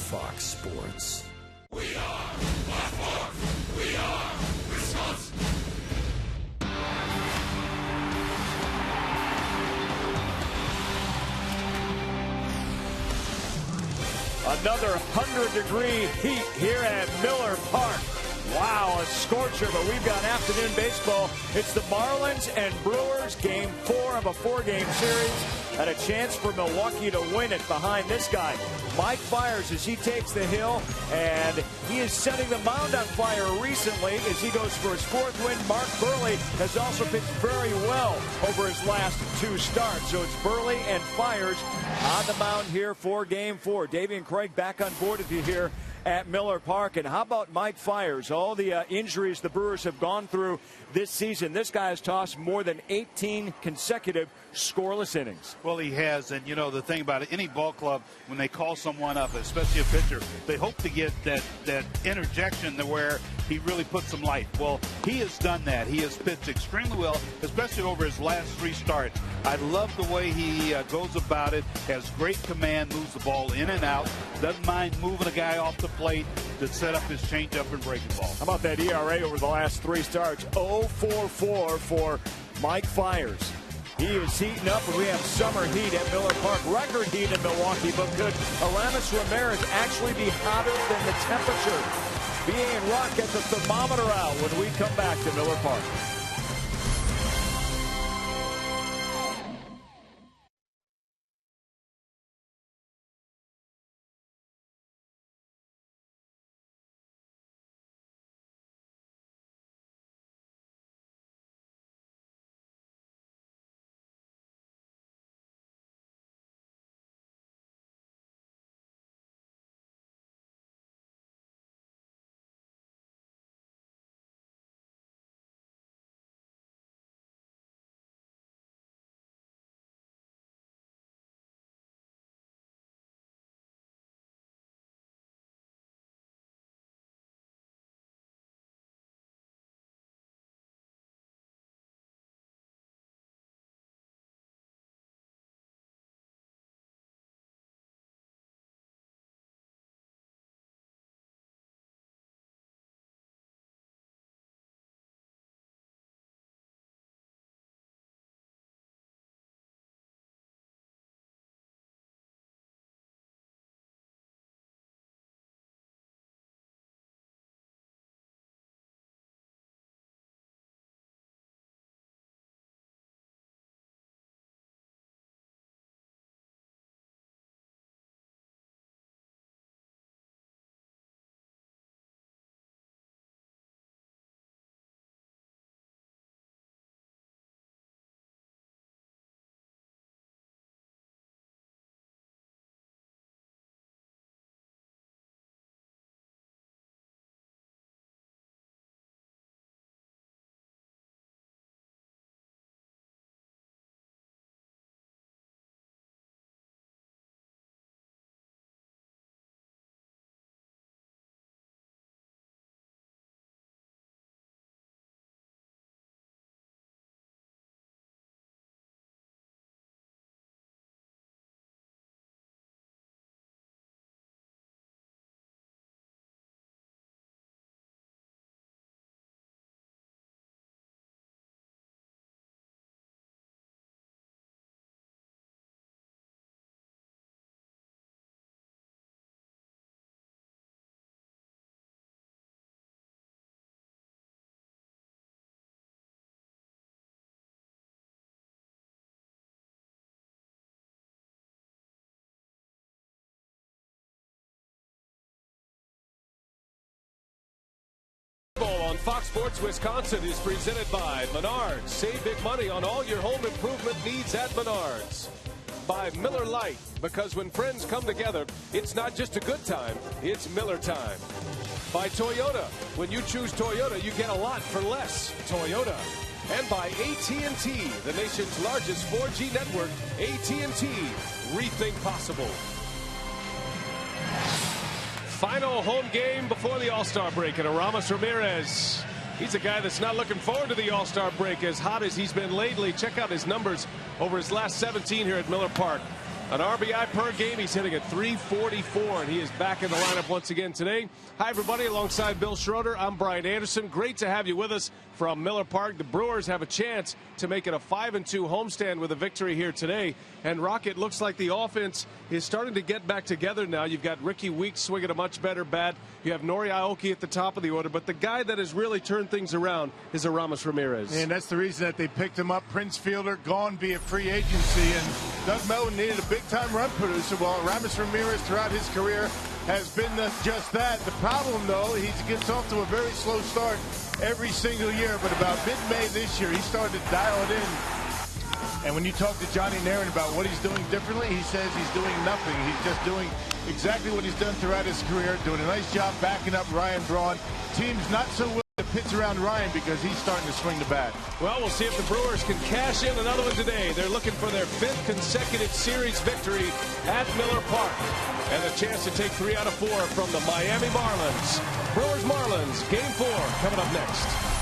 Fox Sports. We are Fox. We are Wisconsin. Another 100-degree heat here at Miller Park. Wow, a scorcher, but we've got afternoon baseball. It's the Marlins and Brewers, game 4 of a 4-game series, and a chance for Milwaukee to win it behind this guy, Mike Fiers, as he takes the hill, and he is setting the mound on fire recently as he goes for his 4th win. Mark Buehrle has also pitched very well over his last 2 starts. So it's Buehrle and Fiers on the mound here for game 4. Davey and Craig back on board with you here at Miller Park. And how about Mike Fiers? All the injuries the Brewers have gone through this season. This guy has tossed more than 18 consecutive scoreless innings. Well, he has. And, you know, the thing about it, any ball club, when they call someone up, especially a pitcher, they hope to get that interjection to where he really puts some life. Well, he has done that. He has pitched extremely well, especially over his last 3 starts. I love the way he goes about it, has great command, moves the ball in and out, doesn't mind moving a guy off the plate to set up his changeup and breaking ball. How about that ERA over the last 3 starts? 0.44 for Mike Fiers. He is heating up, and we have summer heat at Miller Park. Record heat in Milwaukee, but could Aramis Ramirez actually be hotter than the temperature? BA and Rock get the thermometer out when we come back to Miller Park. On Fox Sports Wisconsin is presented by Menards. Save big money on all your home improvement needs at Menards. By Miller Lite, because when friends come together, it's not just a good time, it's Miller time. By Toyota, when you choose Toyota, you get a lot for less. Toyota. And by AT&T, the nation's largest 4G network. AT&T, rethink possible. Final home game before the All-Star break, and Aramis Ramirez, he's a guy that's not looking forward to the All-Star break as hot as he's been lately. Check out his numbers over his last 17 here at Miller Park. An RBI per game. He's hitting at .344, and he is back in the lineup once again today. Hi, everybody. Alongside Bill Schroeder, I'm Brian Anderson. Great to have you with us from Miller Park. The Brewers have a chance to make it a 5-2 homestand with a victory here today. And Rocket, looks like the offense is starting to get back together now. You've got Ricky Weeks swinging a much better bat. You have Nori Aoki at the top of the order. But the guy that has really turned things around is Aramis Ramirez. And that's the reason that they picked him up. Prince Fielder gone via free agency. And Doug Melvin needed a big-time run producer. Well, Aramis Ramirez throughout his career has been just that. The problem, though, he gets off to a very slow start every single year. But about mid-May this year, he started to dial it in. And when you talk to Johnny Nairn about what he's doing differently, he says he's doing nothing. He's just doing exactly what he's done throughout his career, doing a nice job backing up Ryan Braun. Team's not so willing to pitch around Ryan because he's starting to swing the bat. Well, we'll see if the Brewers can cash in another one today. They're looking for their 5th consecutive series victory at Miller Park. And a chance to take 3 out of 4 from the Miami Marlins. Brewers-Marlins, Game 4, coming up next.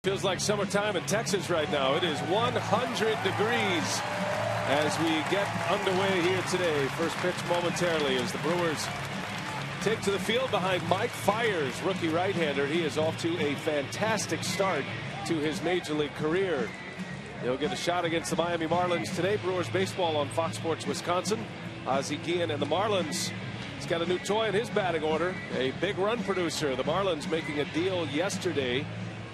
Feels like summertime in Texas right now. It is 100 degrees as we get underway here today. First pitch momentarily as the Brewers take to the field behind Mike Fiers, rookie right-hander. He is off to a fantastic start to his major league career. He'll get a shot against the Miami Marlins today. Brewers baseball on Fox Sports Wisconsin. Ozzie Guillen and the Marlins. He's got a new toy in his batting order, a big run producer. The Marlins making a deal yesterday,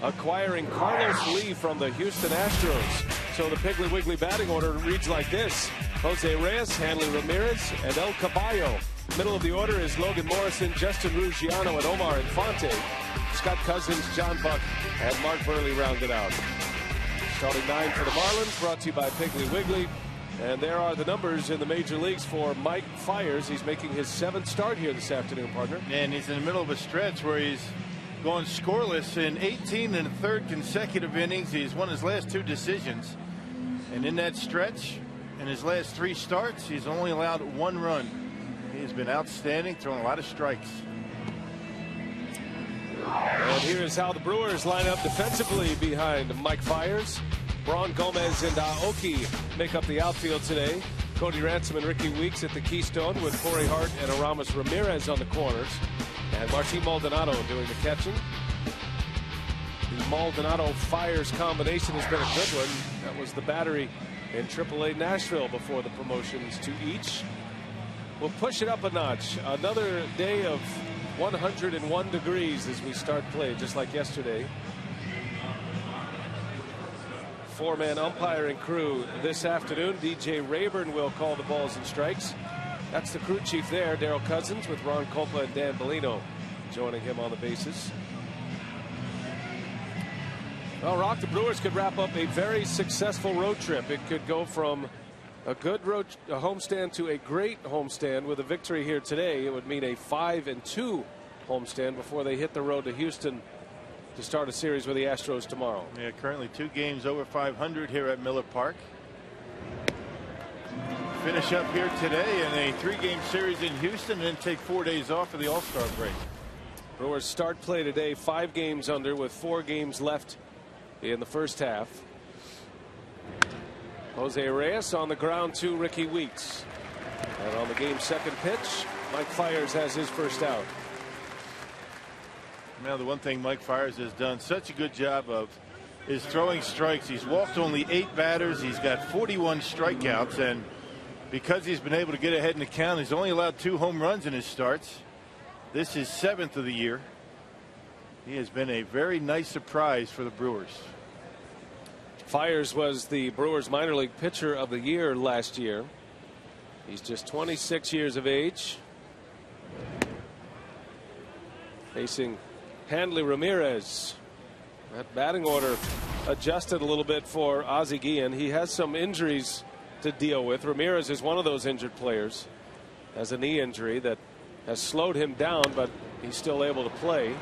acquiring Carlos Lee from the Houston Astros. So the Piggly Wiggly batting order reads like this: Jose Reyes, Hanley Ramirez, and El Caballo. Middle of the order is Logan Morrison, Justin Ruggiano, and Omar Infante. Scott Cousins, John Buck, and Mark Burley rounded out. Starting 9 for the Marlins, brought to you by Piggly Wiggly. And there are the numbers in the major leagues for Mike Fiers. He's making his 7th start here this afternoon, partner. And he's in the middle of a stretch where he's going scoreless in 18 and a third consecutive innings. He's won his last 2 decisions. And in that stretch, in his last 3 starts, he's only allowed 1 run. He has been outstanding, throwing a lot of strikes. And here's how the Brewers line up defensively behind Mike Fiers. Braun, Gomez, and Aoki make up the outfield today. Cody Ransom and Ricky Weeks at the Keystone, with Corey Hart and Aramis Ramirez on the corners. And Martin Maldonado doing the catching. The Maldonado-Fiers combination has been a good one. That was the battery in AAA Nashville before the promotions to each. We'll push it up a notch. Another day of 101 degrees as we start play, just like yesterday. Four-man umpiring crew this afternoon. DJ Rayburn will call the balls and strikes. That's the crew chief there, Daryl Cousins, with Ron Kolpa and Dan Bellino joining him on the bases. Well, Rock, the Brewers could wrap up a very successful road trip. It could go from a good homestand to a great homestand with a victory here today. It would mean a 5-2 homestand before they hit the road to Houston to start a series with the Astros tomorrow. Yeah, currently 2 games over 500 here at Miller Park. Finish up here today in a 3-game series in Houston and then take 4 days off for the All-Star break. Brewers start play today 5 games under with 4 games left in the first half. Jose Reyes on the ground to Ricky Weeks. And on the game's second pitch, Mike Fiers has his first out. Now, the one thing Mike Fiers has done such a good job of is throwing strikes. He's walked only 8 batters. He's got 41 strikeouts, and because he's been able to get ahead in the count, he's only allowed 2 home runs in his starts. This is 7th of the year. He has been a very nice surprise for the Brewers. Fiers was the Brewers minor league pitcher of the year last year. He's just 26 years of age. Facing Hanley Ramirez. That batting order adjusted a little bit for Ozzie Guillen. He has some injuries to deal with. Ramirez is one of those injured players. Has a knee injury that has slowed him down, but he's still able to play.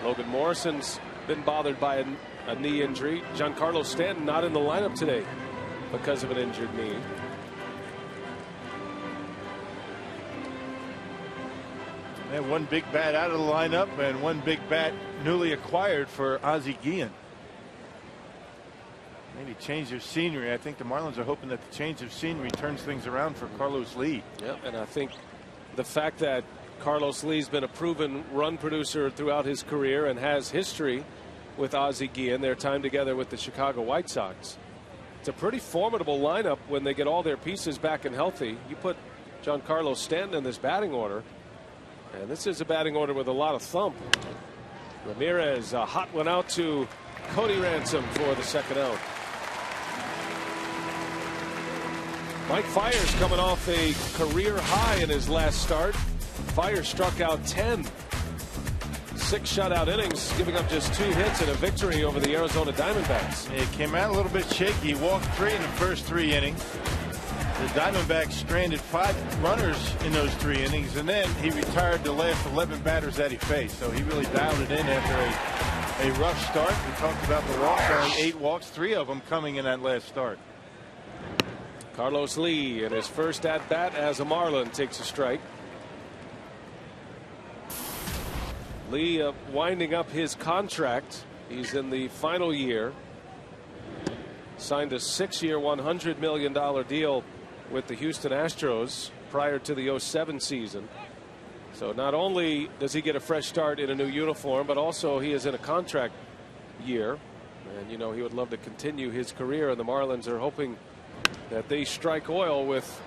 Logan Morrison's been bothered by a knee injury. Giancarlo Stanton not in the lineup today because of an injured knee. And one big bat out of the lineup and one big bat newly acquired for Ozzie Guillen. Maybe change of scenery. I think the Marlins are hoping that the change of scenery turns things around for Carlos Lee. Yep, and I think the fact that Carlos Lee's been a proven run producer throughout his career and has history with Ozzie Guillen, their time together with the Chicago White Sox. It's a pretty formidable lineup when they get all their pieces back and healthy. You put Giancarlo Stanton in this batting order, and this is a batting order with a lot of thump. Ramirez, a hot one out to Cody Ransom for the second out. Mike Fiers coming off a career high in his last start. Fiers struck out 10. 6 shutout innings, giving up just 2 hits and a victory over the Arizona Diamondbacks. It came out a little bit shaky. He walked 3 in the first 3 innings. The Diamondbacks stranded 5 runners in those 3 innings, and then he retired the last 11 batters that he faced. So he really dialed it in after a rough start. We talked about the walks, only 8 walks, 3 of them coming in that last start. Carlos Lee in his first at bat as a Marlin takes a strike. Lee winding up his contract. He's in the final year. Signed a 6-year $100 million deal with the Houston Astros prior to the 07 season. So not only does he get a fresh start in a new uniform, but also he is in a contract year, and you know he would love to continue his career, and the Marlins are hoping that they strike oil with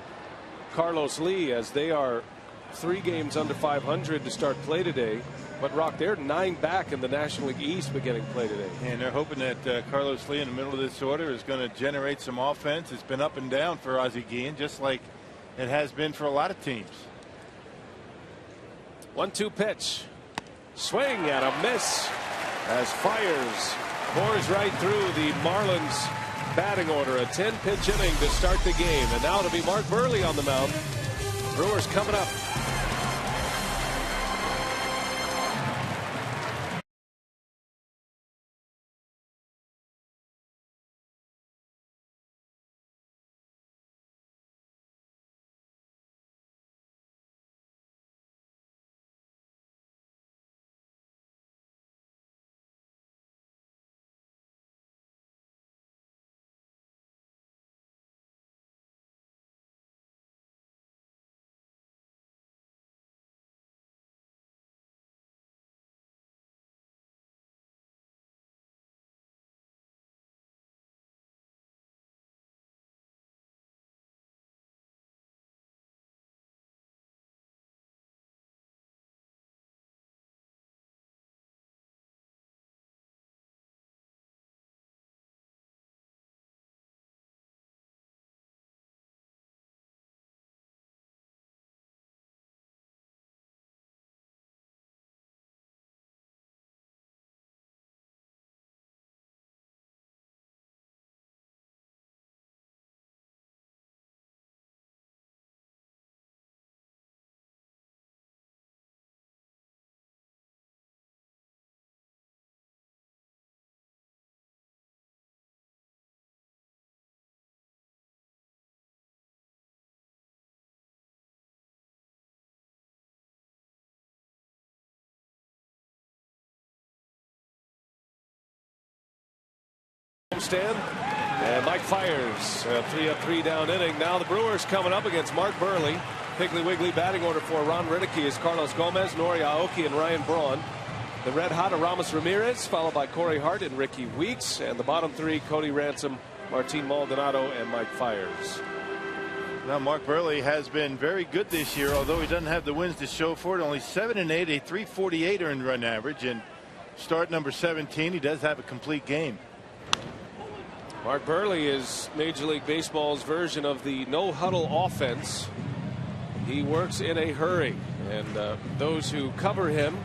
Carlos Lee, as they are 3 games under 500 to start play today. But Rock, they're 9 back in the National League East beginning play today. And they're hoping that Carlos Lee in the middle of this order is going to generate some offense. It's been up and down for Ozzie Guillen, just like it has been for a lot of teams. 1-2 pitch. Swing and a miss as Fiers pours right through the Marlins batting order. A 10-pitch inning to start the game. And now to be Mark Buehrle on the mound. Brewers coming up. homestand. And Mike Fiers, a 3-up, 3-down inning. Now the Brewers coming up against Mark Burley. Piggly Wiggly batting order for Ron Renicky is Carlos Gomez, Nori Aoki, and Ryan Braun. The red hot Aramis Ramirez, followed by Corey Hart and Ricky Weeks. And the bottom three, Cody Ransom, Martin Maldonado, and Mike Fiers. Now Mark Burley has been very good this year, although he doesn't have the wins to show for it. Only 7-8, a 348 earned run average, and start number 17, he does have a complete game. Mark Burley is Major League Baseball's version of the no huddle offense. He works in a hurry, and those who cover him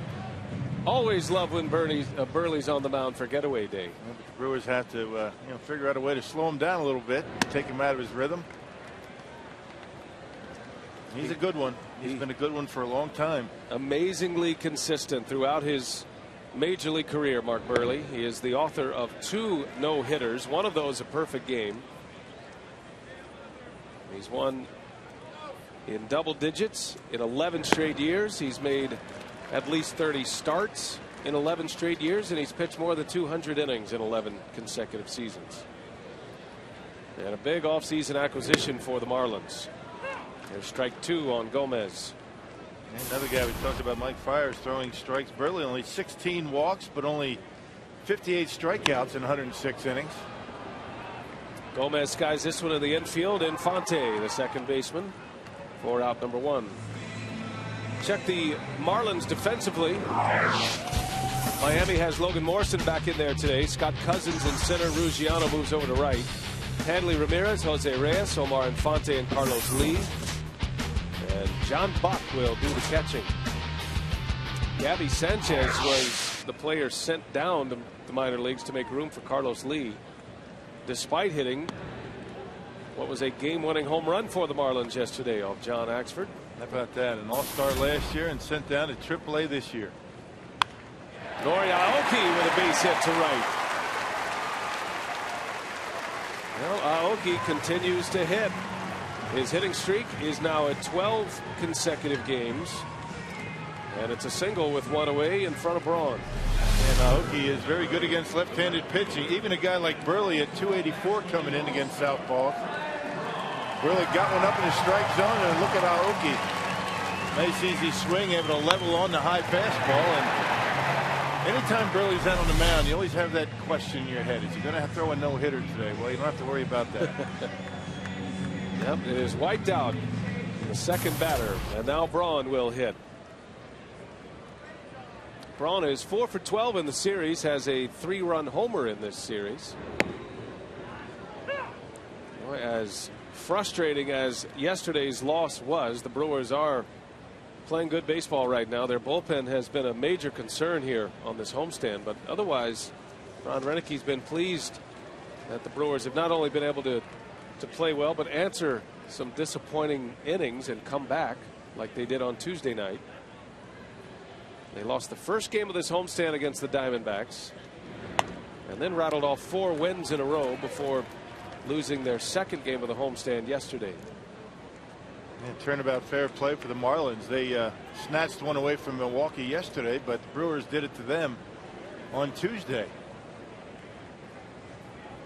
always love when Burley's on the mound for getaway day. Well, the Brewers have to figure out a way to slow him down a little bit, take him out of his rhythm. He's a good one. He's been a good one for a long time. Amazingly consistent throughout his Major League career, Mark Burley. He is the author of 2 no-hitters, one of those a perfect game. He's won in double digits in 11 straight years. He's made at least 30 starts in 11 straight years, and he's pitched more than 200 innings in 11 consecutive seasons. And a big offseason acquisition for the Marlins. There's strike 2 on Gomez. And another guy we talked about, Mike Fiers, throwing strikes. Burley only 16 walks, but only 58 strikeouts in 106 innings. Gomez skies this one in the infield. Infante, the second baseman, for out number 1. Check the Marlins defensively. Miami has Logan Morrison back in there today. Scott Cousins in center. Ruggiano moves over to right. Hanley Ramirez, Jose Reyes, Omar Infante, and Carlos Lee. And John Buck will do the catching. Gabby Sanchez was the player sent down to the minor leagues to make room for Carlos Lee, despite hitting what was a game-winning home run for the Marlins yesterday off John Axford. How about that? An all-star last year and sent down to AAA this year. Nori Aoki with a base hit to right. Well, Aoki continues to hit. His hitting streak is now at 12 consecutive games, and it's a single with 1 away in front of Braun. And Aoki is very good against left-handed pitching. Even a guy like Burley at 284 coming in against southpaws. Burley got one up in the strike zone, and look at Aoki. Nice easy swing, able to level on the high fastball. And anytime Burley's out on the mound, you always have that question in your head: is he going to throw a no-hitter today? Well, you don't have to worry about that. Yep, it is wiped out. The second batter, and now Braun will hit. Braun is 4 for 12 in the series, has a 3-run homer in this series. Boy, as frustrating as yesterday's loss was, the Brewers are playing good baseball right now. Their bullpen has been a major concern here on this homestand, but otherwise Ron Renicky's been pleased that the Brewers have not only been able to play well, but answer some disappointing innings and come back like they did on Tuesday night. They lost the first game of this homestand against the Diamondbacks, and then rattled off 4 wins in a row before losing their second game of the homestand yesterday. And turnabout fair play for the Marlins. They snatched one away from Milwaukee yesterday, but the Brewers did it to them on Tuesday.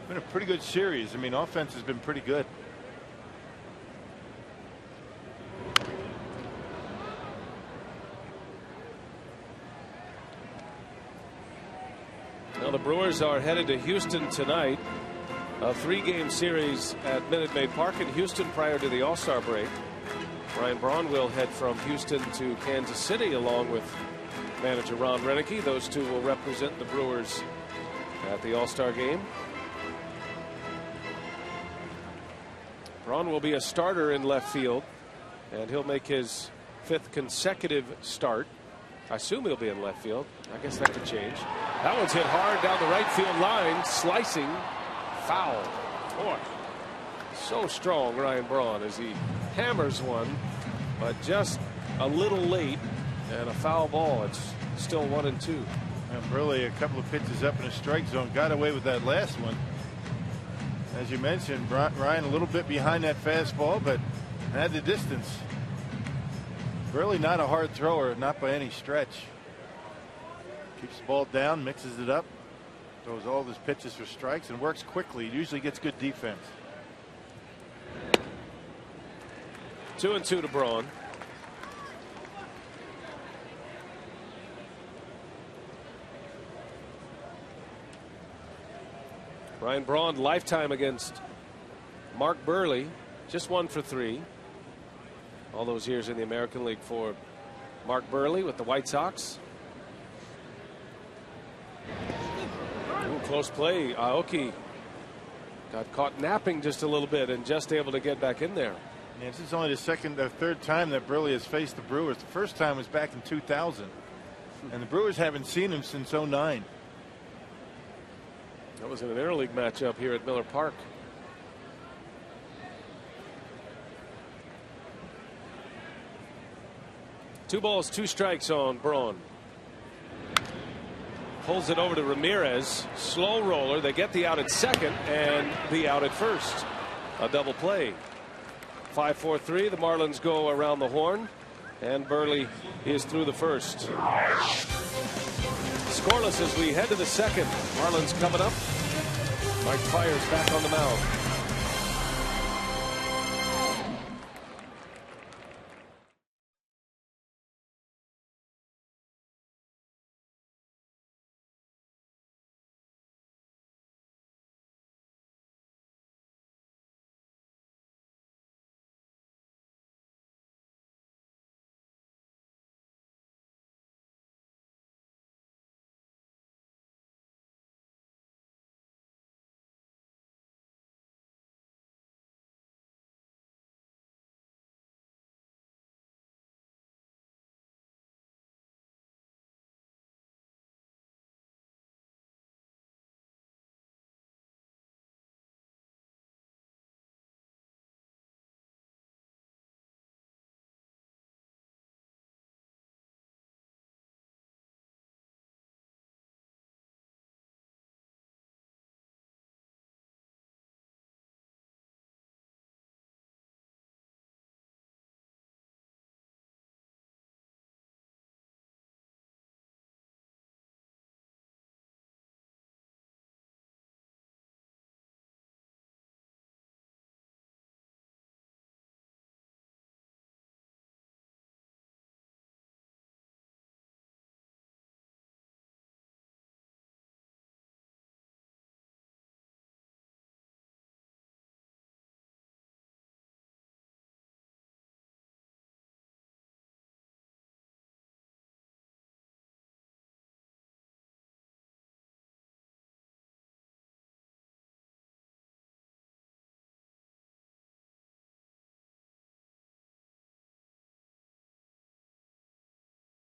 Been a pretty good series. I mean, offense has been pretty good. Now the Brewers are headed to Houston tonight. A 3-game series at Minute Maid Park in Houston prior to the All-Star break. Ryan Braun will head from Houston to Kansas City along with manager Ron Renicky. Those two will represent the Brewers at the All-Star game. Braun will be a starter in left field, and he'll make his 5th consecutive start. I assume he'll be in left field. I guess that could change. That one's hit hard down the right field line, slicing, foul. Boy, so strong, Ryan Braun, as he hammers one, but just a little late, and a foul ball. It's still 1-2. And Burley, a couple of pitches up in the strike zone, got away with that last one. As you mentioned, Ryan a little bit behind that fastball, but had the distance. Burley not a hard thrower, not by any stretch. Keeps the ball down, mixes it up. Throws all of his pitches for strikes and works quickly. He usually gets good defense. 2-2 to Braun. Ryan Braun, lifetime against Mark Buehrle, just 1 for 3. All those years in the American League for Mark Buehrle with the White Sox. Ooh, close play. Aoki got caught napping just a little bit and just able to get back in there. Yeah, this is only the second or third time that Buehrle has faced the Brewers. The first time was back in 2000. And the Brewers haven't seen him since 2009. That was in an interleague matchup here at Miller Park. Two balls, 2 strikes on Braun. Pulls it over to Ramirez. Slow roller. They get the out at second and the out at first. A double play. 5-4-3. The Marlins go around the horn. And Buehrle is through the first. Scoreless as we head to the second. Marlins coming up. Mike Fiers back on the mound.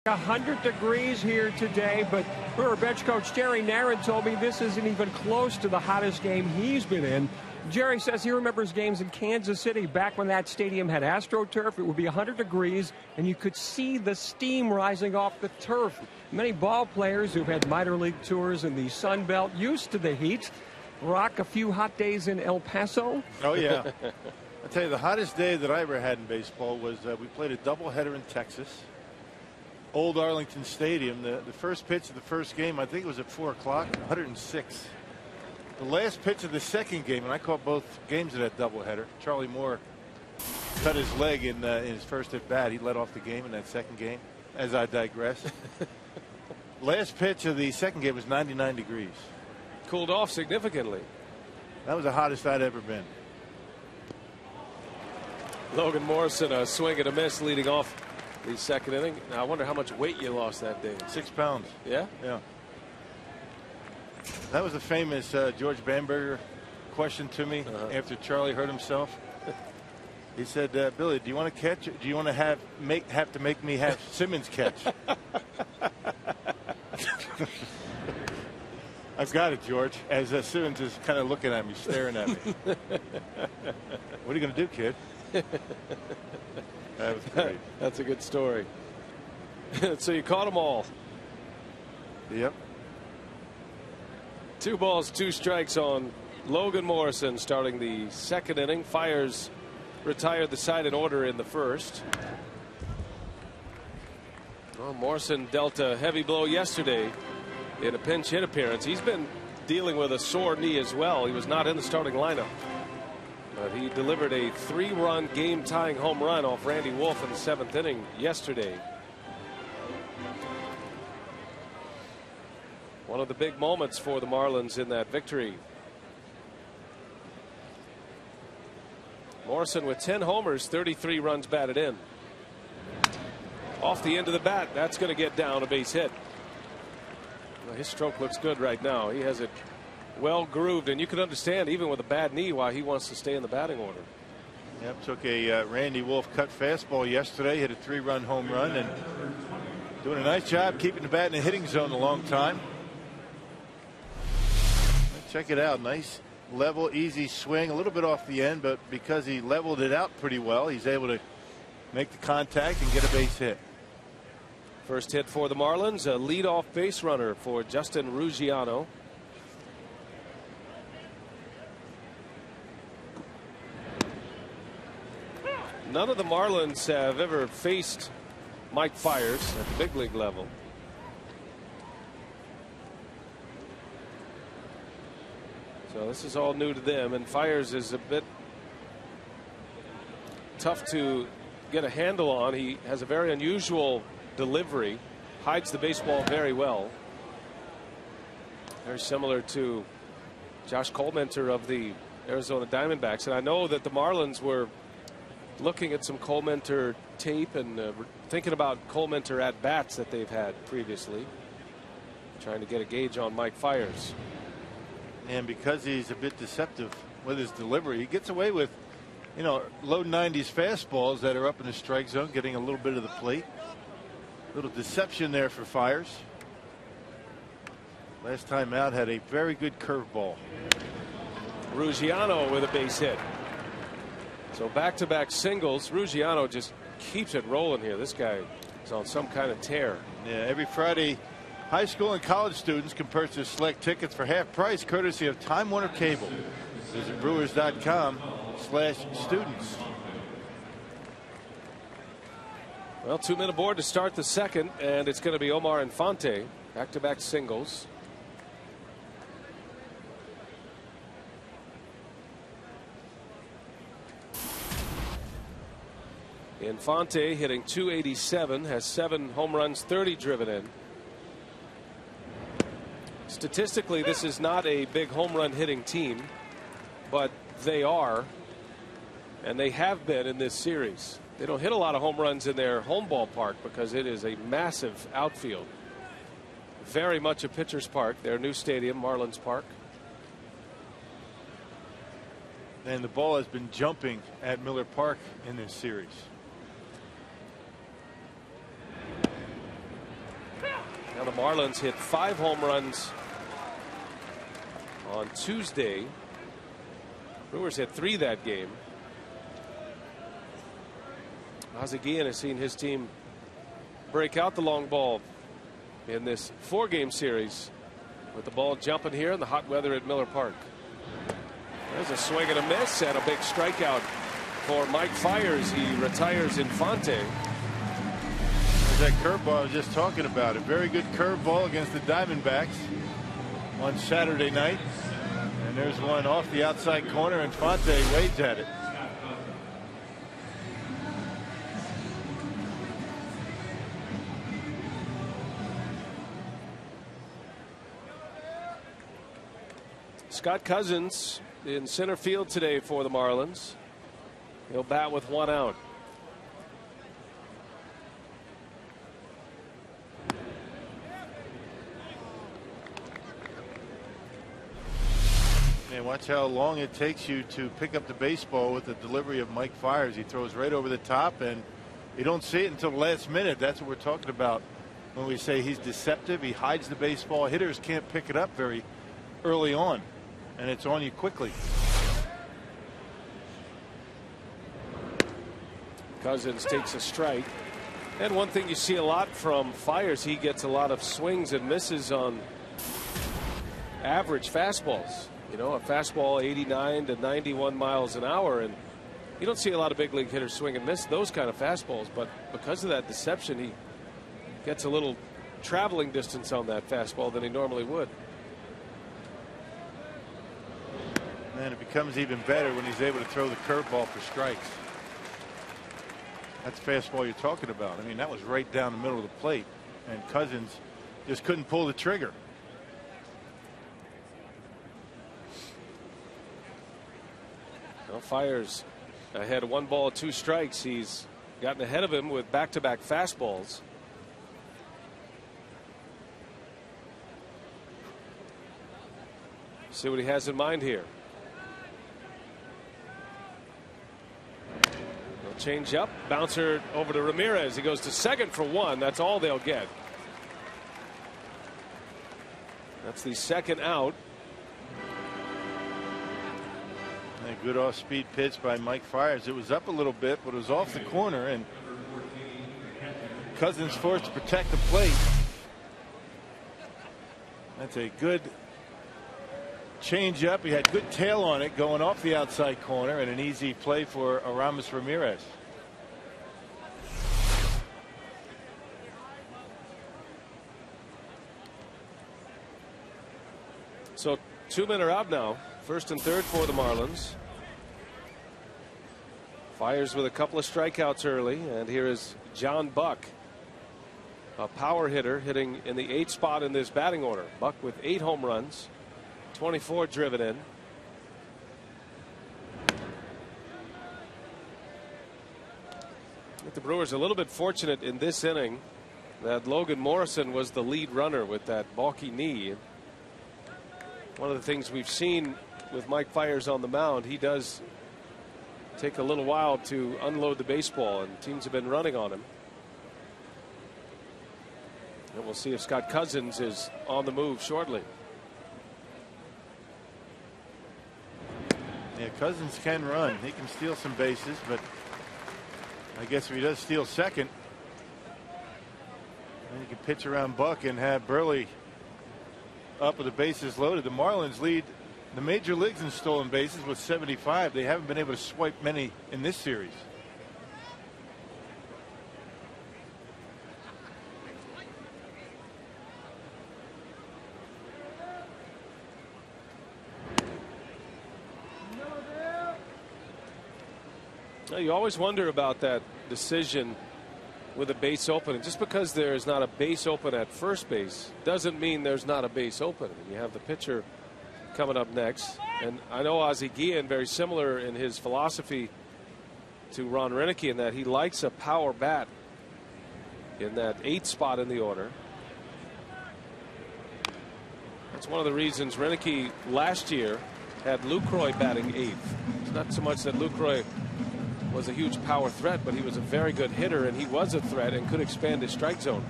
A 100 degrees here today, but Brewer bench coach Jerry Narron told me this isn't even close to the hottest game he's been in. Jerry says he remembers games in Kansas City back when that stadium had AstroTurf. It would be 100 degrees, and you could see the steam rising off the turf. Many ball players who've had minor league tours in the Sun Belt used to the heat. Rock, a few hot days in El Paso. Oh, yeah. I'll tell you, the hottest day that I ever had in baseball was we played a doubleheader in Texas. Old Arlington Stadium. The first pitch of the first game, I think it was at 4 o'clock, 106. The last pitch of the second game, and I caught both games of that doubleheader. Charlie Moore cut his leg in his first at bat. He led off the game in that second game, as I digress. Last pitch of the second game was 99 degrees. Cooled off significantly. That was the hottest I'd ever been. Logan Morrison, a swing and a miss leading off the second inning. Now I wonder how much weight you lost that day. 6 pounds. Yeah? Yeah. That was a famous George Bamberger question to me after Charlie hurt himself. He said, Billy, do you want to catch? Or do you want to have to make me have Simmons catch? I've got it, George. As Simmons is kind of looking at me, staring at me. What are you going to do, kid? That was great. That's a good story. So you caught them all. Yep. 2 balls, 2 strikes on Logan Morrison starting the second inning. Fiers retired the side in order in the first. Well, Morrison dealt a heavy blow yesterday in a pinch hit appearance. He's been dealing with a sore knee as well. He was not in the starting lineup. But he delivered a 3-run game-tying home run off Randy Wolf in the 7th inning yesterday. One of the big moments for the Marlins in that victory. Morrison with 10 homers, 33 runs batted in. Off the end of the bat, that's going to get down a base hit. Well, his stroke looks good right now. He has it well grooved, and you can understand even with a bad knee why he wants to stay in the batting order. Yep, took a Randy Wolf cut fastball yesterday, hit a 3-run home run, and doing a nice job keeping the bat in the hitting zone a long time. Check it out, nice level, easy swing, a little bit off the end, but because he leveled it out pretty well, he's able to make the contact and get a base hit. First hit for the Marlins, a leadoff base runner for Justin Ruggiano. None of the Marlins have ever faced Mike Fiers at the big league level. So this is all new to them, and Fiers is a bit tough to get a handle on. He has a very unusual delivery, hides the baseball very well. Very similar to Josh Colmenter of the Arizona Diamondbacks. And I know that the Marlins were looking at some Colmenter tape and thinking about Colmenter at bats that they've had previously, trying to get a gauge on Mike Fiers. And because he's a bit deceptive with his delivery, he gets away with, you know, low 90s fastballs that are up in the strike zone, getting a little bit of the plate. Little deception there for Fiers. Last time out had a very good curveball. Ruggiano with a base hit. So back-to-back singles. Ruggiano just keeps it rolling here. This guy is on some kind of tear. Yeah, every Friday, high school and college students can purchase select tickets for half price courtesy of Time Warner Cable. Visit Brewers.com/students. Well, 2 men aboard to start the second, and it's going to be Omar Infante, back-to-back singles. Infante hitting .287, has 7 home runs, 30 driven in. Statistically, this is not a big home run hitting team, but they are, and they have been in this series. They don't hit a lot of home runs in their home ballpark because it is a massive outfield. Very much a pitcher's park, their new stadium, Marlins Park. And the ball has been jumping at Miller Park in this series. Now the Marlins hit 5 home runs on Tuesday. Brewers hit 3 that game. Ozzie Guillen has seen his team break out the long ball in this 4-game series with the ball jumping here in the hot weather at Miller Park. There's a swing and a miss and a big strikeout for Mike Fiers. He retires Infante. There's that curveball I was just talking about. A very good curveball against the Diamondbacks on Saturday night. And there's one off the outside corner. Infante waves at it. Scott Cousins in center field today for the Marlins. He'll bat with 1 out. And watch how long it takes you to pick up the baseball with the delivery of Mike Fiers. He throws right over the top, and you don't see it until the last minute. That's what we're talking about when we say he's deceptive. He hides the baseball. Hitters can't pick it up very early on, and it's on you quickly. Cousins takes a strike. And one thing you see a lot from Fiers, he gets a lot of swings and misses on average fastballs. You know, a fastball 89 to 91 miles an hour, and you don't see a lot of big league hitters swing and miss those kind of fastballs, but because of that deception, he gets a little traveling distance on that fastball than he normally would. And it becomes even better when he's able to throw the curveball for strikes. That's fastball you're talking about. I mean, that was right down the middle of the plate, and Cousins just couldn't pull the trigger. Well, Fiers ahead 1 ball, 2 strikes. He's gotten ahead of him with back-to-back fastballs. See what he has in mind here. They'll change up. Bouncer over to Ramirez. He goes to second for 1. That's all they'll get. That's the second out. A good off-speed pitch by Mike Fiers. It was up a little bit, but it was off the corner, and Cousins forced to protect the plate. That's a good change up. He had good tail on it going off the outside corner, and an easy play for Aramis Ramirez. So 2 men are out now. First and third for the Marlins. Fiers with a couple of strikeouts early, and here is John Buck, a power hitter, hitting in the 8th spot in this batting order. Buck with 8 home runs, 24 driven in. The Brewers a little bit fortunate in this inning that Logan Morrison was the lead runner with that balky knee. One of the things we've seen with Mike Fiers on the mound, he does take a little while to unload the baseball, and teams have been running on him. And we'll see if Scott Cousins is on the move shortly. Yeah, Cousins can run. He can steal some bases, but I guess if he does steal second, then he can pitch around Buck and have Burley up with the bases loaded. The Marlins lead the major leagues in stolen bases with 75. They haven't been able to swipe many in this series. Now, you always wonder about that decision with a base open. And just because there's not a base open at first base doesn't mean there's not a base open. You have the pitcher coming up next. And I know Ozzie Guillen, very similar in his philosophy to Ron Roenicke, in that he likes a power bat in that 8th spot in the order. That's one of the reasons Roenicke last year had Lucroy batting 8th. It's not so much that Lucroy was a huge power threat, but he was a very good hitter, and he was a threat and could expand his strike zone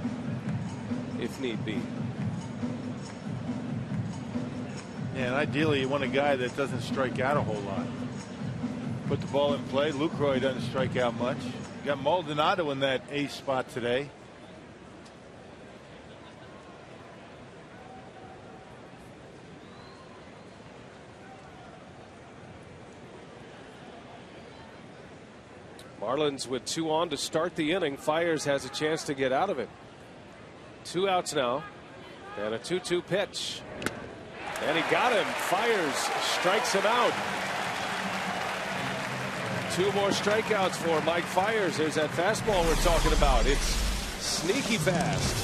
if need be. Yeah, and ideally you want a guy that doesn't strike out a whole lot. Put the ball in play. Lucroy doesn't strike out much. You got Maldonado in that 8th spot today. Marlins with 2 on to start the inning. Fiers has a chance to get out of it. 2 outs now, and a 2-2 pitch. And he got him. Fiers strikes him out. 2 more strikeouts for Mike Fiers. There's that fastball we're talking about. It's sneaky fast.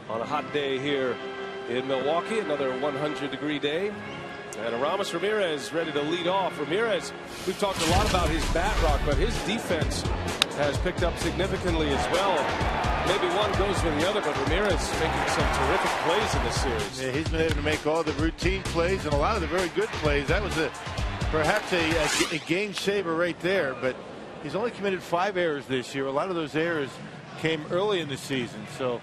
on a hot day here in Milwaukee. Another 100-degree day. And Aramis Ramirez ready to lead off. Ramirez, we've talked a lot about his bat rock, but his defense has picked up significantly as well. Maybe one goes with the other, but Ramirez making some terrific plays in this series. Yeah, he's been able to make all the routine plays and a lot of the very good plays. That was perhaps a game saver right there, but he's only committed 5 errors this year. A lot of those errors came early in the season, so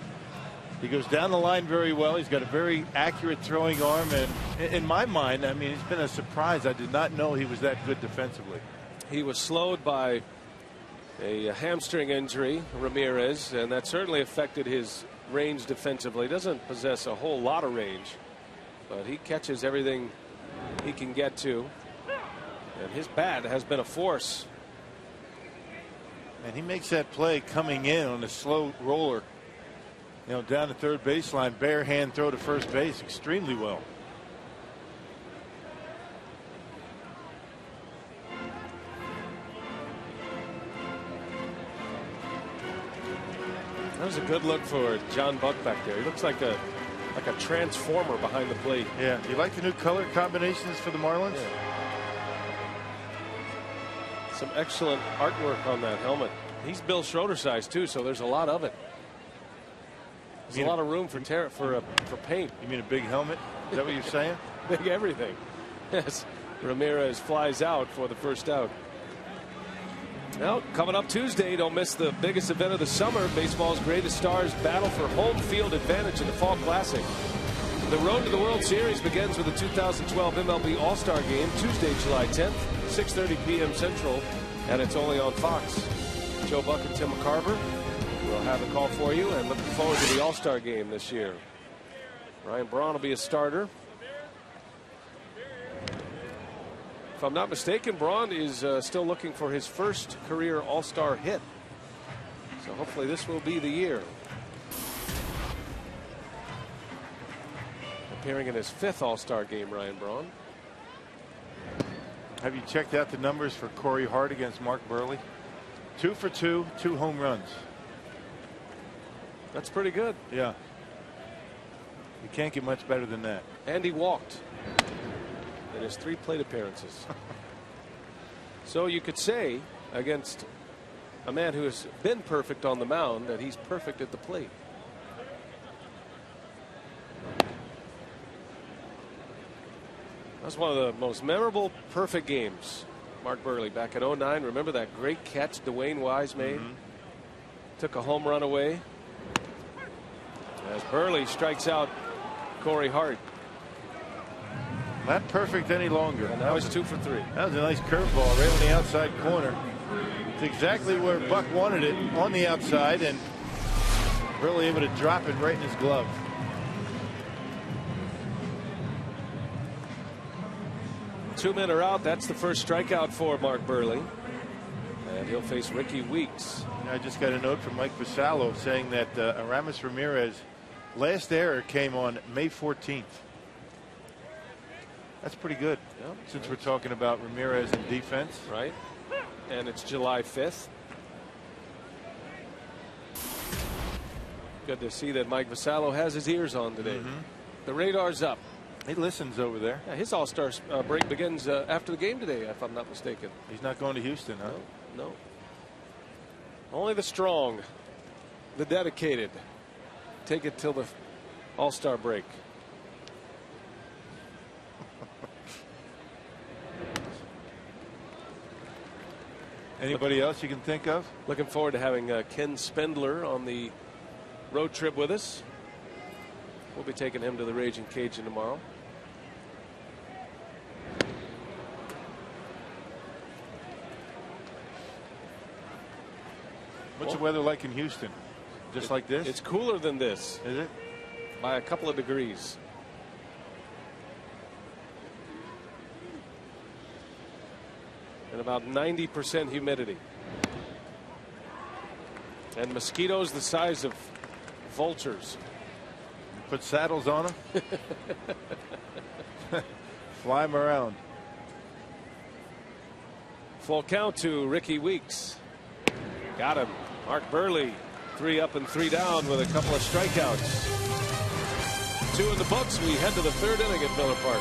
he goes down the line very well. He's got a very accurate throwing arm, and in my mind, I mean, it's been a surprise. I did not know he was that good defensively. He was slowed by a hamstring injury, Ramirez, and that certainly affected his range defensively. He doesn't possess a whole lot of range, but he catches everything he can get to, and his bat has been a force. And he makes that play coming in on a slow roller, you know, down the third baseline, bare hand throw to first base extremely well. That was a good look for John Buck back there. He looks like a transformer behind the plate. Yeah. You like the new color combinations for the Marlins? Yeah. Some excellent artwork on that helmet. He's Bill Schroeder size too, so there's a lot of it. There's a lot of room for paint. You mean a big helmet? Is that what you're saying? Big everything. Yes. Ramirez flies out for the first out. Now, coming up Tuesday, don't miss the biggest event of the summer. Baseball's greatest stars battle for home field advantage in the Fall Classic. The road to the World Series begins with the 2012 MLB All-Star Game, Tuesday, July 10th, 6:30 p.m. Central, and it's only on Fox. Joe Buck and Tim McCarver will have a call for you, and looking forward to the All-Star Game this year. Ryan Braun will be a starter. If I'm not mistaken, Braun is still looking for his first career All-Star hit. So hopefully this will be the year. Appearing in his 5th All-Star game, Ryan Braun. Have you checked out the numbers for Corey Hart against Mark Burley? 2 for 2, 2 home runs. That's pretty good. Yeah. You can't get much better than that. And he walked in his 3 plate appearances. So you could say against a man who has been perfect on the mound that he's perfect at the plate. That's one of the most memorable perfect games. Mark Burley back in '09. Remember that great catch Dwayne Wise made? Took a home run away. As Burley strikes out Corey Hart. Not perfect any longer. And now he's 2 for 3. That was a nice curveball right on the outside corner. It's exactly where Buck wanted it, on the outside, and really able to drop it right in his glove. Two men are out. That's the first strikeout for Mark Burley. And he'll face Ricky Weeks. I just got a note from Mike Vasallo saying that Aramis Ramirez last error came on May 14th. That's pretty good. Yep. Since we're talking about Ramirez and defense. Right. And it's July 5th. Good to see that Mike Vasallo has his ears on today. The radar's up. He listens over there. Yeah, his All-Star break begins after the game today, if I'm not mistaken. He's not going to Houston, huh? No. Only the strong, the dedicated, take it till the All-Star break. Anybody else you can think of? Looking forward to having Ken Spindler on the road trip with us. We'll be taking him to the Raging Cajun tomorrow. What's the weather like in Houston? Just like this? It's cooler than this. Is it? By a couple of degrees. And about 90% humidity. And mosquitoes the size of vultures. Put saddles on them. Fly them around. Full count to Ricky Weeks. Got him. Mark Burley 3 up and 3 down with a couple of strikeouts. 2 in the books. We head to the 3rd inning at Miller Park.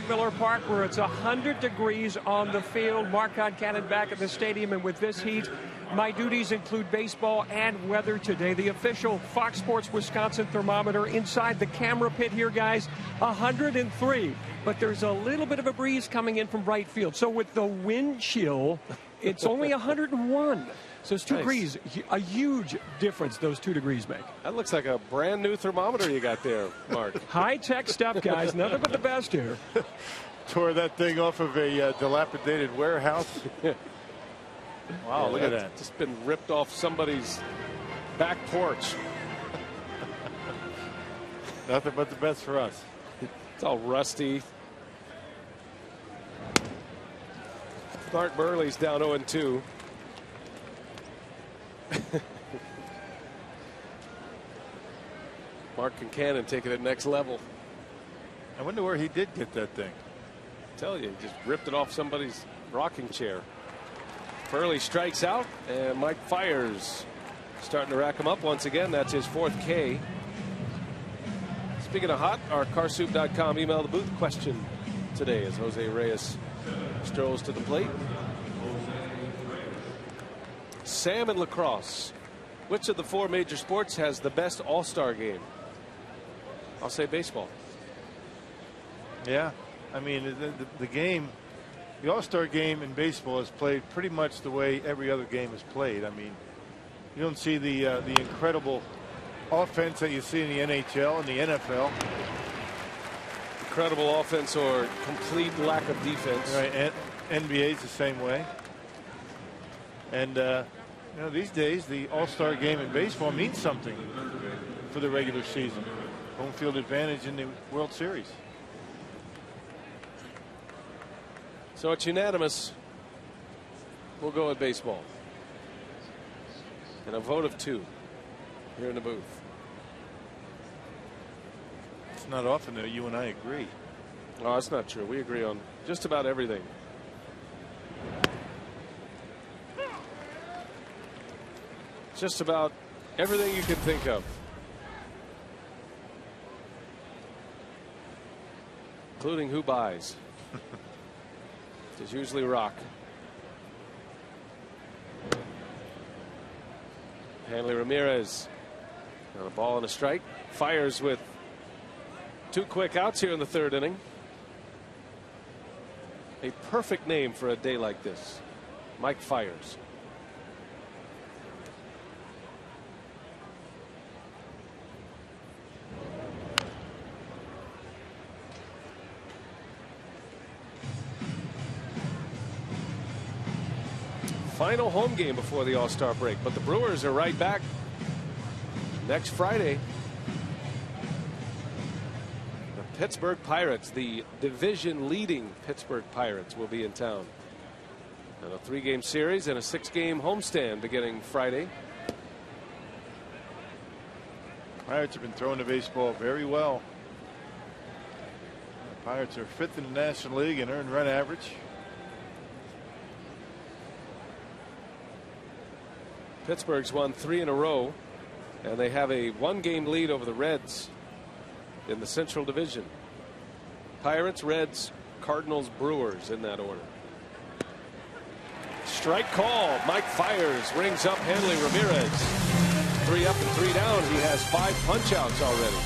Miller Park, where it's 100 degrees on the field. Mark Concannon back at the stadium, and with this heat, my duties include baseball and weather today. The official Fox Sports Wisconsin thermometer inside the camera pit here, guys, 103. But there's a little bit of a breeze coming in from right field. So with the wind chill, it's only 101. So it's 2 degrees, a huge difference those 2 degrees make. That looks like a brand new thermometer you got there, Mark. High-tech stuff, guys. Nothing but the best here. Tore that thing off of a dilapidated warehouse. Wow, look at that. Just been ripped off somebody's back porch. Nothing but the best for us. It's all rusty. Mark Buehrle's down 0-2. Mark Concannon taking it next level. I wonder where he did get that thing. I tell you, he just ripped it off somebody's rocking chair. Buehrle strikes out, and Mike Fiers starting to rack him up once again. That's his 4th K. Speaking of hot, our carsoup.com email the booth question today as Jose Reyes strolls to the plate. Sam and lacrosse. Which of the 4 major sports has the best all-star game? I'll say baseball. Yeah, I mean the game, the all-star game in baseball is played pretty much the way every other game is played. I mean, you don't see the incredible offense that you see in the NHL and the NFL. Incredible offense or complete lack of defense. Right, and NBA is the same way. And you know, these days the all-star game in baseball means something for the regular season. Home field advantage in the World Series. So it's unanimous. We'll go with baseball. And a vote of 2 here in the booth. It's not often that you and I agree. Oh, that's not true. We agree on just about everything. Just about everything you can think of. Including who buys. It's usually Rock. Hanley Ramirez on a ball and a strike. Fiers with 2 quick outs here in the 3rd inning. A perfect name for a day like this. Mike Fiers. Final home game before the All-Star break, but the Brewers are right back next Friday. Pittsburgh Pirates, the division leading Pittsburgh Pirates, will be in town. And a 3-game series and a 6-game homestand beginning Friday. Pirates have been throwing the baseball very well. The Pirates are 5th in the National League in earned run average. Pittsburgh's won 3 in a row, and they have a 1-game lead over the Reds in the Central Division. Pirates, Reds, Cardinals, Brewers in that order. Strike call. Mike fires, rings up Hanley Ramirez. 3 up and 3 down. He has 5 punch-outs already.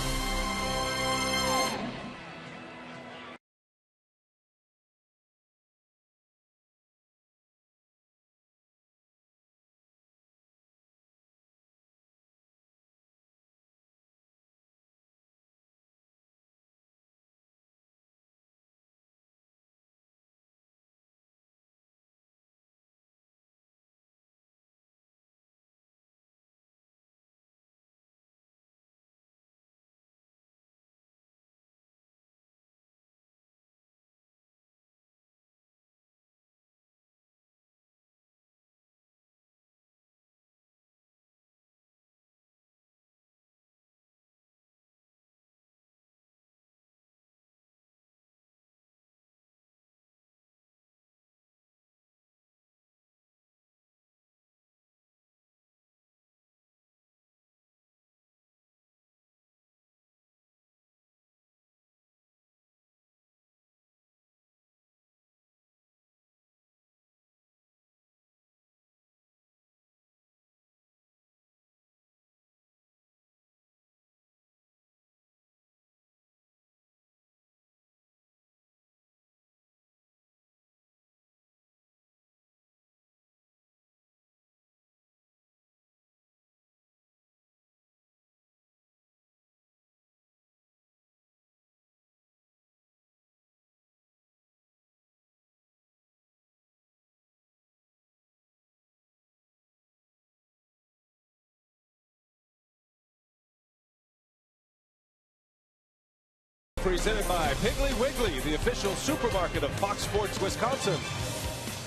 Presented by Piggly Wiggly, the official supermarket of Fox Sports Wisconsin.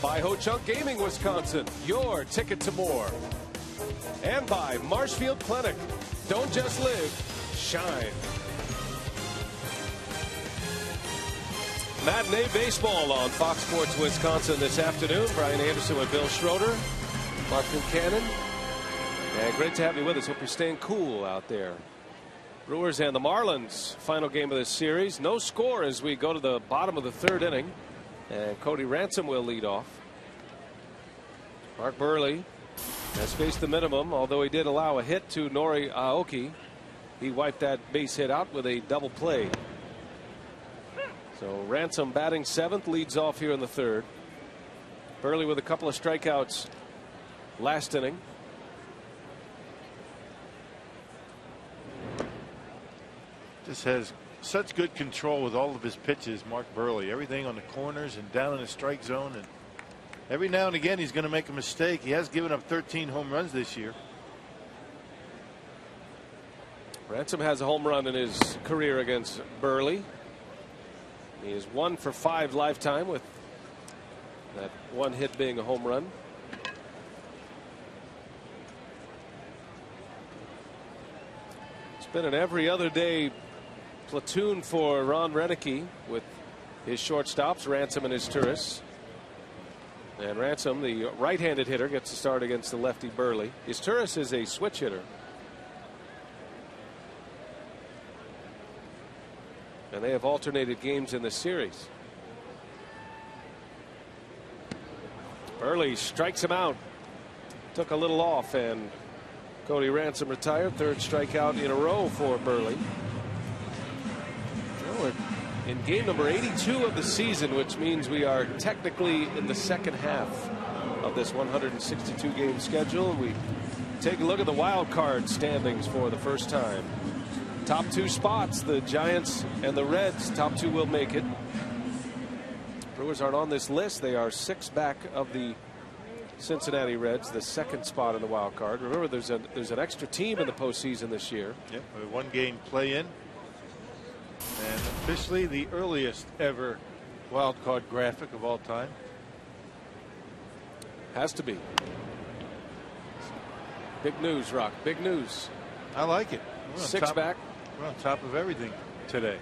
By Ho Chunk Gaming Wisconsin, your ticket to more. And by Marshfield Clinic. Don't just live, shine. Matinee baseball on Fox Sports Wisconsin this afternoon. Brian Anderson with Bill Schroeder, Mark Buchanan. And great to have you with us. Hope you're staying cool out there. Brewers and the Marlins, final game of this series. No score as we go to the bottom of the 3rd inning. And Cody Ransom will lead off. Mark Buehrle has faced the minimum, although he did allow a hit to Nori Aoki. He wiped that base hit out with a double play. So Ransom batting 7th, leads off here in the 3rd. Buehrle with a couple of strikeouts last inning. Just has such good control with all of his pitches, Mark Buehrle. Everything on the corners and down in the strike zone. And every now and again he's going to make a mistake. He has given up 13 home runs this year. Ransom has a home run in his career against Buehrle. He is 1 for 5 lifetime, with that 1 hit being a home run. It's been an every other day platoon for Ron Renneke with his shortstops, Ransom and his Turris. And Ransom, the right-handed hitter, gets to start against the lefty Buehrle. His Turris is a switch hitter. And they have alternated games in the series. Buehrle strikes him out. Took a little off, and Cody Ransom retired. 3rd strikeout in a row for Buehrle. In game number 82 of the season, which means we are technically in the 2nd half of this 162 game schedule. We take a look at the wild card standings for the first time. Top 2 spots, the Giants and the Reds. Top 2 will make it. Brewers aren't on this list. They are 6 back of the Cincinnati Reds, the 2nd spot in the wild card. Remember, there's an extra team in the postseason this year. Yep, a 1-game play-in. And Officially the earliest ever wild card graphic of all time. Has to be. Big news, Rock. Big news. I like it. Six back. We're on top of everything today.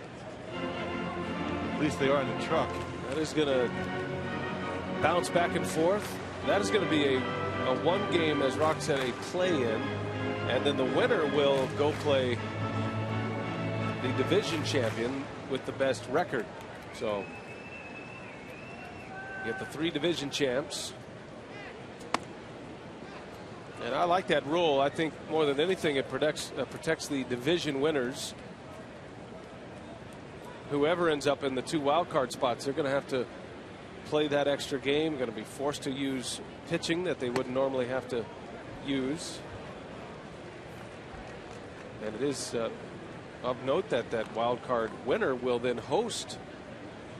At least they are in the truck. That is going to bounce back and forth. That is going to be a one game, as Rock said, a play-in. And then the winner will go play the division champion with the best record. So you get the 3 division champs. And I like that rule. I think more than anything it protects the division winners. Whoever ends up in the 2 wild card spots, they're going to have to play that extra game, going to be forced to use pitching that they wouldn't normally have to use. And it is of note that that wild card winner will then host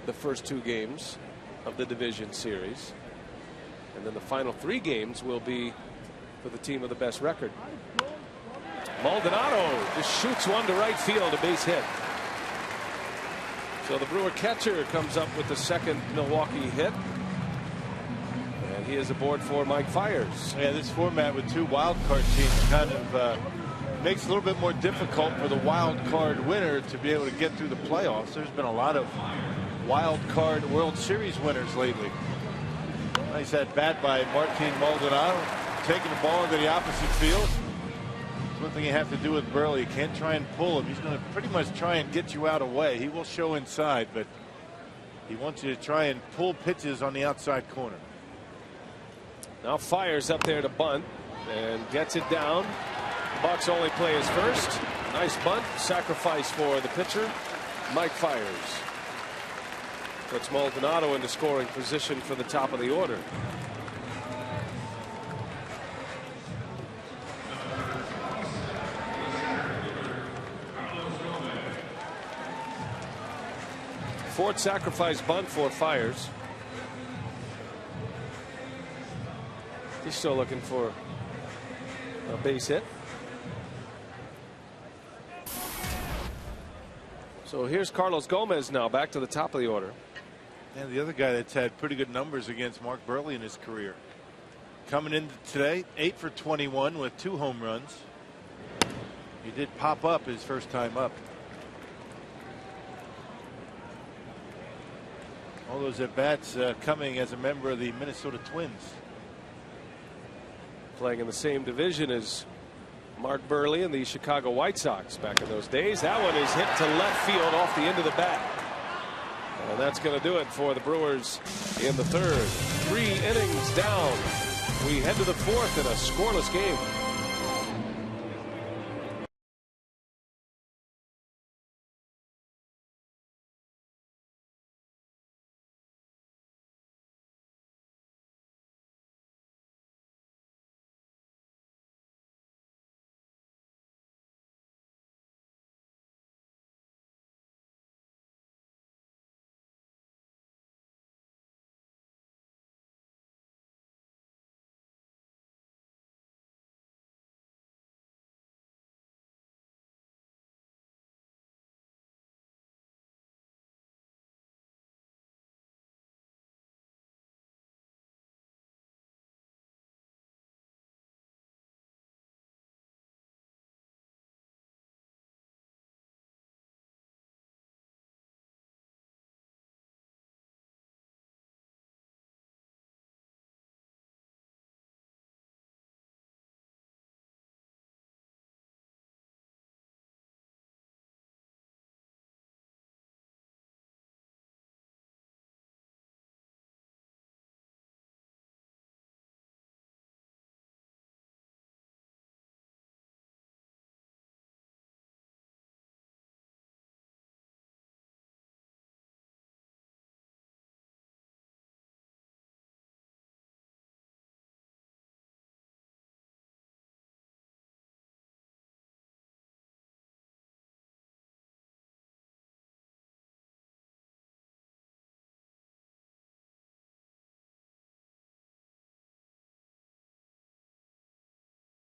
the first 2 games of the division series. And then the final 3 games will be for the team with the best record. Maldonado just shoots one to right field, a base hit. So the Brewer catcher comes up with the second Milwaukee hit. And he is aboard for Mike Fiers. Yeah, this format with 2 wild card teams kind of makes it a little bit more difficult for the wild card winner to be able to get through the playoffs. There's been a lot of wild card World Series winners lately. Nice at bat by Martin Maldonado, taking the ball into the opposite field. It's one thing you have to do with Buehrle. You can't try and pull him. He's going to pretty much try and get you out of the way. He will show inside, but he wants you to try and pull pitches on the outside corner. Now Fiers up there to bunt and gets it down. Bucks only play his first. Nice bunt. Sacrifice for the pitcher, Mike Fiers. Puts Maldonado into scoring position for the top of the order. Fourth sacrifice bunt for Fiers. He's still looking for a base hit. So here's Carlos Gomez now back to the top of the order. And the other guy that's had pretty good numbers against Mark Buehrle in his career. Coming in today, 8 for 21 with 2 home runs. He did pop up his first time up. All those at-bats coming as a member of the Minnesota Twins. Playing in the same division as Mark Buehrle and the Chicago White Sox back in those days. That one is hit to left field off the end of the bat. And that's going to do it for the Brewers in the 3rd. 3 innings down. We head to the 4th in a scoreless game.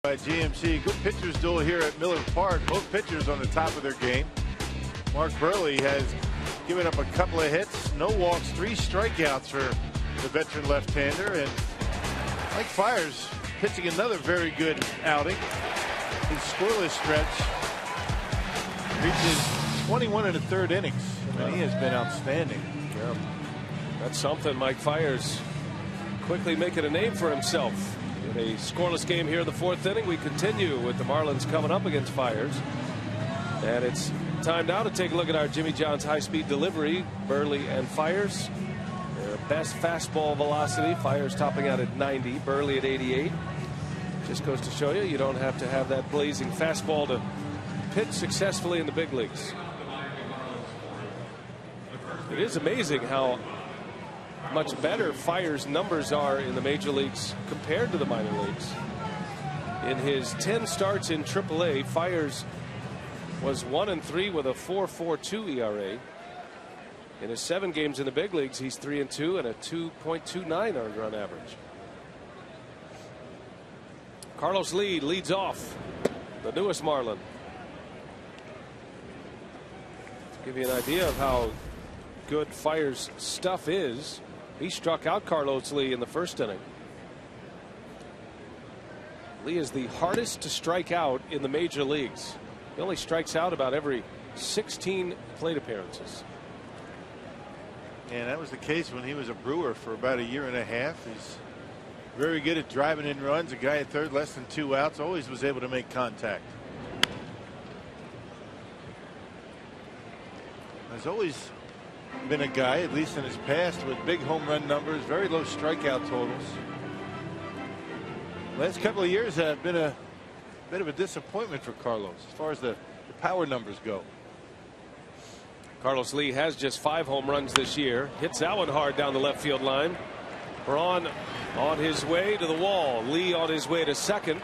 By GMC, good pitchers duel here at Miller Park. Both pitchers on the top of their game. Mark Buehrle has giving up a couple of hits, no walks, 3 strikeouts for the veteran left-hander. And Mike Fiers pitching another very good outing. His scoreless stretch reaches 21 1/3 innings. I mean, he has been outstanding. Yeah. That's something. Mike Fiers quickly making a name for himself. In a scoreless game here in the 4th inning, we continue with the Marlins coming up against Fiers. And it's time now to take a look at our Jimmy John's high-speed delivery. Burley and Fiers, their best fastball velocity. Fiers topping out at 90, Burley at 88. Just goes to show you don't have to have that blazing fastball to pitch successfully in the big leagues. It is amazing how much better Fiers' numbers are in the major leagues compared to the minor leagues. In his 10 starts in AAA, Fiers was 1-3 with a 4.42 ERA. In his 7 games in the big leagues, he's 3-2 and a 2.29 earned run average. Carlos Lee leads off, the newest Marlin. To give you an idea of how good Fiers' stuff is, he struck out Carlos Lee in the 1st inning. Lee is the hardest to strike out in the major leagues. He only strikes out about every 16 plate appearances. And that was the case when he was a Brewer for about 1.5 years. He's very good at driving in runs. A guy at third, less than 2 outs, always was able to make contact. There's always been a guy, at least in his past, with big home run numbers, very low strikeout totals. Last couple of years have been a bit of a disappointment for Carlos as far as the power numbers go. Carlos Lee has just 5 home runs this year. Hits that one hard down the left field line. Braun on his way to the wall. Lee on his way to second.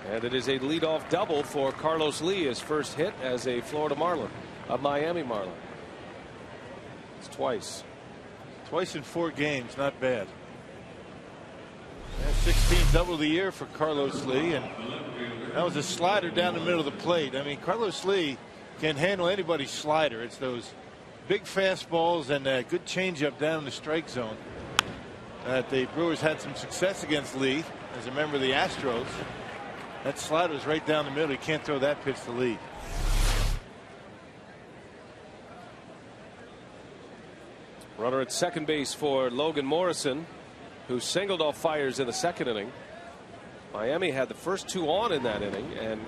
And it is a leadoff double for Carlos Lee, his first hit as a Florida Marlin, a Miami Marlin. It's twice. Twice in 4 games, not bad. 16th double of the year for Carlos Lee, and that was a slider down the middle of the plate. I mean, Carlos Lee can handle anybody's slider. It's those big fastballs and a good changeup down in the strike zone. The Brewers had some success against Lee as a member of the Astros. That slider was right down the middle. He can't throw that pitch to Lee. Runner at second base for Logan Morrison, who singled off Fiers in the 2nd inning. Miami had the first 2 on in that inning and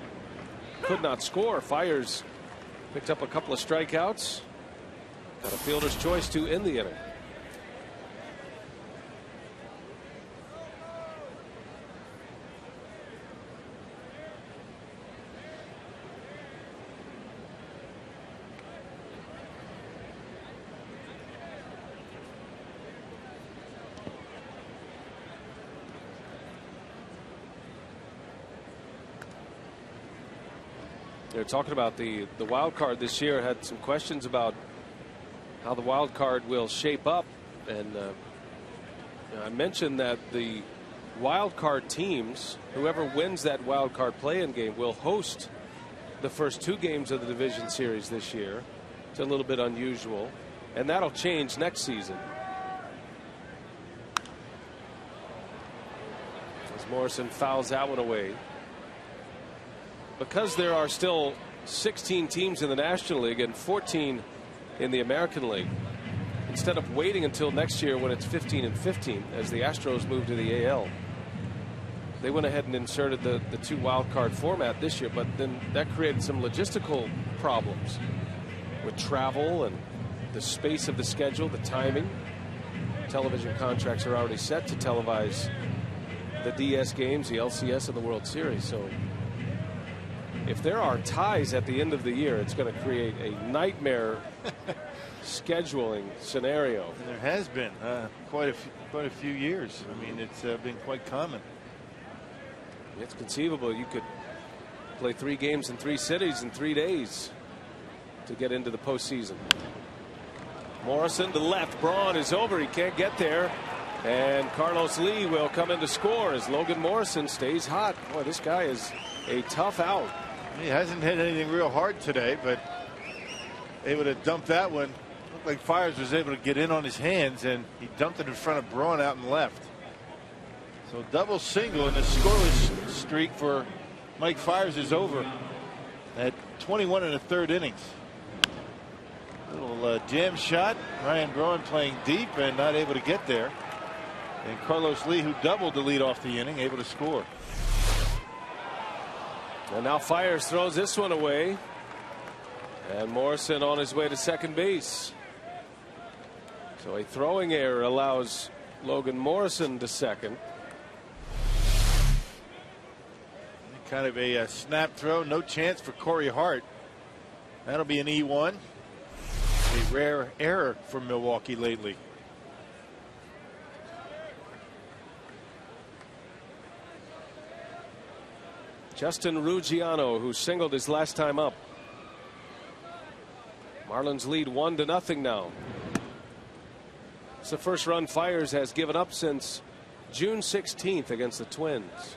could not score. Fiers picked up a couple of strikeouts. Got a fielder's choice to end the inning. They're talking about the wild card this year. Had some questions about how the wild card will shape up, and I mentioned that the wild card teams, whoever wins that wild card play-in game, will host the first 2 games of the division series this year. It's a little bit unusual, and that'll change next season. As Morrison fouls that one away. Because there are still 16 teams in the National League and 14 in the American League, instead of waiting until next year when it's 15 and 15 as the Astros move to the AL, they went ahead and inserted the 2 wild card format this year. But then that created some logistical problems with travel and the space of the schedule, the timing. Television contracts are already set to televise the DS games, the LCS, and the World Series. So if there are ties at the end of the year, it's going to create a nightmare scheduling scenario. And there has been quite a few years. I mean, it's been quite common. It's conceivable you could play 3 games in 3 cities in 3 days to get into the postseason. Morrison to left. Braun is over. He can't get there. And Carlos Lee will come in to score as Logan Morrison stays hot. Boy, this guy is a tough out. He hasn't hit anything real hard today, but able to dump that one. Looked like Fiers was able to get in on his hands, and he dumped it in front of Braun out and left. So double single, and the scoreless streak for Mike Fiers is over at 21 1/3 innings. Little jam shot. Ryan Braun playing deep and not able to get there. And Carlos Lee, who doubled to lead off the inning, able to score. And now Fiers throws this one away. And Morrison on his way to second base. So a throwing error allows Logan Morrison to second. Kind of a snap throw. No chance for Corey Hart. That'll be an E1. A rare error for Milwaukee lately. Justin Ruggiano, who singled his last time up. Marlins lead 1-0 now. It's the first run Fiers has given up since June 16th against the Twins.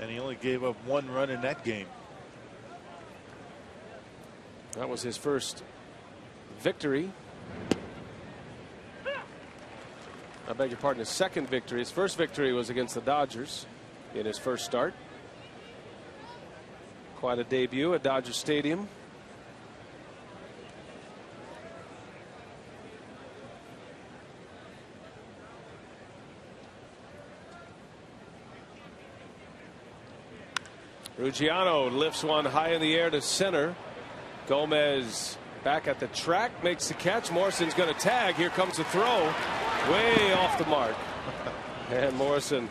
And he only gave up 1 run in that game. That was his first victory. I beg your pardon, his second victory. His first victory was against the Dodgers in his first start. Quite a debut at Dodger Stadium. Ruggiano lifts one high in the air to center. Gomez back at the track, makes the catch. Morrison's going to tag. Here comes the throw. Way off the mark. And Morrison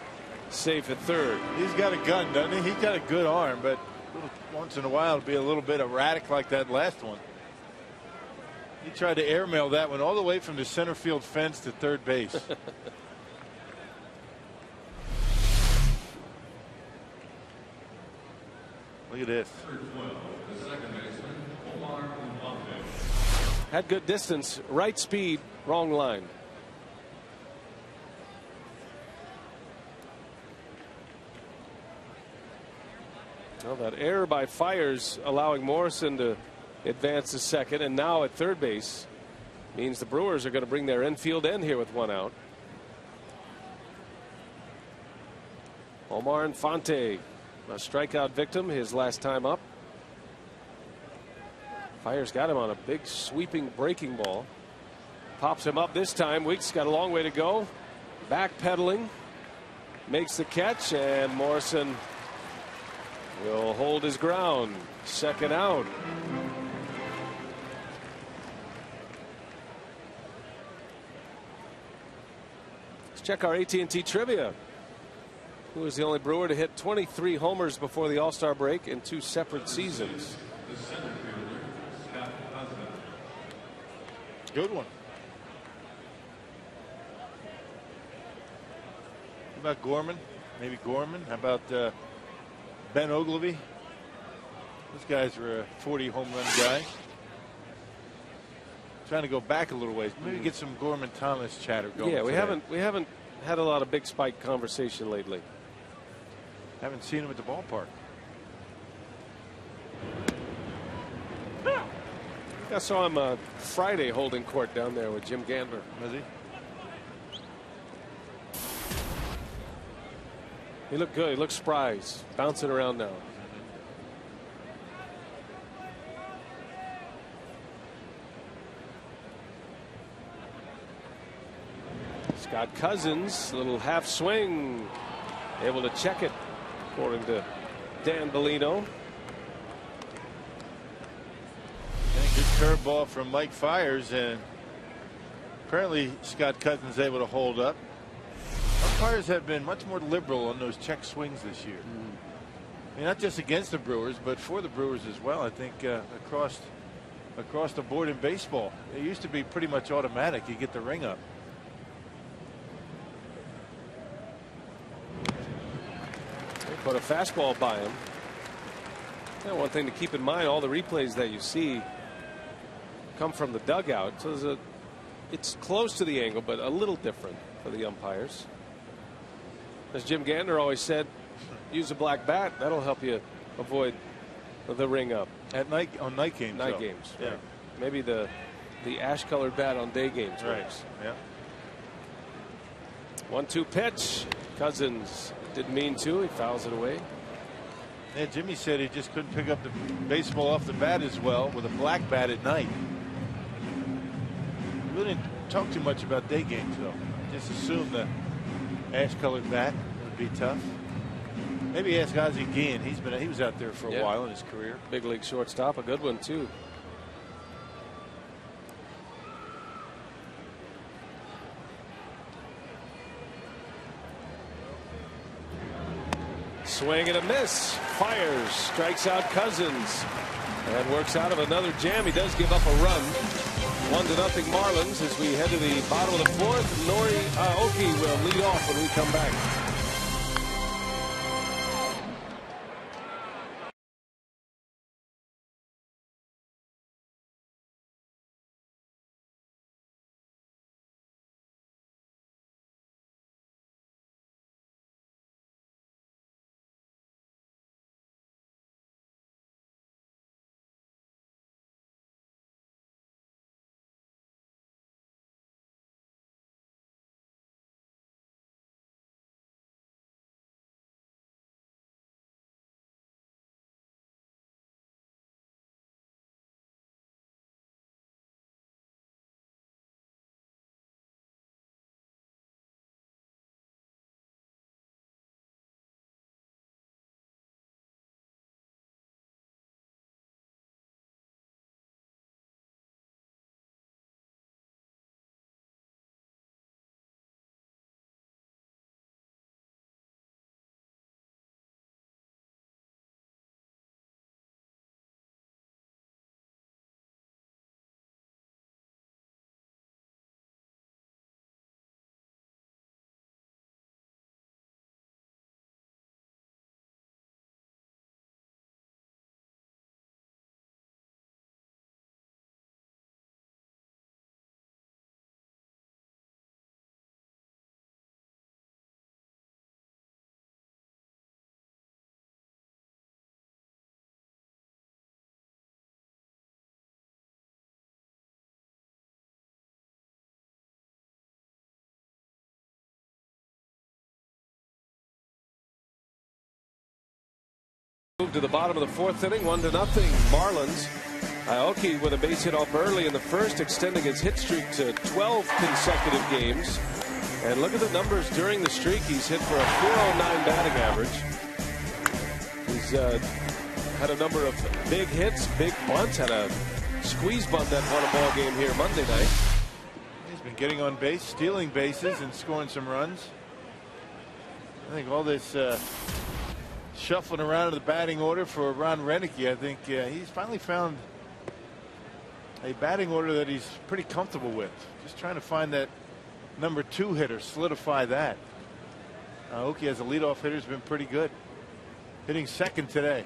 safe at third. He's got a gun, doesn't he? He's got a good arm, but once in a while it'll be a little bit erratic like that last one. He tried to airmail that one all the way from the center field fence to third base. Look at this. Had good distance, right speed, wrong line. Well, that error by Fiers allowing Morrison to advance to second, and now at third base means the Brewers are going to bring their infield end here with 1 out. Omar Infante, a strikeout victim his last time up. Fiers got him on a big sweeping breaking ball. Pops him up this time. Weeks got a long way to go. Backpedaling. Makes the catch, and Morrison will hold his ground. Second out. Let's check our AT&T trivia. Who was the only Brewer to hit 23 homers before the All-Star break in 2 separate seasons? Good one. How about Gorman? Maybe Gorman. How about Ben Oglivie? Those guys were a 40 home run guy. Trying to go back a little ways. Maybe get some Gorman Thomas chatter going. Yeah, we haven't had a lot of big spike conversation lately. Haven't seen him at the ballpark. I saw him Friday holding court down there with Jim Gandler. Was he? He looked good. He looked spry. He's bouncing around now. Scott Cousins, little half swing, able to check it, according to Dan Bellino. Good curveball from Mike Fiers, and apparently Scott Cousins able to hold up. Umpires have been much more liberal on those check swings this year. I mean, not just against the Brewers, but for the Brewers as well. I think across the board in baseball, it used to be pretty much automatic. You get the ring up. They put a fastball by him. And one thing to keep in mind, all the replays that you see come from the dugout, so it's close to the angle, but a little different for the umpires. As Jim Gandler always said, use a black bat. That'll help you avoid the ring up at night on night games. Night games. Yeah. Right. Maybe the ash-colored bat on day games. Right. Works. Yeah. 1-2 pitch. Cousins didn't mean to. He fouls it away. Yeah, Jimmy said he just couldn't pick up the baseball off the bat as well with a black bat at night. We didn't talk too much about day games though. Just assumed the ash-colored bat would be tough. Maybe ask Ozzie Guillen. He was out there for a while in his career. Big league shortstop, a good one too. Swing and a miss. Fires, strikes out Cousins, and works out of another jam. He does give up a run. 1-0 Marlins as we head to the bottom of the fourth. Nori Aoki will lead off when we come back. Move to the bottom of the fourth inning, 1-0 Marlins. Aoki with a base hit off early in the first, extending his hit streak to 12 consecutive games. And look at the numbers during the streak. He's hit for a .409 batting average. He's had a number of big hits, big bunts, had a squeeze bunt that won a ball game here Monday night. He's been getting on base, stealing bases, and scoring some runs. I think all this shuffling around in the batting order for Ron Roenicke, I think he's finally found a batting order that he's pretty comfortable with. Just trying to find that number 2 hitter, solidify that. Aoki as a leadoff hitter has been pretty good. Hitting second today.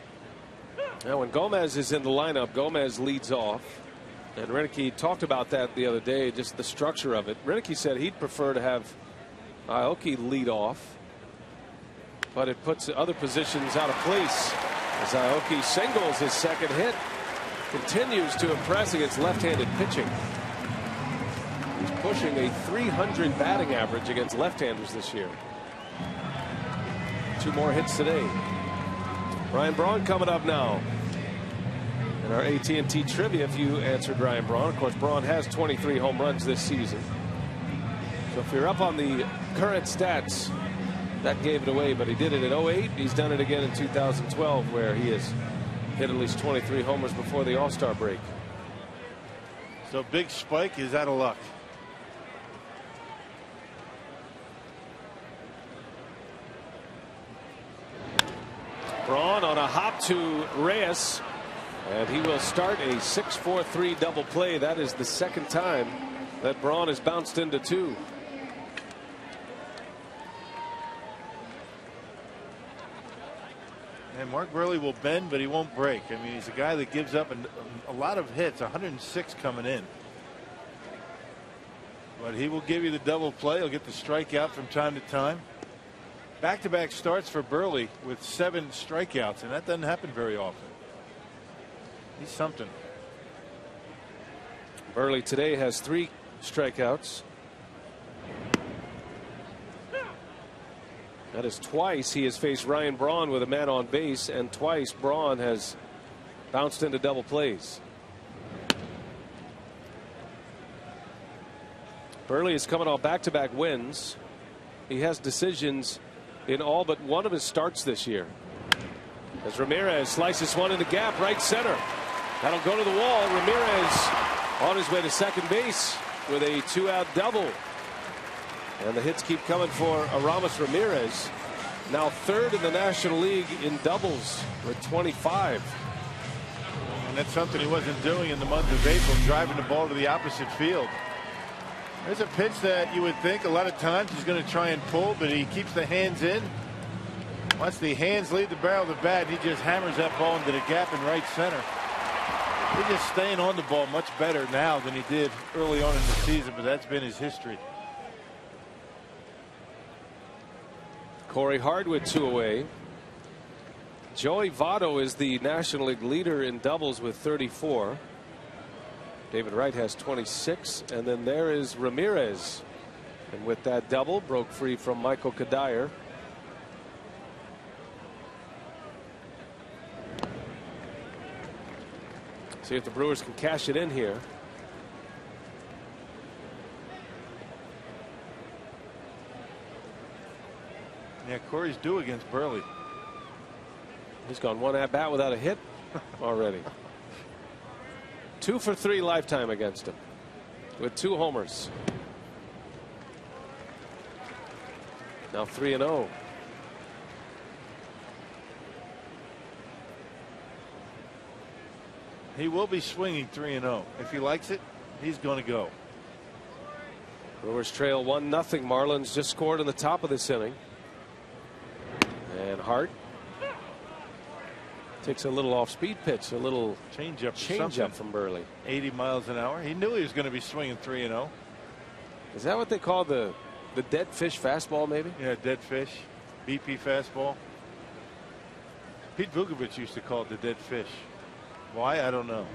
Now when Gomez is in the lineup, Gomez leads off. And Roenicke talked about that the other day, just the structure of it. Roenicke said he'd prefer to have Aoki lead off, but it puts other positions out of place as Aoki singles his second hit. Continues to impress against left-handed pitching. He's pushing a .300 batting average against left-handers this year. 2 more hits today. Ryan Braun coming up now. In our AT&T trivia, if you answered Ryan Braun, of course Braun has 23 home runs this season. So if you're up on the current stats, that gave it away, but he did it in 08. He's done it again in 2012, where he has hit at least 23 homers before the All-Star break. So big spike is out of luck. Braun on a hop to Reyes, and he will start a 6-4-3 double play. That is the second time that Braun has bounced into 2. And Mark Buehrle will bend, but he won't break. I mean, he's a guy that gives up a lot of hits, 106 coming in. But he will give you the double play. He'll get the strikeout from time to time. Back-to-back starts for Buehrle with 7 strikeouts, and that doesn't happen very often. He's something. Burley today has 3 strikeouts. That is twice he has faced Ryan Braun with a man on base, and twice Braun has bounced into double plays. Burley is coming off back-to-back wins. He has decisions in all but one of his starts this year. As Ramirez slices one in the gap, right center. That'll go to the wall. Ramirez on his way to second base with a 2-out double. And the hits keep coming for Aramis Ramirez. Now 3rd in the National League in doubles with 25. And that's something he wasn't doing in the month of April, driving the ball to the opposite field. There's a pitch that you would think a lot of times he's going to try and pull, but he keeps the hands in. Once the hands leave the barrel of the bat, he just hammers that ball into the gap in right center. He's just staying on the ball much better now than he did early on in the season, but that's been his history. Corey Hart with 2 away. Joey Votto is the National League leader in doubles with 34. David Wright has 26, and then there is Ramirez, and with that double broke free from Michael Kadire. See if the Brewers can cash it in here. Yeah, Corey's due against Burley. He's gone 1 at bat without a hit already. 2 for 3 lifetime against him with 2 homers. Now 3-0. He will be swinging 3-0. If he likes it, he's going to go. Brewers trail 1-0. Marlins just scored in the top of this inning. And Hart takes a little off-speed pitch, a little change-up from Burley. 80 miles an hour. He knew he was going to be swinging 3-0. Is that what they call the dead fish fastball, maybe? Yeah, dead fish. BP fastball. Pete Vukovich used to call it the dead fish. Why? I don't know.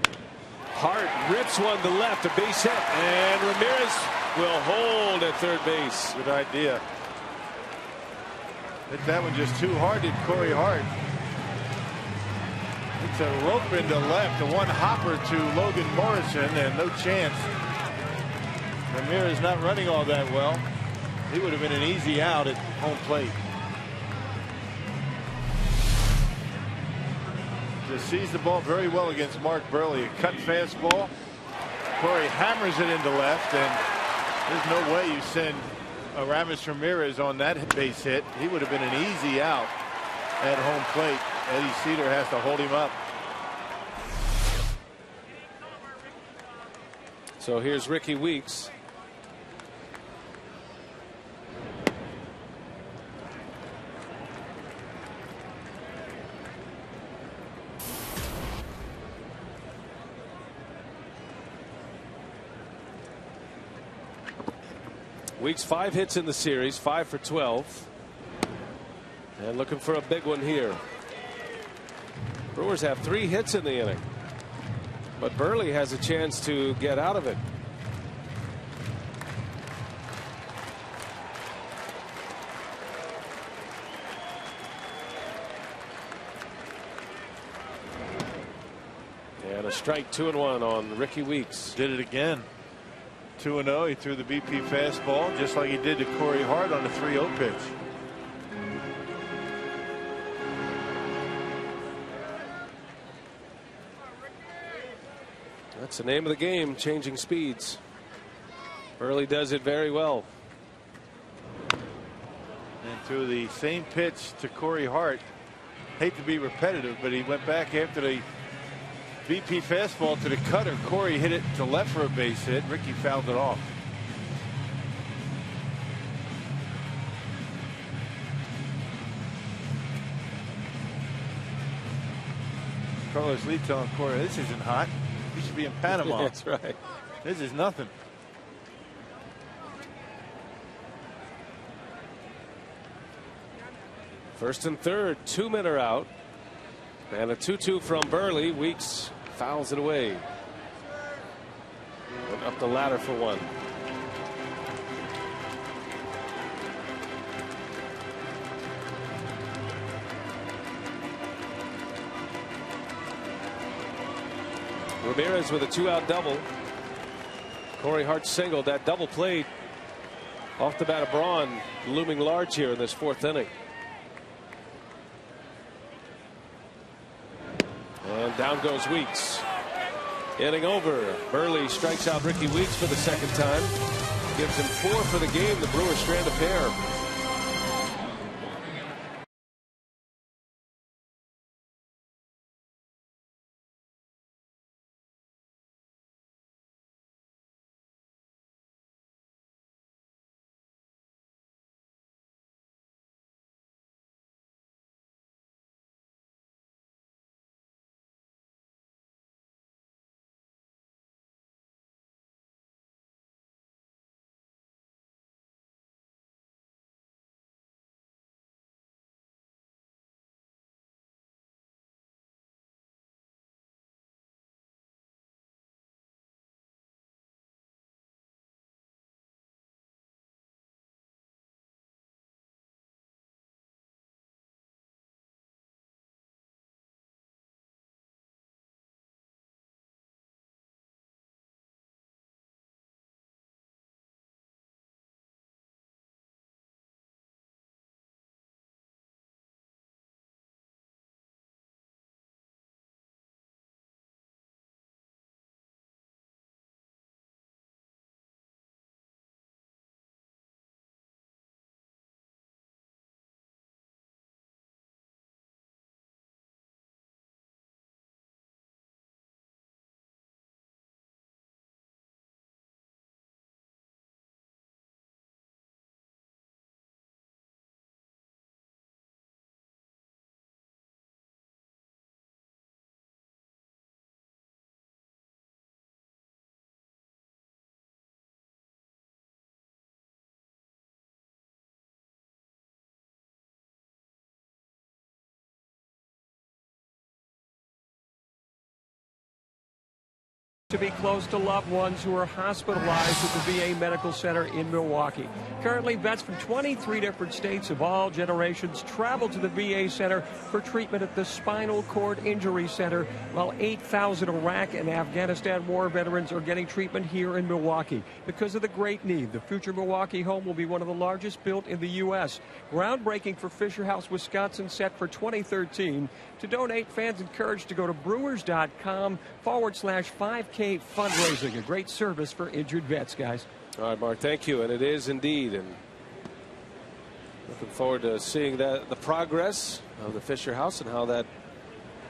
Hart rips one to left, a base hit, and Ramirez will hold at third base. Good idea. Hit that one just too hard, did Corey Hart. It's a rope into left, a one hopper to Logan Morrison, and no chance. Ramirez not running all that well. He would have been an easy out at home plate. Just sees the ball very well against Mark Burley. A cut fastball. Corey hammers it into left, and there's no way you send Aramis Ramirez on that base hit. He would have been an easy out at home plate. Eddie Cedar has to hold him up. So here's Ricky Weeks. Weeks 5 hits in the series, 5 for 12. And looking for a big one here. Brewers have 3 hits in the inning. But Burley has a chance to get out of it. And a strike, 2-1 on Ricky Weeks. Did it again. 2-0. He threw the BP fastball just like he did to Corey Hart on the 3-0 pitch. That's the name of the game, changing speeds. Burley does it very well. And threw the same pitch to Corey Hart. Hate to be repetitive, but he went back after the BP fastball to the cutter. Corey hit it to left for a base hit. Ricky fouled it off. Carlos Lee telling Corey, this isn't hot. You should be in Panama. That's right. This is nothing. First and third, 2 men are out. And a 2-2 from Burley. Weeks fouls it away. Went up the ladder for one. Ramirez with a 2-out double. Corey Hart singled. That double played off the bat of Braun, looming large here in this 4th inning. And down goes Weeks. Inning over. Burley strikes out Ricky Weeks for the 2nd time. Gives him 4 for the game. The Brewers strand a pair. To be close to loved ones who are hospitalized at the VA Medical Center in Milwaukee. Currently, vets from 23 different states of all generations travel to the VA Center for treatment at the Spinal Cord Injury Center, while 8,000 Iraq and Afghanistan war veterans are getting treatment here in Milwaukee. Because of the great need, the future Milwaukee home will be one of the largest built in the U.S. Groundbreaking for Fisher House, Wisconsin, set for 2013. To donate, fans encouraged to go to brewers.com/5K fundraising. A great service for injured vets, guys. All right, Mark, thank you. And it is indeed. And looking forward to seeing the progress of the Fisher House and how that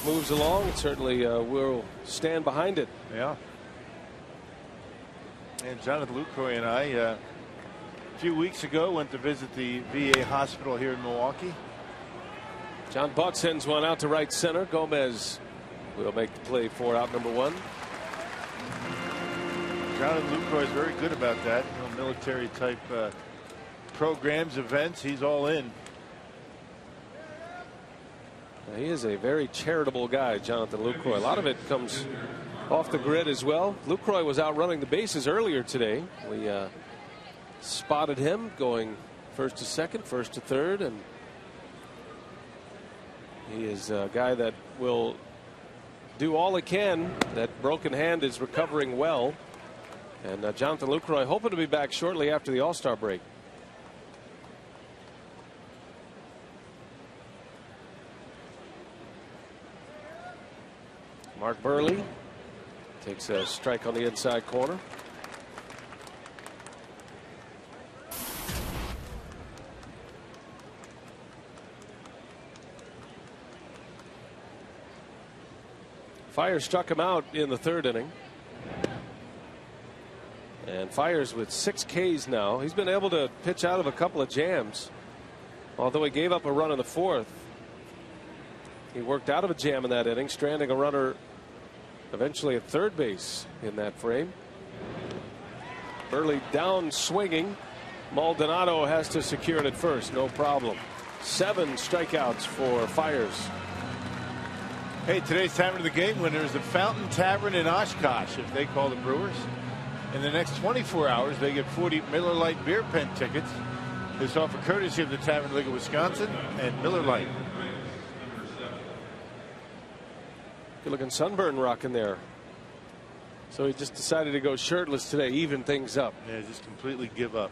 moves along. Certainly we'll stand behind it. Yeah. And Jonathan Lucroy and I, a few weeks ago, went to visit the VA hospital here in Milwaukee. John Buck sends one out to right center. Gomez will make the play for out number 1. Jonathan Lucroy is very good about that. You know, military type programs, events, he's all in. He is a very charitable guy, Jonathan Lucroy. A lot of it comes off the grid as well. Lucroy was out running the bases earlier today. We spotted him going first to second, first to third, and he is a guy that will do all he can. That broken hand is recovering well. And Jonathan Lucroy hoping to be back shortly after the All-Star break. Mark Burley takes a strike on the inside corner. Fire struck him out in the 3rd inning. And Fiers with 6 Ks now. He's been able to pitch out of a couple of jams. Although he gave up a run in the 4th. He worked out of a jam in that inning, stranding a runner eventually at third base in that frame. Burley down swinging. Maldonado has to secure it at first. No problem. 7 strikeouts for Fiers. Hey, today's Tavern of the Game winner is the Fountain Tavern in Oshkosh, if they call the Brewers. In the next 24 hours, they get 40 Miller Lite beer pen tickets. This offer courtesy of the Tavern League of Wisconsin and Miller Lite. Good looking sunburn rocking there. So he just decided to go shirtless today, even things up. Yeah, just completely give up.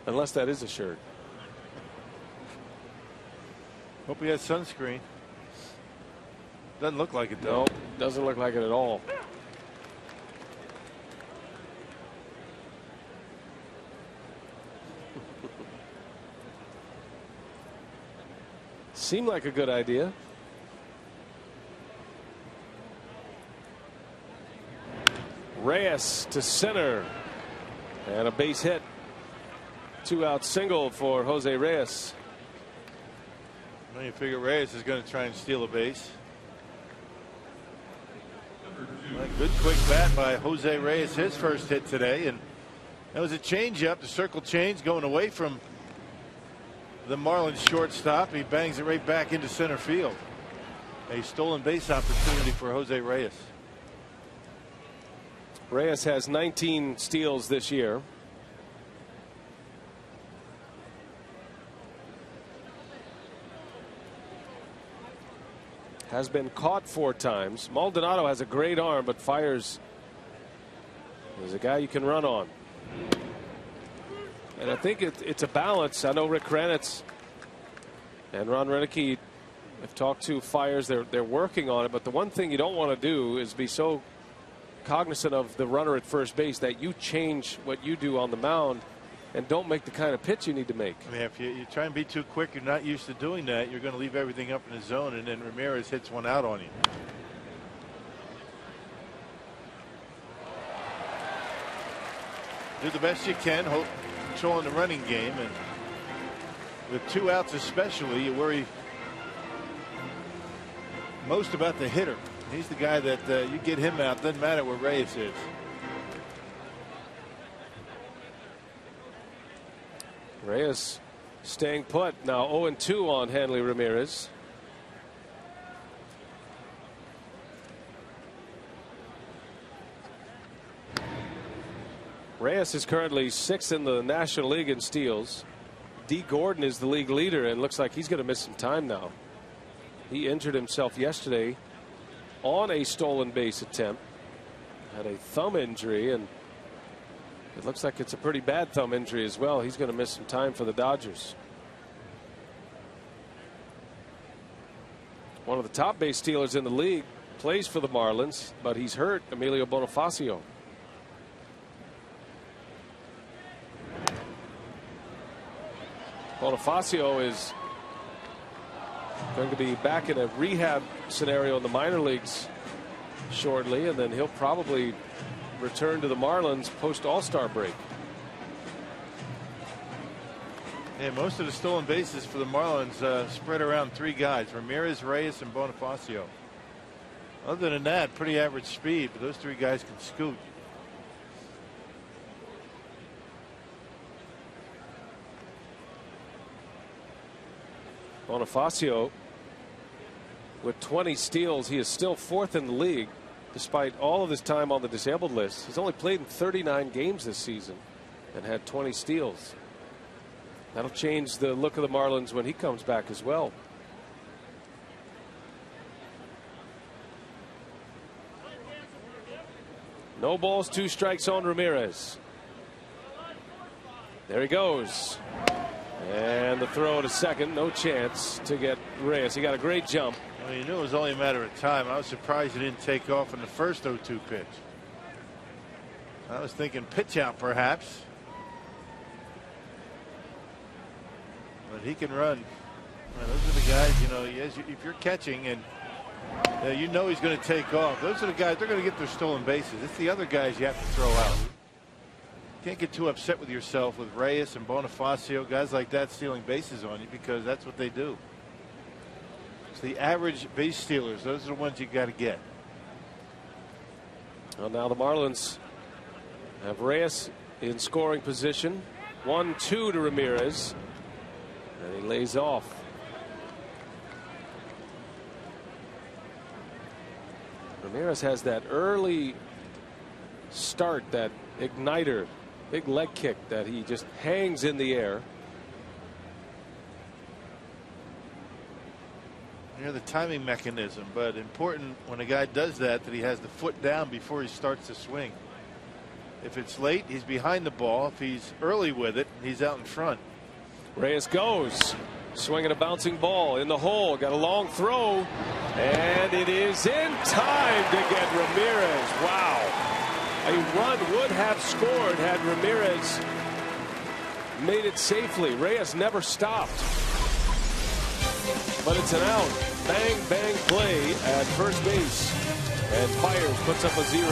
Unless that is a shirt. Hope he has sunscreen. Doesn't look like it though. No, doesn't look like it at all. Seemed like a good idea. Reyes to center. And a base hit. 2-out single for Jose Reyes. Well, you figure Reyes is going to try and steal a base. Well, good quick bat by Jose Reyes, his first hit today, and that was a changeup. The circle change going away from the Marlins shortstop. He bangs it right back into center field. A stolen base opportunity for Jose Reyes. Reyes has 19 steals this year. Has been caught 4 times. Maldonado has a great arm, but fires. There's a guy you can run on. And I think it's a balance. I know Rick Kranitz and Ron Renicky have talked to Fires. They're working on it. But the one thing you don't want to do is be so cognizant of the runner at first base that you change what you do on the mound and don't make the kind of pitch you need to make. I mean, if you try and be too quick, you're not used to doing that. You're going to leave everything up in the zone, and then Ramirez hits one out on you. Do the best you can, controlling the running game, and with 2 outs especially, you worry most about the hitter. He's the guy that you get him out, doesn't matter where Reyes is. Reyes staying put. Now 0-2 on Hanley Ramirez. Reyes is currently 6th in the National League in steals. D. Gordon is the league leader and looks like he's going to miss some time now. He injured himself yesterday on a stolen base attempt. Had a thumb injury, and it looks like it's a pretty bad thumb injury as well. He's going to miss some time for the Dodgers. One of the top base stealers in the league plays for the Marlins, but he's hurt. Emilio Bonifacio. Bonifacio is going to be back in a rehab scenario in the minor leagues shortly, and then he'll probably return to the Marlins post All-Star break. Yeah, most of the stolen bases for the Marlins spread around 3 guys: Ramirez, Reyes, and Bonifacio. Other than that, pretty average speed, but those 3 guys can scoot. Bonifacio with 20 steals. He is still 4th in the league despite all of his time on the disabled list. He's only played in 39 games this season and had 20 steals. That'll change the look of the Marlins when he comes back as well. No balls, 2 strikes on Ramirez. There he goes. And the throw to second, no chance to get Reyes. He got a great jump. I mean, you knew it was only a matter of time. I was surprised he didn't take off in the first 0-2 pitch. I was thinking pitch out perhaps. But he can run. Man, those are the guys, you know, if you're catching and you know he's going to take off. Those are the guys, they're going to get their stolen bases. It's the other guys you have to throw out. Can't get too upset with yourself with Reyes and Bonifacio, guys like that stealing bases on you, because that's what they do. It's the average base stealers. Those are the ones you got to get. Well, now the Marlins have Reyes in scoring position. 1-2 to Ramirez. And he lays off. Ramirez has that early start, that igniter, big leg kick that he just hangs in the air. Yeah, the timing mechanism, but important when a guy does that he has the foot down before he starts to swing. If it's late, he's behind the ball. If he's early with it, he's out in front. Reyes goes, swinging a bouncing ball in the hole, got a long throw, and it is in time to get Ramirez. Wow. A run would have scored had Ramirez made it safely. Reyes never stopped. But it's an out. Bang, bang play at first base. And Fiers puts up a 0.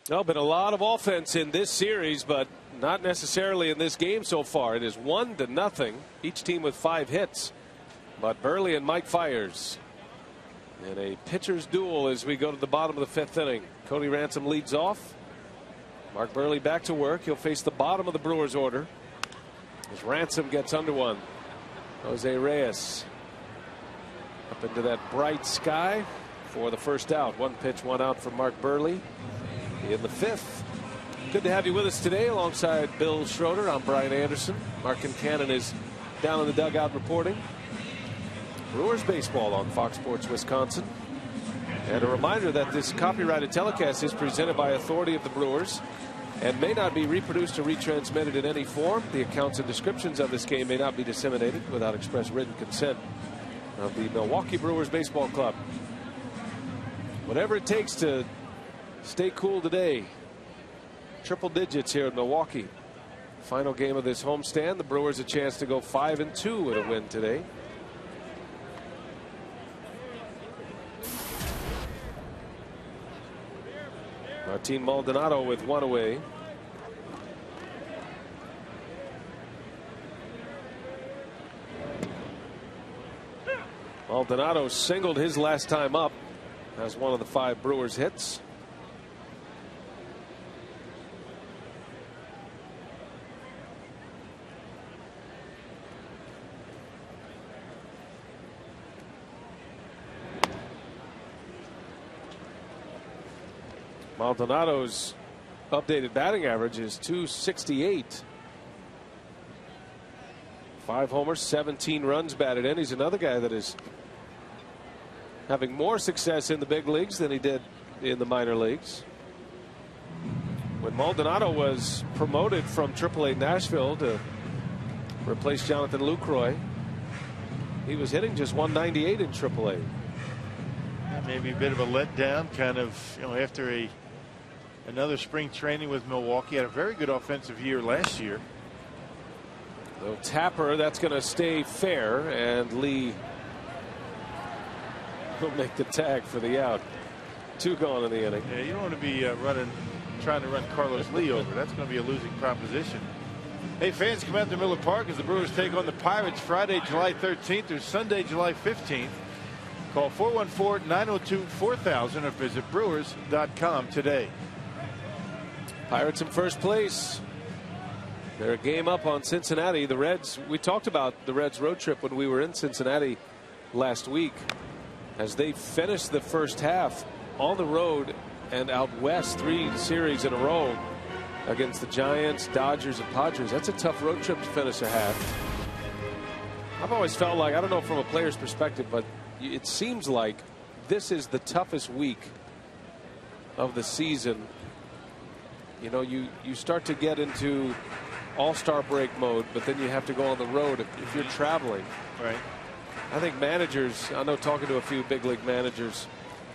Well, been a lot of offense in this series, but not necessarily in this game so far. It is 1-0. Each team with 5 hits. But Buehrle and Mike Fiers in a pitcher's duel as we go to the bottom of the 5th inning. Cody Ransom leads off. Mark Buehrle back to work. He'll face the bottom of the Brewers order as Ransom gets under one. Jose Reyes up into that bright sky for the first out. 1 pitch, 1 out for Mark Buehrle in the 5th. Good to have you with us today alongside Bill Schroeder. I'm Brian Anderson. Mark Kincannon is down in the dugout reporting. Brewers baseball on Fox Sports Wisconsin. And a reminder that this copyrighted telecast is presented by authority of the Brewers and may not be reproduced or retransmitted in any form. The accounts and descriptions of this game may not be disseminated without express written consent of the Milwaukee Brewers Baseball Club. Whatever it takes to stay cool today. Triple digits here in Milwaukee. Final game of this homestand. The Brewers a chance to go 5-2 with a win today. Martin Maldonado with 1 away. Maldonado singled his last time up as one of the 5 Brewers hits. Maldonado's updated batting average is .268. 5 homers, 17 runs batted in. He's another guy that is having more success in the big leagues than he did in the minor leagues. When Maldonado was promoted from AAA Nashville to replace Jonathan Lucroy, He was hitting just 198 in AAA. Maybe a bit of a letdown, kind of, after another spring training with Milwaukee. Had a very good offensive year last year. So Tapper, that's going to stay fair, and Lee will make the tag for the out. 2 gone in the inning. Yeah, you don't want to be trying to run Carlos Lee over. That's going to be a losing proposition. Hey, fans, come out to Miller Park as the Brewers take on the Pirates Friday, July 13th through Sunday, July 15th. Call 414-902-4000 or visit Brewers.com today. Pirates in first place. They're a game up on Cincinnati. The Reds, we talked about the Reds road trip when we were in Cincinnati last week, as they finished the first half on the road and out west, 3 series in a row against the Giants, Dodgers, and Padres. That's a tough road trip to finish a half. I've always felt like, I don't know from a player's perspective, but it seems like this is the toughest week of the season. You know, you start to get into all-star break mode, but then you have to go on the road if you're traveling. Right. I think managers, I know talking to a few big league managers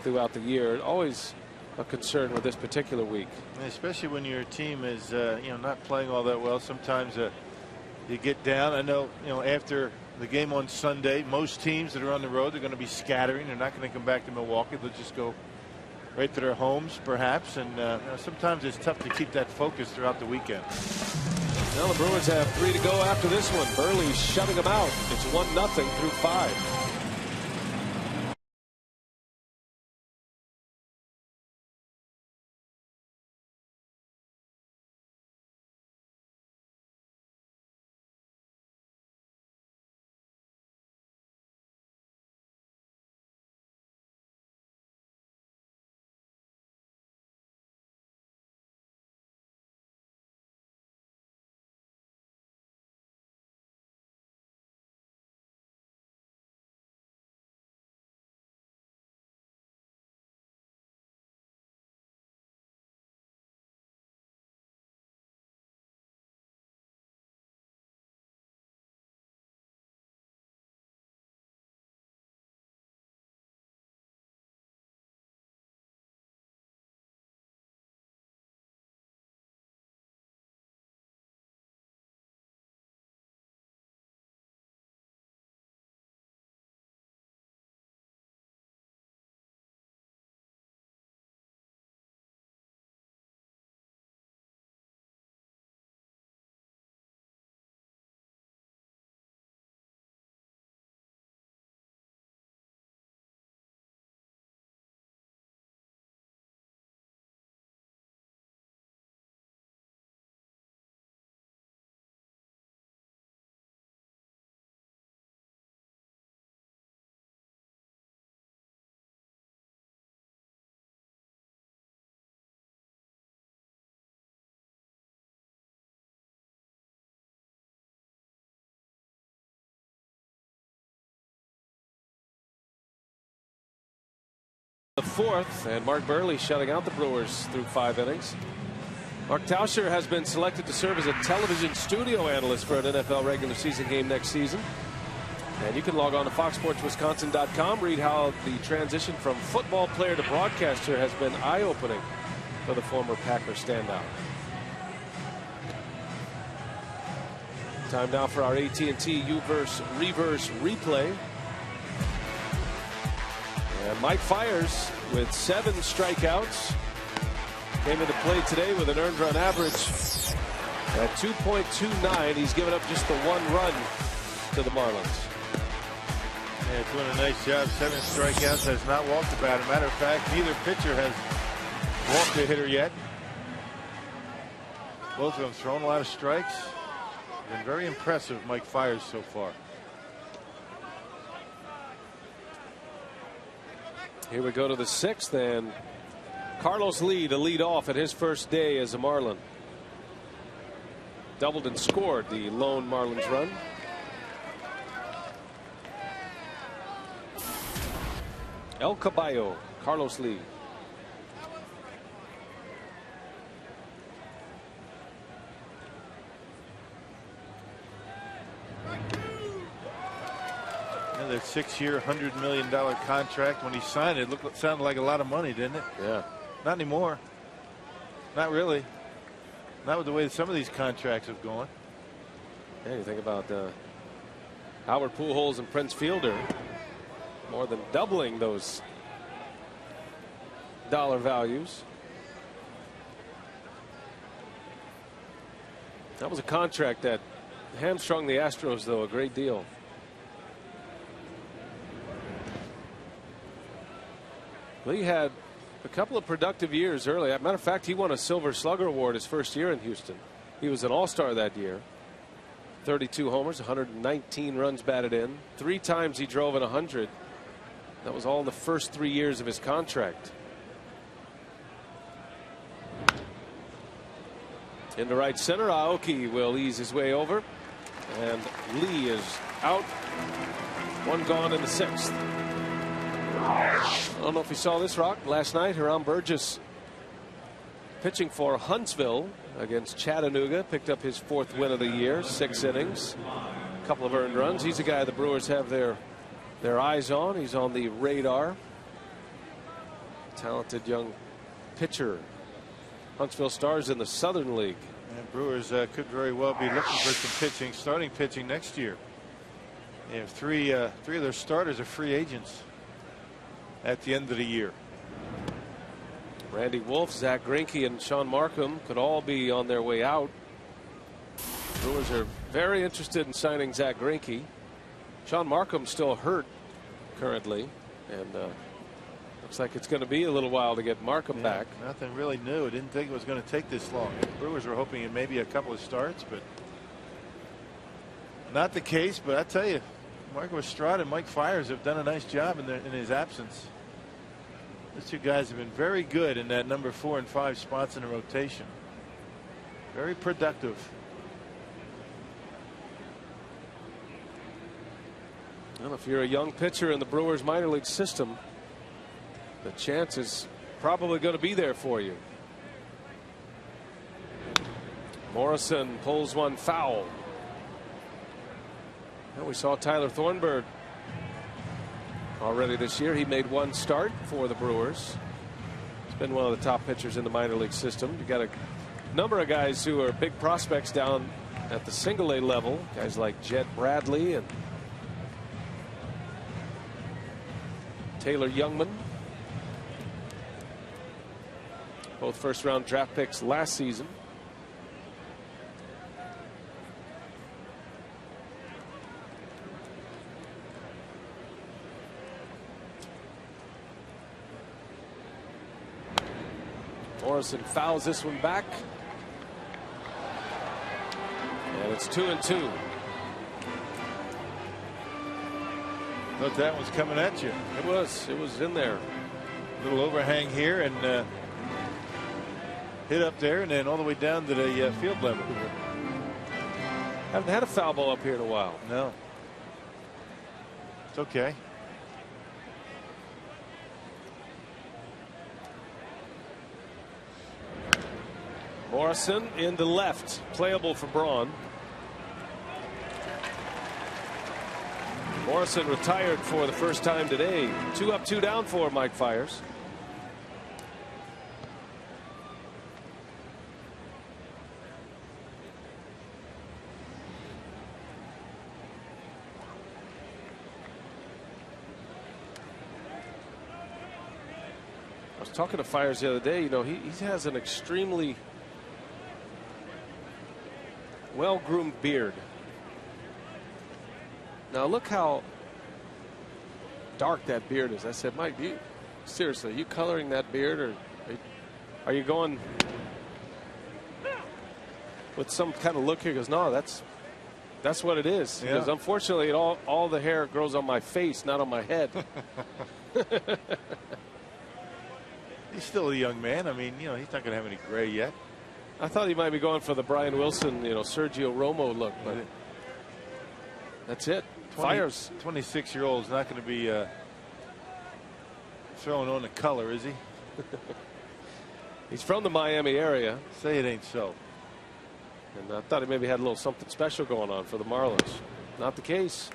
throughout the year, always a concern with this particular week. Especially when your team is not playing all that well. Sometimes you get down. I know, after the game on Sunday, most teams that are on the road, they're going to be scattering. They're not going to come back to Milwaukee. They'll just go right to their homes, perhaps. And sometimes it's tough to keep that focus throughout the weekend. Now the Brewers have 3 to go after this one. Burley's shutting them out. It's 1-0 through 5. The 4th, and Mark Burley shutting out the Brewers through 5 innings. Mark Tauscher has been selected to serve as a television studio analyst for an NFL regular season game next season. And you can log on to FoxSportsWisconsin.com, read how the transition from football player to broadcaster has been eye-opening for the former Packer standout. Time now for our AT&T U-verse reverse replay. And Mike Fiers with 7 strikeouts came into play today with an earned run average at 2.29. He's given up just the 1 run to the Marlins. Yeah, doing a nice job. 7 strikeouts, has not walked a batter. Matter of fact, neither pitcher has walked a hitter yet. Both of them thrown a lot of strikes. Been very impressive, Mike Fiers, so far. Here we go to the 6th, and Carlos Lee to lead off at his first day as a Marlin. Doubled and scored the lone Marlins run. El Caballo, Carlos Lee. that 6-year, $100 million contract. When he signed it, sounded like a lot of money, didn't it? Yeah. Not anymore. Not really. Not with the way some of these contracts have gone. Yeah, you think about Howard Pujols and Prince Fielder, more than doubling those dollar values. That was a contract that hamstrung the Astros, though, a great deal. Lee had a couple of productive years early. As a matter of fact, he won a Silver Slugger Award his first year in Houston. He was an all-star that year. 32 homers, 119 runs batted in. 3 times he drove in 100. That was all in the first 3 years of his contract. Into right center, Aoki will ease his way over. And Lee is out. 1 gone in the 6th. I don't know if you saw this, Rock. Last night, Hiram Burgess pitching for Huntsville against Chattanooga. Picked up his 4th win of the year. 6 innings. A couple of earned runs. He's a guy the Brewers have their eyes on. He's on the radar. Talented young pitcher. Huntsville Stars in the Southern League. And Brewers could very well be looking for some pitching, starting pitching next year. They have three of their starters are free agents at the end of the year. Randy Wolf, Zach Greinke, and Sean Markham could all be on their way out. Brewers are very interested in signing Zach Greinke. Sean Markham still hurt currently, and looks like it's going to be a little while to get Markham back. Nothing really new. I didn't think it was going to take this long. The Brewers were hoping it maybe a couple of starts, but not the case. But I tell you, Marco Estrada and Mike Fiers have done a nice job in his absence. Those 2 guys have been very good in that number 4 and 5 spots in the rotation. Very productive. Well, if you're a young pitcher in the Brewers minor league system, the chance is probably going to be there for you. Morrison pulls one foul. And we saw Tyler Thornburg already this year. He made 1 start for the Brewers. He's been one of the top pitchers in the minor league system. You got a number of guys who are big prospects down at the single A level. Guys like Jed Bradley and Taylor Youngman. Both first-round draft picks last season. Morrison fouls this one back. And it's 2-2. Thought that was coming at you. It was in there. Little overhang here and hit up there and then all the way down to the field level. Haven't had a foul ball up here in a while. No. It's okay. Morrison in the left, playable for Braun. Morrison retired for the first time today. 2 up, 2 down for Mike Fiers. I was talking to Fiers the other day. You know, he has an extremely well-groomed beard. Now look how dark that beard is. I said, Mike, seriously, are you coloring that beard, or are you going with some kind of look here? He goes, no, that's what it is. Yeah. Because unfortunately, all the hair grows on my face, not on my head. He's still a young man. I mean, you know, he's not going to have any gray yet. I thought he might be going for the Brian Wilson, you know, Sergio Romo look, but that's it. Fiers. 26-year-old is not going to be throwing on the color, is he? He's from the Miami area. Say it ain't so. And I thought he maybe had a little something special going on for the Marlins. Not the case.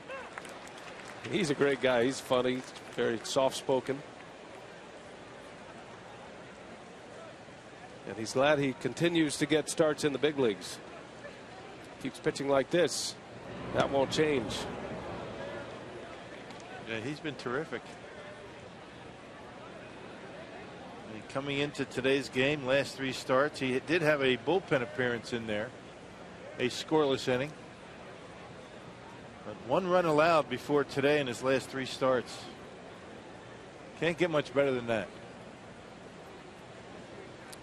He's a great guy. He's funny, very soft-spoken. And he's glad he continues to get starts in the big leagues. Keeps pitching like this. That won't change. Yeah, he's been terrific. And coming into today's game, last 3 starts, he did have a bullpen appearance in there. A scoreless inning. But 1 run allowed before today in his last 3 starts. Can't get much better than that.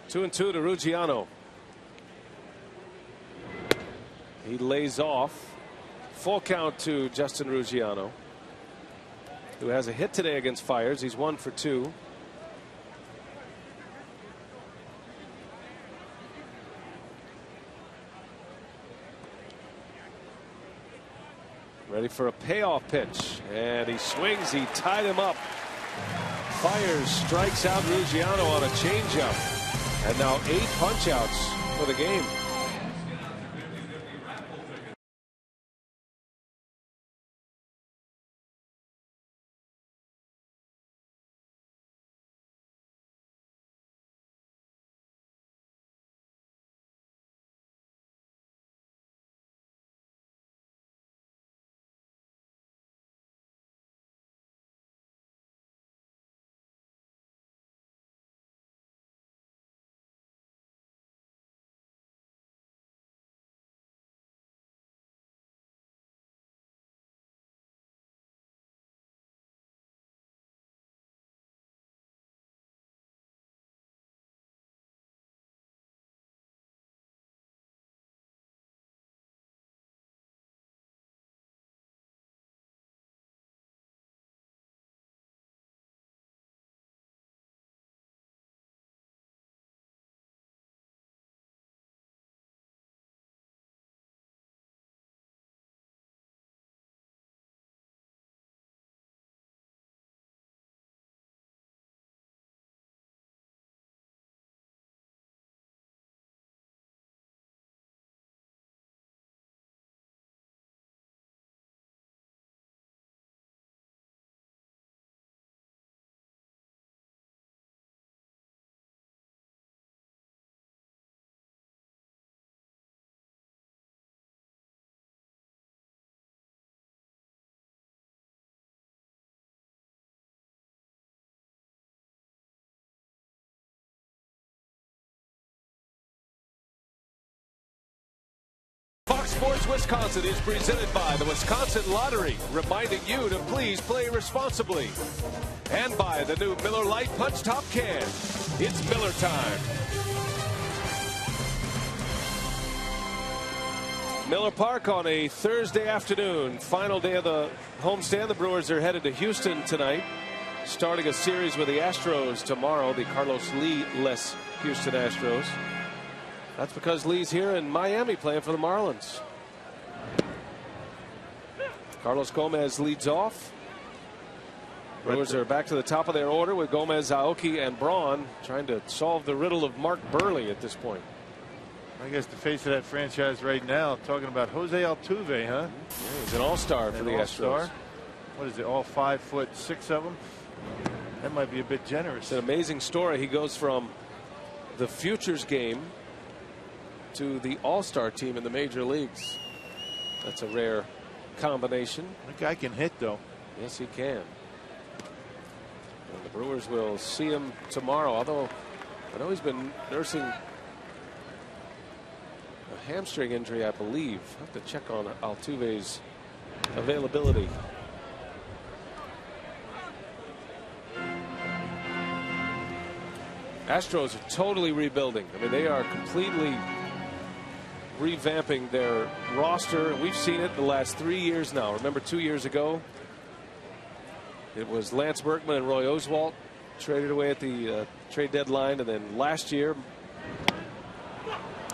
2-2 to Ruggiano. He lays off. Full count to Justin Ruggiano, who has a hit today against Fiers. He's 1 for 2. Ready for a payoff pitch, and he swings. He tied him up. Fiers strikes out Ruggiano on a changeup, and now 8 punch-outs for the game. Fox Sports Wisconsin is presented by the Wisconsin Lottery, reminding you to please play responsibly. And by the new Miller Lite Punch Top Can. It's Miller time. Miller Park on a Thursday afternoon, final day of the homestand. The Brewers are headed to Houston tonight, starting a series with the Astros tomorrow, the Carlos Lee-less Houston Astros. That's because Lee's here in Miami playing for the Marlins. Carlos Gomez leads off. Brewers are back to the top of their order with Gomez, Aoki, and Braun trying to solve the riddle of Mark Burley at this point. I guess the face of that franchise right now, talking about Jose Altuve, huh? Yeah, he's an all-star for the Astros. What is it, all 5'6" of them? That might be a bit generous. It's an amazing story. He goes from the Futures game to the all-star team in the major leagues. That's a rare combination. The guy can hit, though. Yes, he can. And the Brewers will see him tomorrow, although I know he's been nursing a hamstring injury, I believe. I have to check on Altuve's availability. Astros are totally rebuilding. I mean, they are completely revamping their roster. We've seen it the last 3 years now. Remember 2 years ago, it was Lance Berkman and Roy Oswalt traded away at the trade deadline. And then last year,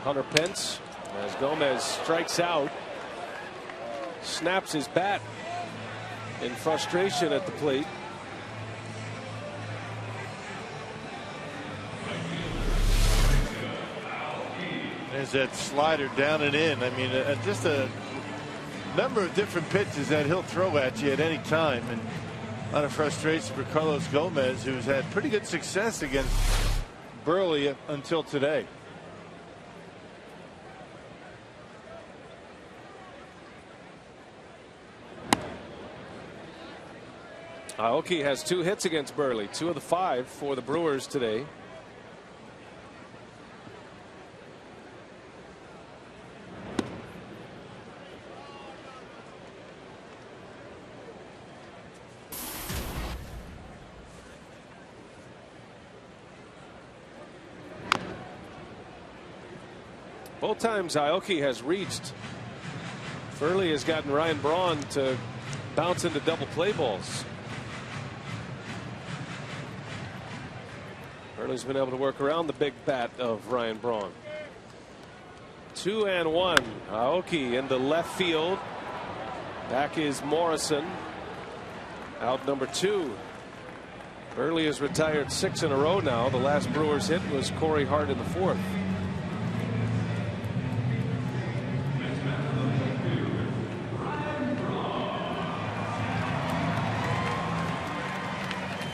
Hunter Pence, as Gomez strikes out, snaps his bat in frustration at the plate. There's that slider down and in. I mean, just a number of different pitches that he'll throw at you at any time, and a lot of frustration for Carlos Gomez, who's had pretty good success against Burley until today. Aoki has 2 hits against Burley, 2 of the 5 for the Brewers today. Both times Aoki has reached, Furley has gotten Ryan Braun to bounce into double play balls. Furley's been able to work around the big bat of Ryan Braun. 2-1. Aoki into left field. Back is Morrison. Out number 2. Furley has retired 6 in a row now. The last Brewers hit was Corey Hart in the 4th.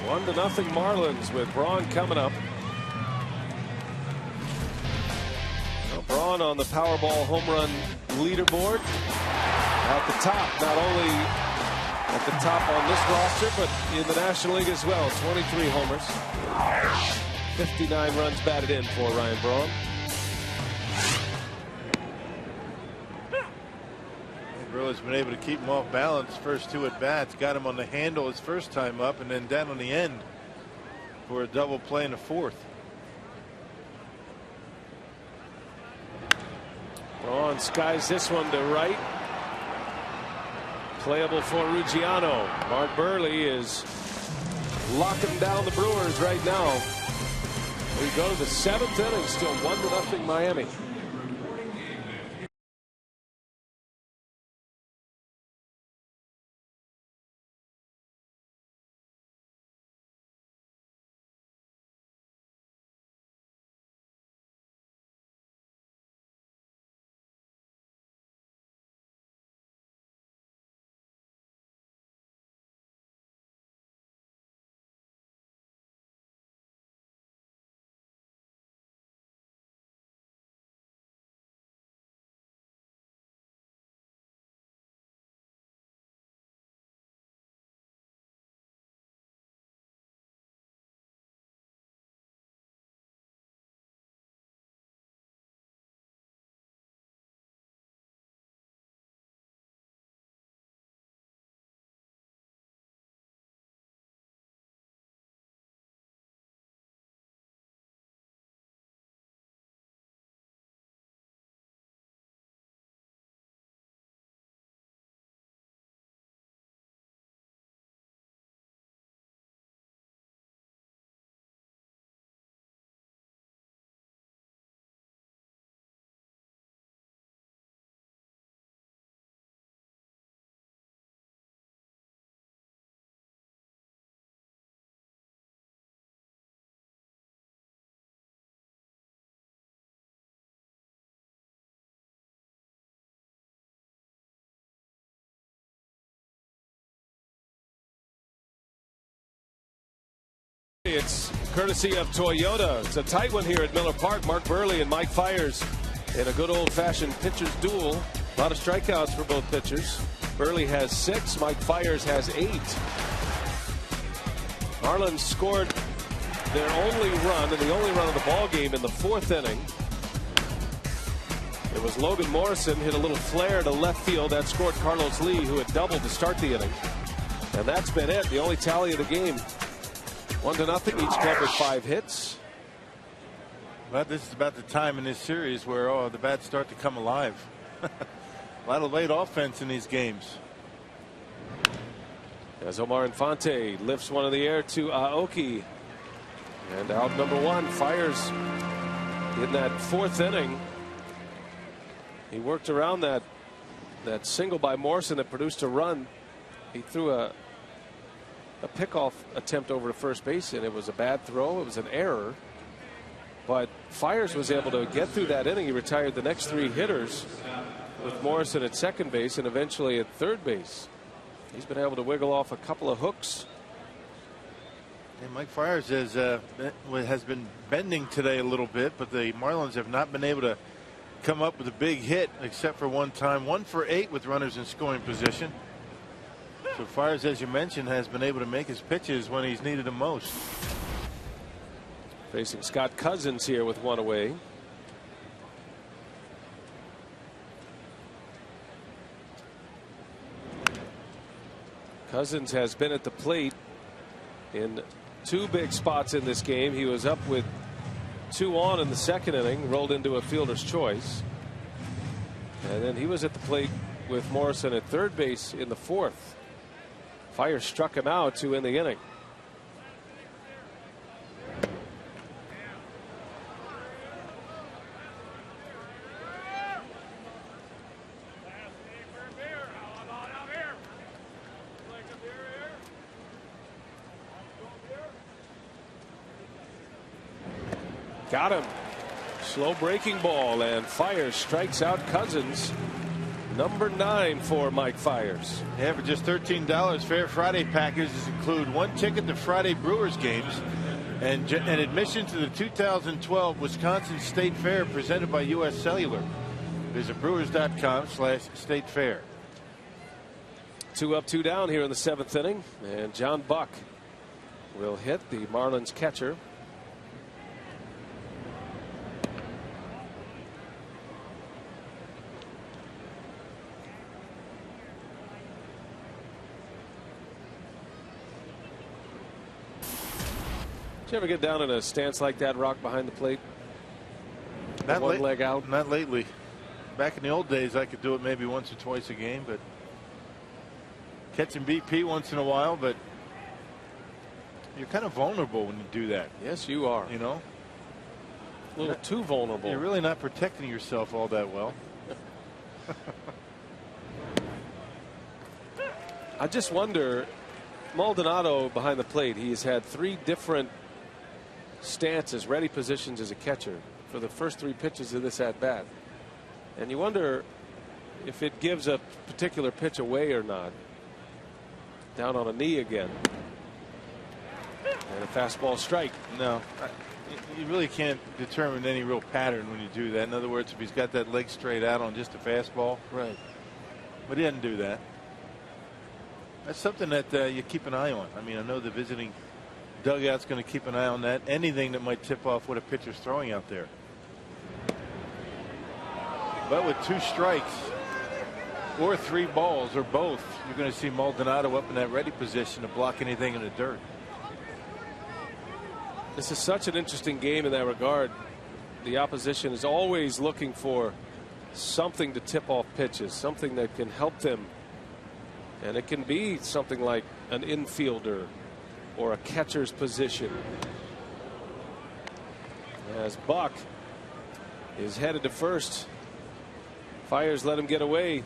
One to nothing Marlins with Braun coming up. Now Braun on the Powerball home run leaderboard at the top, not only at the top on this roster but in the National League as well. 23 homers, 59 runs batted in for Ryan Braun. Has been able to keep him off balance. First 2 at bats, got him on the handle his first time up, and then down on the end for a double play in the 4th. Braun skies this one to right. Playable for Ruggiano. Mark Burley is locking down the Brewers right now. We go to the 7th inning, still 1-0 Miami. It's courtesy of Toyota. It's a tight one here at Miller Park. Mark Burley and Mike Fiers in a good old-fashioned pitcher's duel. A lot of strikeouts for both pitchers. Burley has 6. Mike Fiers has 8. Marlins scored their only run and the only run of the ball game in the 4th inning. It was Logan Morrison hit a little flare to left field that scored Carlos Lee, who had doubled to start the inning. And that's been it. The only tally of the game. 1-0. Each club with 5 hits. But this is about the time in this series where the bats start to come alive. A lot of late offense in these games. As Omar Infante lifts one in the air to Aoki. And out number 1, Fiers in that 4th inning. He worked around that single by Morrison that produced a run. He threw a pickoff attempt over to first base, and it was a bad throw. It was an error. But Fiers was able to get through that inning. He retired the next 3 hitters. with Morrison at second base and eventually at third base. He's been able to wiggle off a couple of hooks. And Mike Fiers has been bending today a little bit, but the Marlins have not been able to come up with a big hit except for one time. 1 for 8 with runners in scoring position. So Fiers, as you mentioned, has been able to make his pitches when he's needed them most. Facing Scott Cousins here with one away. Cousins has been at the plate in 2 big spots in this game. He was up with 2 on in the second inning, rolled into a fielder's choice. And then he was at the plate with Morrison at third base in the 4th. Fiers struck him out to end the inning. Got him. Slow breaking ball, and Fiers strikes out Cousins. Number 9 for Mike Fiers. Yeah, for just $13, Fair Friday packages include 1 ticket to Friday Brewers games and admission to the 2012 Wisconsin State Fair presented by U.S. Cellular. Visit brewers.com/State Fair. 2 up, 2 down here in the 7th inning, and John Buck will hit the Marlins catcher. Did you ever get down in a stance like that, Rock, behind the plate? Not one leg out? Not lately. Back in the old days, I could do it maybe once or twice a game, but catching BP once in a while. But you're kind of vulnerable when you do that. Yes, you are. You know, a little too vulnerable. You're really not protecting yourself all that well. I just wonder, Maldonado behind the plate, he's had 3 different stances, ready positions as a catcher for the first 3 pitches of this at bat. And you wonder if it gives a particular pitch away or not. Down on a knee again. And a fastball strike. No, you really can't determine any real pattern when you do that. In other words, if he's got that leg straight out on just a fastball. Right. But he didn't do that. That's something that you keep an eye on. I mean, I know the visiting dugout's going to keep an eye on that. Anything that might tip off what a pitcher's throwing out there. But with 2 strikes or 3 balls or both, you're going to see Maldonado up in that ready position to block anything in the dirt. This is such an interesting game in that regard. The opposition is always looking for something to tip off pitches, something that can help them. And it can be something like an infielder or a catcher's position. As Buck is headed to first, Fiers let him get away.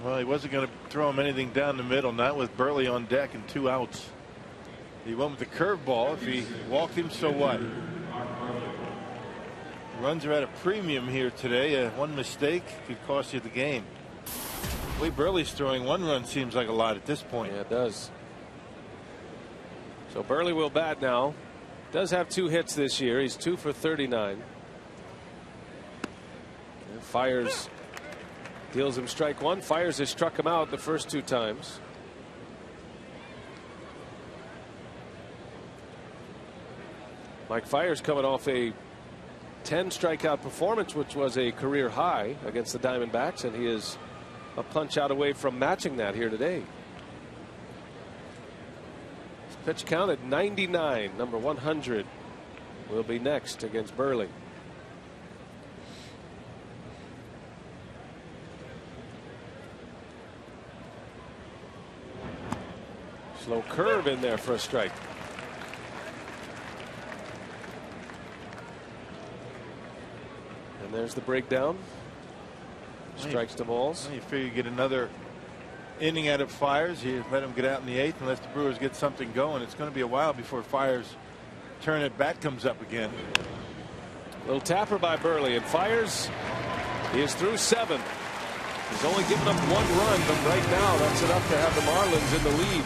Well, he wasn't going to throw him anything down the middle, not with Burley on deck and 2 outs. He went with the curveball. If he walked him, so what? Runs are at a premium here today. One mistake could cost you the game. The way Burley's throwing, 1 run seems like a lot at this point. Yeah, it does. So Burley will bat now. Does have 2 hits this year. He's 2 for 39. And Fiers deals him strike 1. Fiers has struck him out the first 2 times. Mike Fiers coming off a 10 strikeout performance, which was a career high against the Diamondbacks, and he is a punch out away from matching that here today. Pitch count at 99. Number 100 will be next against Burley. Slow curve in there for a strike. And there's the breakdown. Strikes to balls. You figure you get another inning out of Fiers. You let him get out in the 8th unless the Brewers get something going. It's going to be a while before Fiers' turn at bat comes up again. Little tapper by Burley, and Fiers is through 7. He's only given up 1 run, but right now that's enough to have the Marlins in the lead.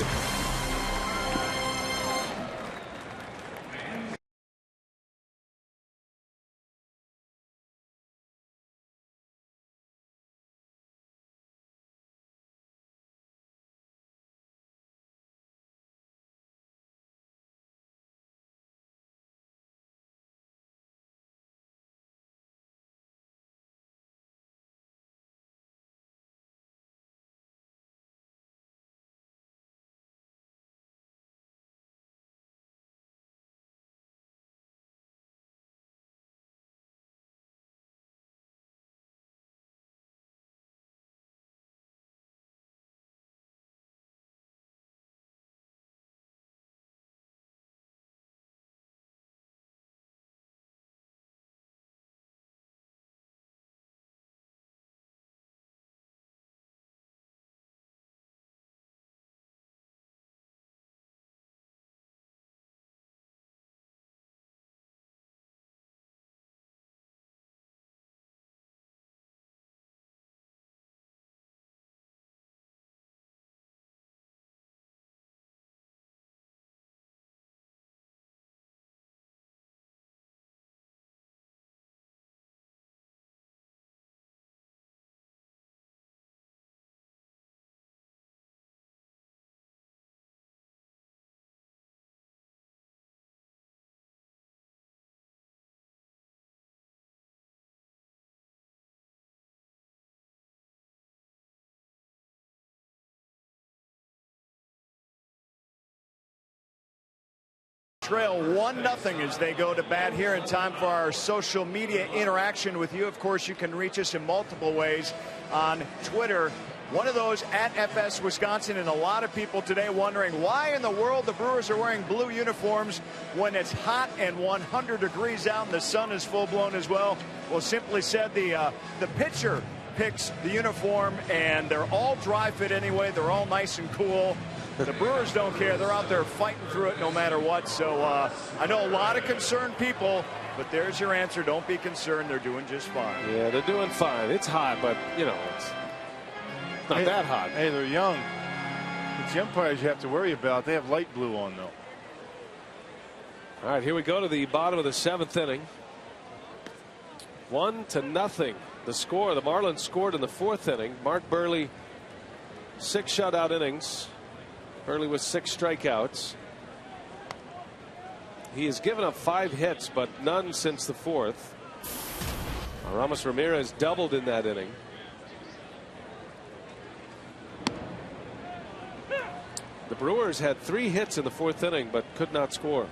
Trail 1-0 as they go to bat here in time for our social media interaction with you. Of course, you can reach us in multiple ways on Twitter. One of those at FS Wisconsin, and a lot of people today wondering why in the world the Brewers are wearing blue uniforms when it's hot and 100 degrees out and the sun is full blown as well. Well, simply said, the pitcher picks the uniform and they're all dry fit anyway. They're all nice and cool. The Brewers don't care. They're out there fighting through it no matter what. So I know a lot of concerned people, but there's your answer. Don't be concerned. They're doing just fine. Yeah, they're doing fine. It's hot, but, you know, it's not that hot. Hey, they're young. It's the umpires you have to worry about. They have light blue on, though. All right, here we go to the bottom of the 7th inning. 1-0. The score. The Marlins scored in the 4th inning. Mark Buehrle, 6 shutout innings. Buehrle with 6 strikeouts. He has given up 5 hits, but none since the 4th. Ramos Ramirez doubled in that inning. The Brewers had 3 hits in the 4th inning, but could not score.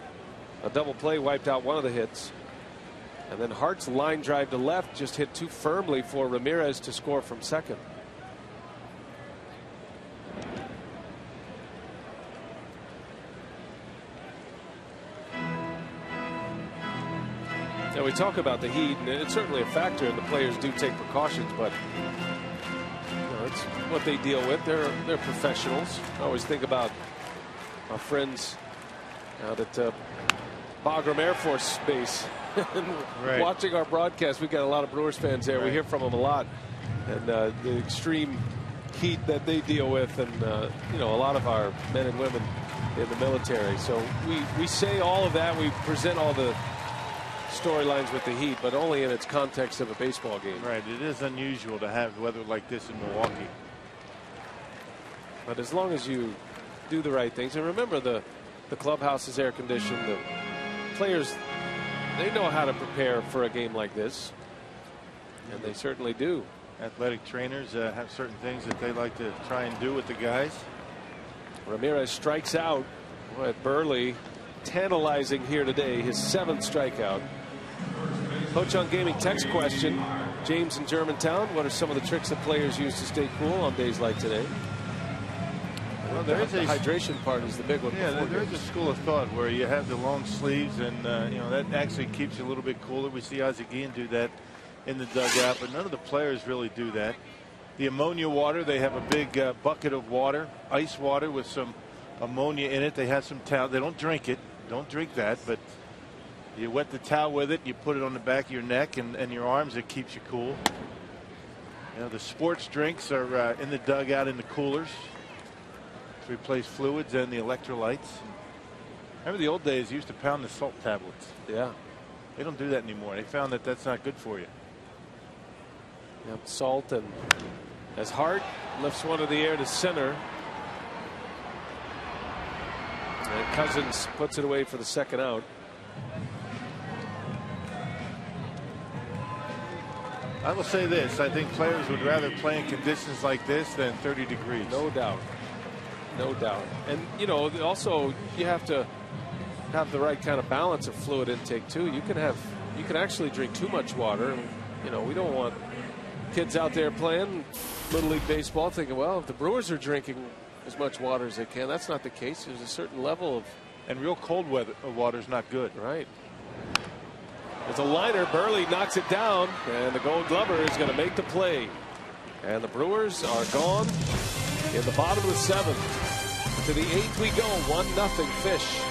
A double play wiped out one of the hits. And then Hart's line drive to left just hit too firmly for Ramirez to score from second. Now we talk about the heat, and it's certainly a factor, and the players do take precautions, but you know, it's what they deal with. They're professionals. I always think about our friends out at Bagram Air Force Base. Right. Watching our broadcast, we've got a lot of Brewers fans there. Right. We hear from them a lot, and the extreme heat that they deal with, and you know, a lot of our men and women in the military. So we say all of that. We present all the storylines with the heat, but only in its context of a baseball game. Right. It is unusual to have weather like this in Milwaukee. But as long as you do the right things, and remember the clubhouse is air conditioned, the players, they know how to prepare for a game like this, and they certainly do. Athletic trainers have certain things that they like to try and do with the guys. Ramirez strikes out. Boy, Buehrle tantalizing here today, his 7th strikeout. Coach on Gaming text question. James in Germantown, what are some of the tricks that players use to stay cool on days like today? Well, there is the hydration part is the big one. Yeah, there is a school of thought where you have the long sleeves, and you know, that actually keeps you a little bit cooler. We see Ozzie Guillen do that in the dugout, but none of the players really do that. The ammonia water, they have a big bucket of water, ice water with some ammonia in it. They have some towel. They don't drink it. Don't drink that, but you wet the towel with it, you put it on the back of your neck and your arms. It keeps you cool. You know, the sports drinks are in the dugout in the coolers to replace fluids and the electrolytes. Remember the old days, you used to pound the salt tablets. Yeah. They don't do that anymore. They found that that's not good for you. Yep, salt, and as Hart lifts one in the air to center. And Cousins puts it away for the second out. I will say this. I think players would rather play in conditions like this than 30 degrees. No doubt. No doubt. And, you know, also you have to have the right kind of balance of fluid intake, too. You can actually drink too much water. You know, we don't want kids out there playing Little League Baseball thinking, well, if the Brewers are drinking as much water as they can, that's not the case. There's a certain level of. And real cold water is not good. Right. There's a liner. Burley knocks it down, and the Gold Glover is going to make the play. And the Brewers are gone in the bottom of the 7th. To the 8th we go. 1-0 Fish.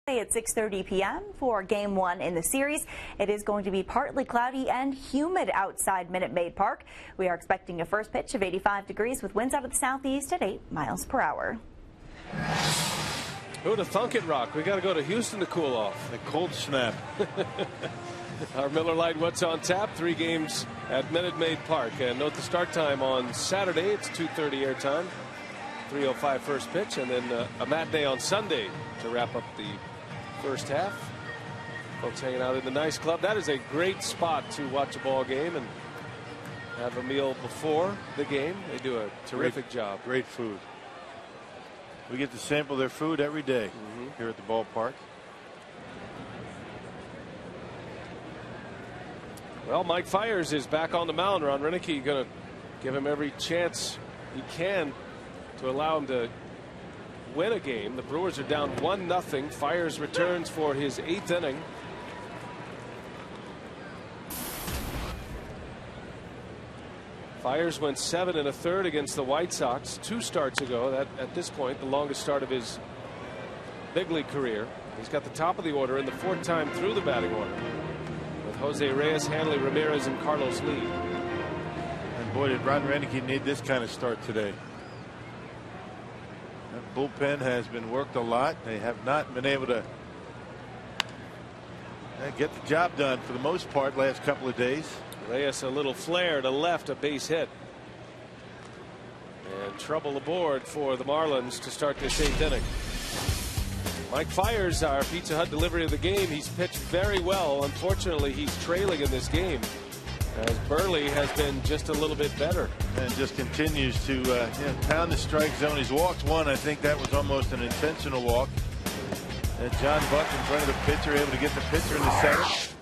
At 6:30 p.m. for Game 1 in the series. It is going to be partly cloudy and humid outside Minute Maid Park. We are expecting a first pitch of 85 degrees with winds out of the southeast at 8 miles per hour. Who'd have thunk it, Rock? We got to go to Houston to cool off. The cold snap. Our Miller Lite What's on Tap, 3 games at Minute Maid Park. And note the start time on Saturday. It's 2:30 airtime, 3:05 first pitch, and then a matinee on Sunday to wrap up the first half. Folks hanging out in the Nice Club. That is a great spot to watch a ball game and have a meal before the game. They do a terrific job. Great food. We get to sample their food every day here at the ballpark. Well, Mike Fiers is back on the mound. Ron Roenicke going to give him every chance he can to allow him to win a game. The Brewers are down 1-0. Fiers returns for his 8th inning. Fiers went 7 1/3 against the White Sox 2 starts ago. That at this point the longest start of his big league career. He's got the top of the order and the 4th time through the batting order with Jose Reyes, Hanley Ramirez, and Carlos Lee. And boy, did Ron Roenicke need this kind of start today. That bullpen has been worked a lot. They have not been able to get the job done for the most part last couple of days. Reyes a little flare to left, a base hit. And trouble aboard for the Marlins to start this 8th inning. Mike Fiers, our Pizza Hut delivery of the game. He's pitched very well. Unfortunately, he's trailing in this game as Burley has been just a little bit better. And just continues to pound the strike zone. He's walked 1. I think that was almost an intentional walk. And John Buck in front of the pitcher, able to get the pitcher in the center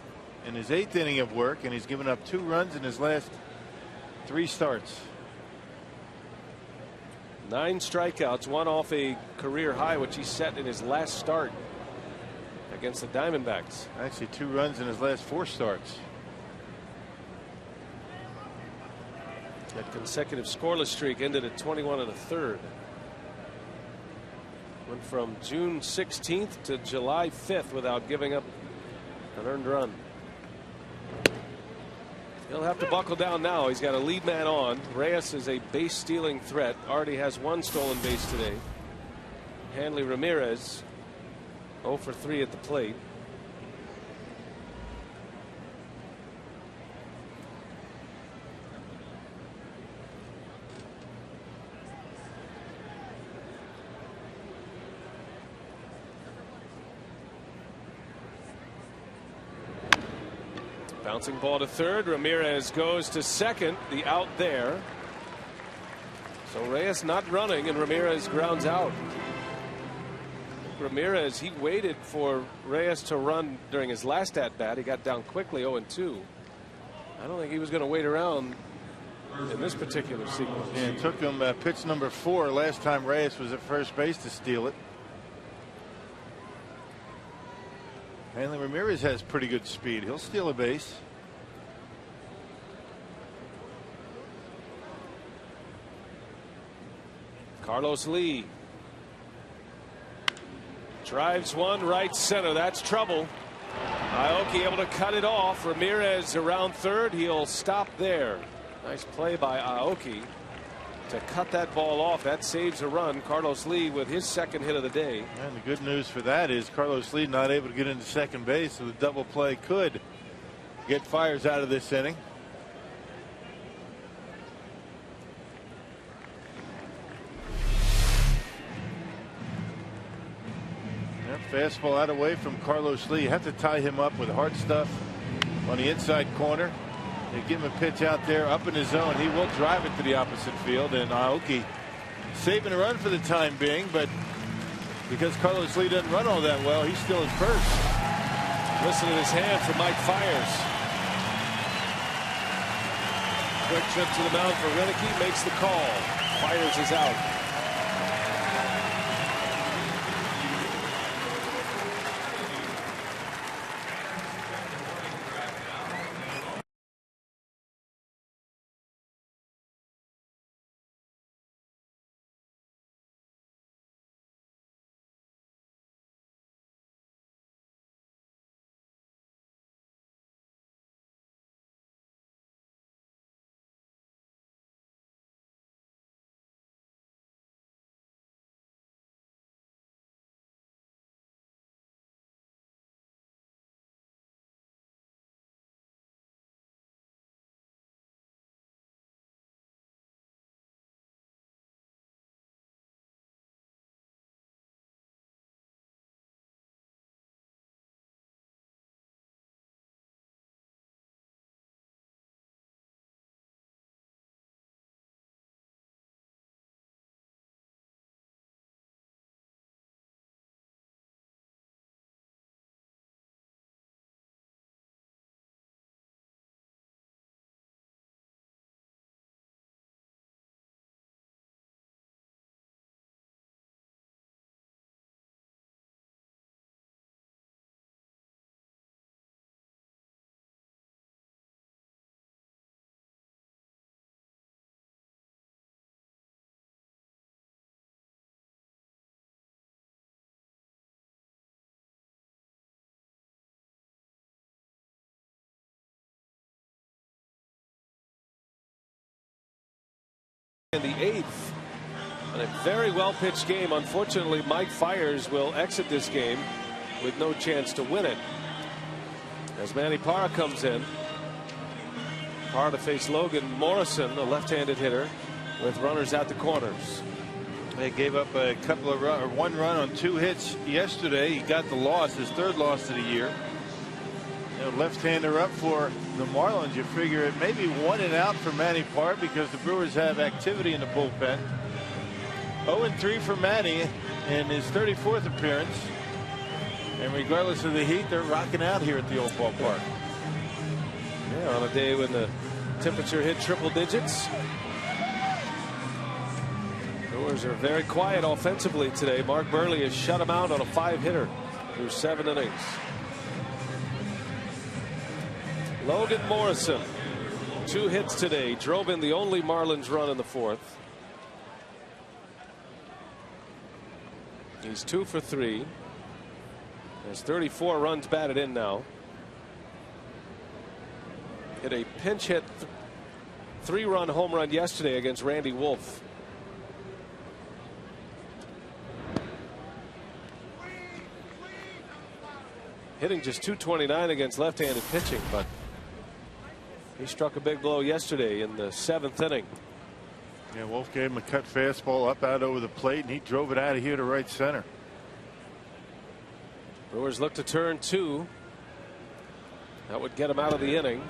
in his 8th inning of work, and he's given up 2 runs in his last 3 starts. 9 strikeouts, 1 off a career high, which he set in his last start. against the Diamondbacks. Actually 2 runs in his last 4 starts. That consecutive scoreless streak ended at 21 1/3. Went from June 16th to July 5th without giving up an earned run. He'll have to buckle down now. He's got a lead man on. Reyes is a base stealing threat. Already has 1 stolen base today. Hanley Ramirez 0 for 3 at the plate. Bouncing ball to third. Ramirez goes to second. The out there. So Reyes not running, and Ramirez grounds out. Ramirez, he waited for Reyes to run during his last at bat. He got down quickly 0-2. I don't think he was going to wait around in this particular sequence. Yeah, it took him pitch number 4 last time Reyes was at first base to steal it. Hanley Ramirez has pretty good speed. He'll steal a base. Carlos Lee drives one right center. That's trouble. Aoki able to cut it off. Ramirez around third. He'll stop there. Nice play by Aoki to cut that ball off. That saves a run. Carlos Lee with his second hit of the day. And the good news for that is Carlos Lee not able to get into second base, so the double play could get Fiers out of this inning. Fastball out away from Carlos Lee. You have to tie him up with hard stuff on the inside corner. They give him a pitch out there up in his zone. He will drive it to the opposite field, and Aoki saving a run for the time being, but because Carlos Lee doesn't run all that well, he's still at first. Listen to his hand for Mike Fiers. Quick trip to the mound for Renicky, makes the call. Fiers is out. In the 8th, and a very well pitched game. Unfortunately, Mike Fiers will exit this game with no chance to win it. As Manny Parra comes in, Parra to face Logan Morrison, a left-handed hitter, with runners at the corners. They gave up a couple of 1 run on 2 hits yesterday. He got the loss, his 3rd loss of the year. Left-hander up for the Marlins. You figure it may be 1 and out for Manny Parra because the Brewers have activity in the bullpen. 0-3 for Manny in his 34th appearance. And regardless of the heat, they're rocking out here at the old ballpark. Yeah, on a day when the temperature hit triple digits. Brewers are very quiet offensively today. Mark Buehrle has shut them out on a 5-hitter. through 7 innings. Logan Morrison, 2 hits today, drove in the only Marlins run in the 4th. He's 2 for 3. There's 34 runs batted in now. Hit a pinch hit 3-run home run yesterday against Randy Wolf. Hitting just .229 against left-handed pitching, but he struck a big blow yesterday in the 7th inning. Yeah, Wolf gave him a cut fastball up out over the plate, and he drove it out of here to right center. Brewers look to turn 2. That would get him out of the inning.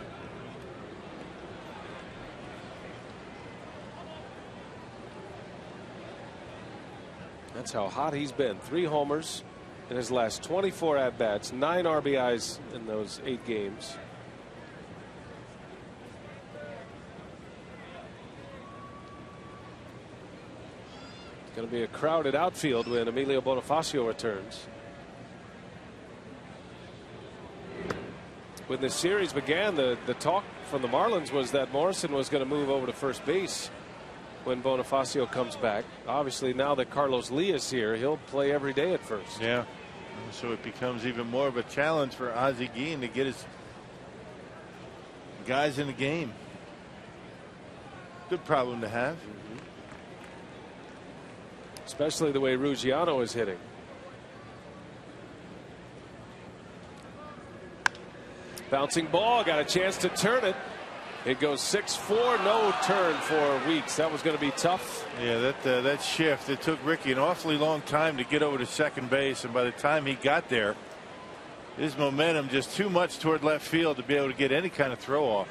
That's how hot he's been. 3 homers in his last 24 at-bats, 9 RBIs in those 8 games. It's going to be a crowded outfield when Emilio Bonifacio returns. When the series began, the talk from the Marlins was that Morrison was going to move over to first base when Bonifacio comes back. Obviously, now that Carlos Lee is here, he'll play every day at first. Yeah. So it becomes even more of a challenge for Ozzie Guillen to get his guys in the game. Good problem to have. Especially the way Ruggiano is hitting. Bouncing ball, got a chance to turn it. It goes 6-4, no turn for Weeks. That was going to be tough. Yeah, that shift, it took Ricky an awfully long time to get over to second base, and by the time he got there, his momentum just too much toward left field to be able to get any kind of throw off.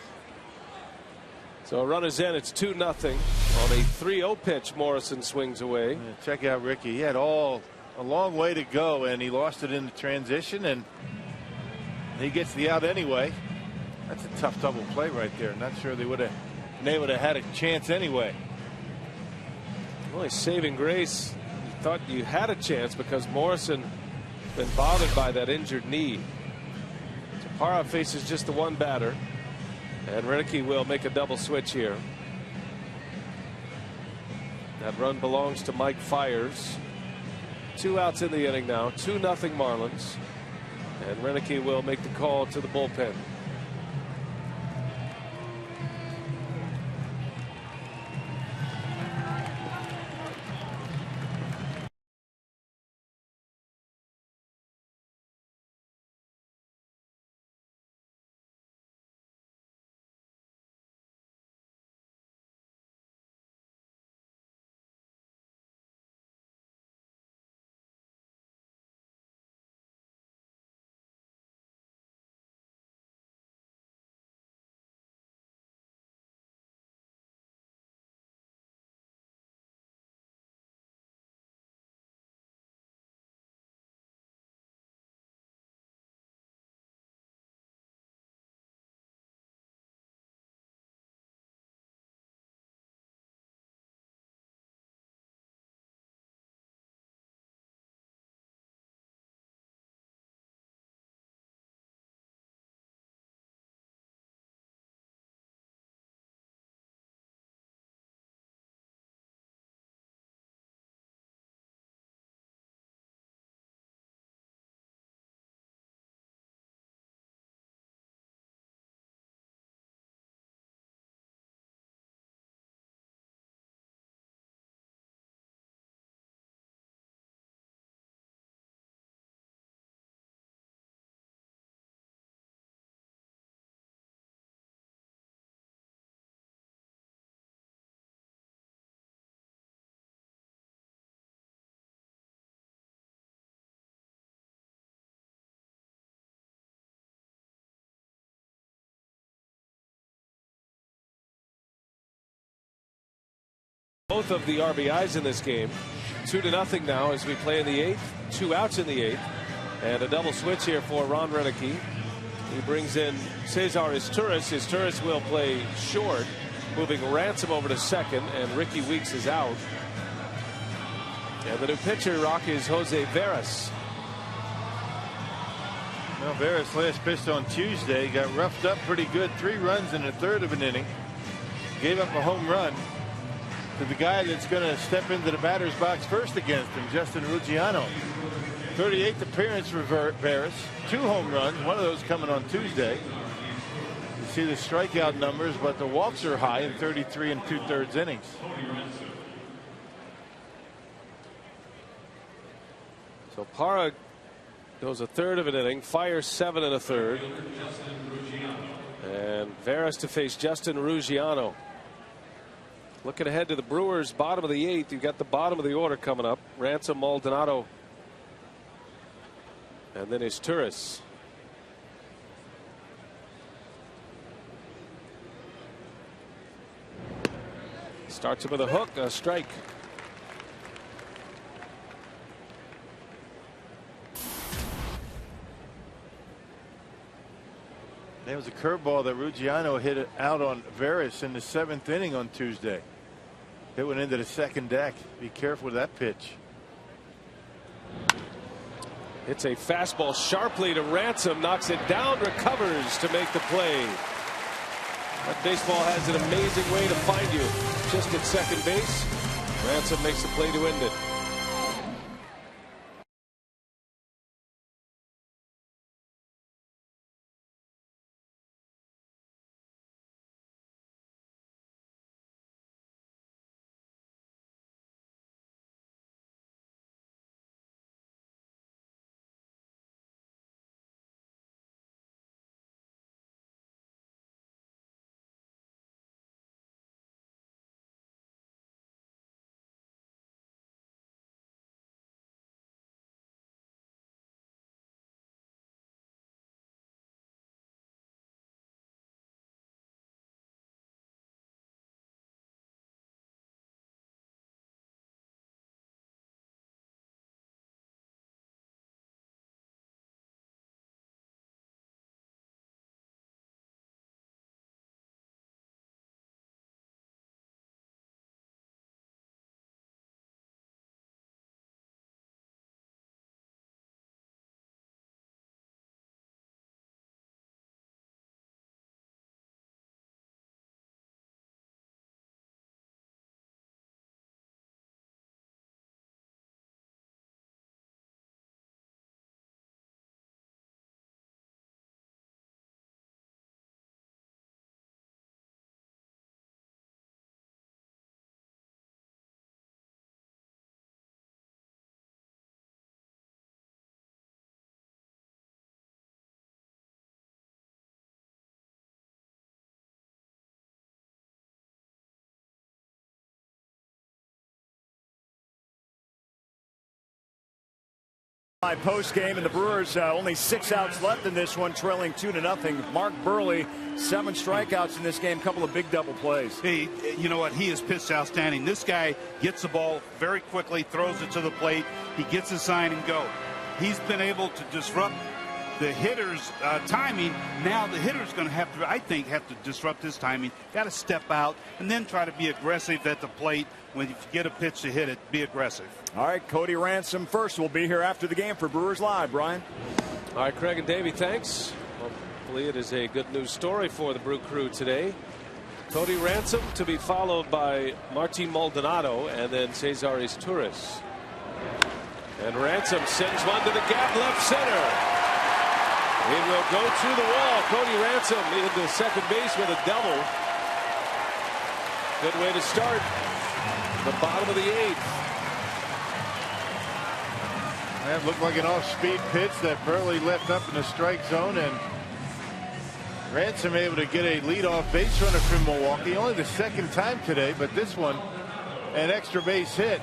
So a runner's in, it's 2-0 on a 3-0 pitch. Morrison swings away. Yeah, check out Ricky. He had a long way to go, and he lost it in the transition, and he gets the out anyway. That's a tough double play right there. Not sure they would have been able to had a chance anyway. Well, he's saving grace. You thought you had a chance because Morrison been bothered by that injured knee. Parra faces just the one batter, and Renicky will make a double switch here. That run belongs to Mike Fiers. 2 outs in the inning now. 2-0 Marlins, and Renicky will make the call to the bullpen. Both of the RBIs in this game. 2-0 now as we play in the 8th. 2 outs in the 8th. And a double switch here for Ron Renicky. He brings in Cesar Izturis. Izturis will play short, moving Ransom over to second, and Ricky Weeks is out. And the new pitcher, Rock, is Jose Veras. Well, Veras last pitched on Tuesday, got roughed up pretty good. 3 runs in a third of an inning. Gave up a home run to the guy that's going to step into the batter's box first against him, Justin Ruggiano. 38th appearance for Veras. 2 home runs, one of those coming on Tuesday. You see the strikeout numbers, but the walks are high in 33 2/3 innings. So Parra goes a third of an inning, fires 7 1/3. And Veras to face Justin Ruggiano. Looking ahead to the Brewers' bottom of the 8th, you've got the bottom of the order coming up. Ransom, Maldonado, and then Izturis. Starts him with a hook, a strike. There was a curveball that Ruggiano hit out on Veras in the 7th inning on Tuesday. It went into the second deck. Be careful with that pitch. It's a fastball sharply to Ransom, knocks it down, recovers to make the play. That baseball has an amazing way to find you. Just at second base, Ransom makes the play to end it. Post game, and the Brewers only 6 outs left in this one, trailing 2-0. Mark Buehrle, 7 strikeouts in this game, couple of big double plays. Hey, you know what? He has pitched outstanding. This guy gets the ball very quickly, throws it to the plate. He gets his sign and go. He's been able to disrupt the hitter's timing. Now the hitter's going to have to, I think, disrupt his timing. Got to step out and then try to be aggressive at the plate. When you get a pitch to hit it, be aggressive. All right, Cody Ransom first. We'll be here after the game for Brewers Live. Brian. All right, Craig and Davey, thanks. Hopefully it is a good news story for the Brew Crew today. Cody Ransom to be followed by Martin Maldonado and then Cesar Izturis. And Ransom sends one to the gap left center. It will go through the wall. Cody Ransom into second base with a double. Good way to start the bottom of the 8th. That looked like an off-speed pitch that Buehrle left up in the strike zone, and Ransom able to get a leadoff base runner from Milwaukee. Only the 2nd time today, but this one an extra base hit.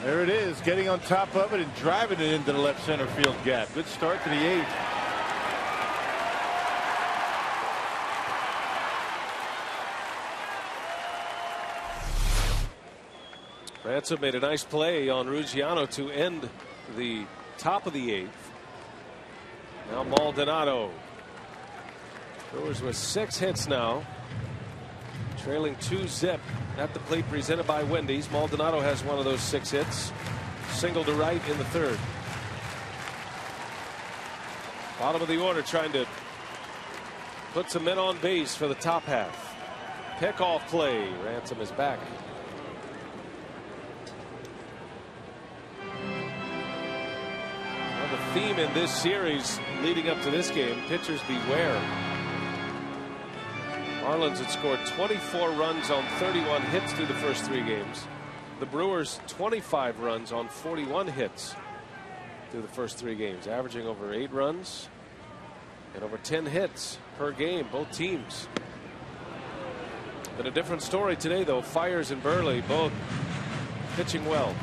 There it is, getting on top of it and driving it into the left center field gap. Good start to the 8th. Ransom made a nice play on Ruggiano to end the top of the 8th. Now Maldonado. Brewers with 6 hits now. Trailing 2-0 at the plate, presented by Wendy's. Maldonado has one of those 6 hits. Single to right in the 3rd. Bottom of the order trying to put some men on base for the top half. Pickoff play. Ransom is back. Well, the theme in this series leading up to this game, pitchers beware. Marlins had scored 24 runs on 31 hits through the first 3 games. The Brewers 25 runs on 41 hits through the first 3 games, averaging over 8 runs and over 10 hits per game, both teams. But a different story today, though. Fiers and Burley both pitching well.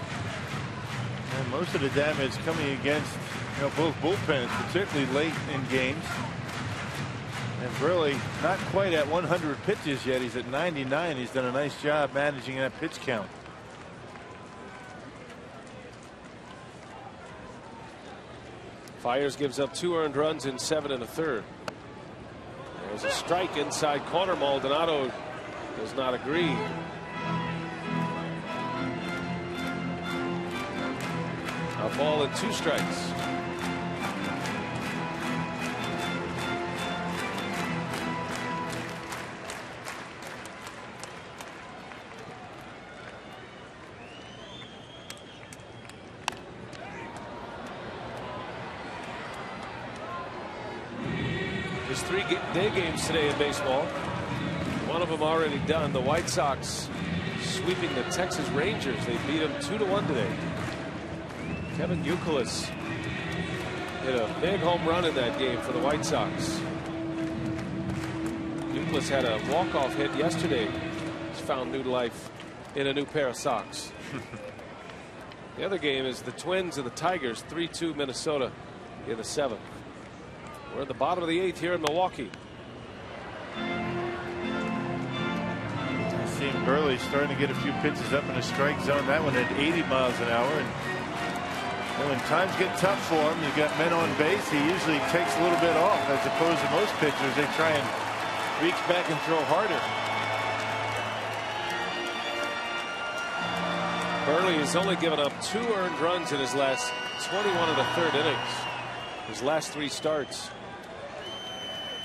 And most of the damage coming against both bullpens, particularly late in games. And Burley not quite at 100 pitches yet. He's at 99. He's done a nice job managing that pitch count. Fiers gives up 2 earned runs in 7 1/3. There's a strike inside corner. Maldonado does not agree. A ball and 2 strikes. There's 3 day games today in baseball. One of them already done. The White Sox sweeping the Texas Rangers. They beat them 2-1 today. Kevin Youkilis hit a big home run in that game for the White Sox. Youkilis had a walk-off hit yesterday. He's found new life in a new pair of socks. The other game is the Twins and the Tigers, 3-2 Minnesota in the 7th. We're at the bottom of the 8th here in Milwaukee. Seeing Burley starting to get a few pitches up in the strike zone. That one at 80 miles an hour. And when times get tough for him, you've got men on base, he usually takes a little bit off, as opposed to most pitchers. They try and reach back and throw harder. Burley has only given up 2 earned runs in his last 21 1/3 innings. His last 3 starts.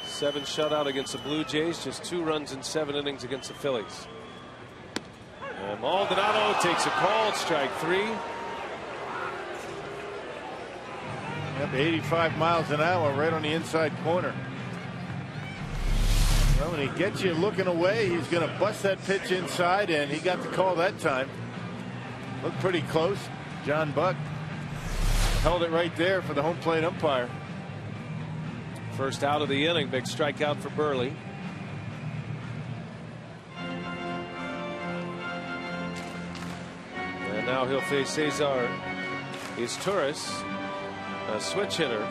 7 shutout against the Blue Jays, just 2 runs in 7 innings against the Phillies. And Maldonado takes a call, strike 3. Up 85 miles an hour right on the inside corner. Well, when he gets you looking away, he's going to bust that pitch inside, and he got the call that time. Looked pretty close. John Buck held it right there for the home plate umpire. First out of the inning, big strikeout for Burley. And now he'll face Cesar Izturis, a switch hitter.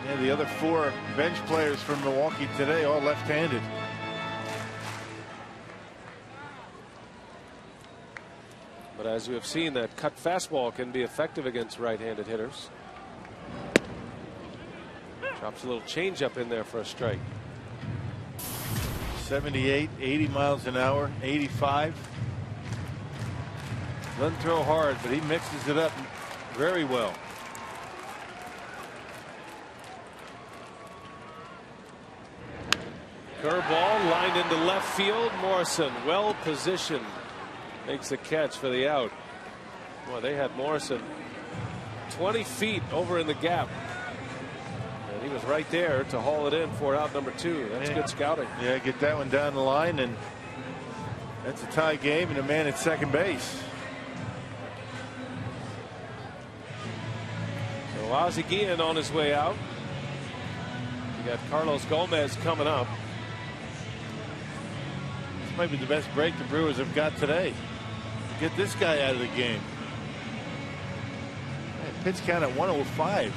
Yeah, the other 4 bench players from Milwaukee today, all left-handed. But as we have seen, that cut fastball can be effective against right-handed hitters. Drops a little changeup in there for a strike. 78, 80 miles an hour, 85. Doesn't throw hard, but he mixes it up very well. Curveball lined into left field. Morrison well positioned. Makes the catch for the out. Boy, they had Morrison 20 feet over in the gap. And he was right there to haul it in for out number 2. That's good scouting. Yeah, get that one down the line, and that's a tie game and a man at second base. So Ozzie Guillen on his way out. You got Carlos Gomez coming up. This might be the best break the Brewers have got today. Get this guy out of the game. Man, pitch count at 105.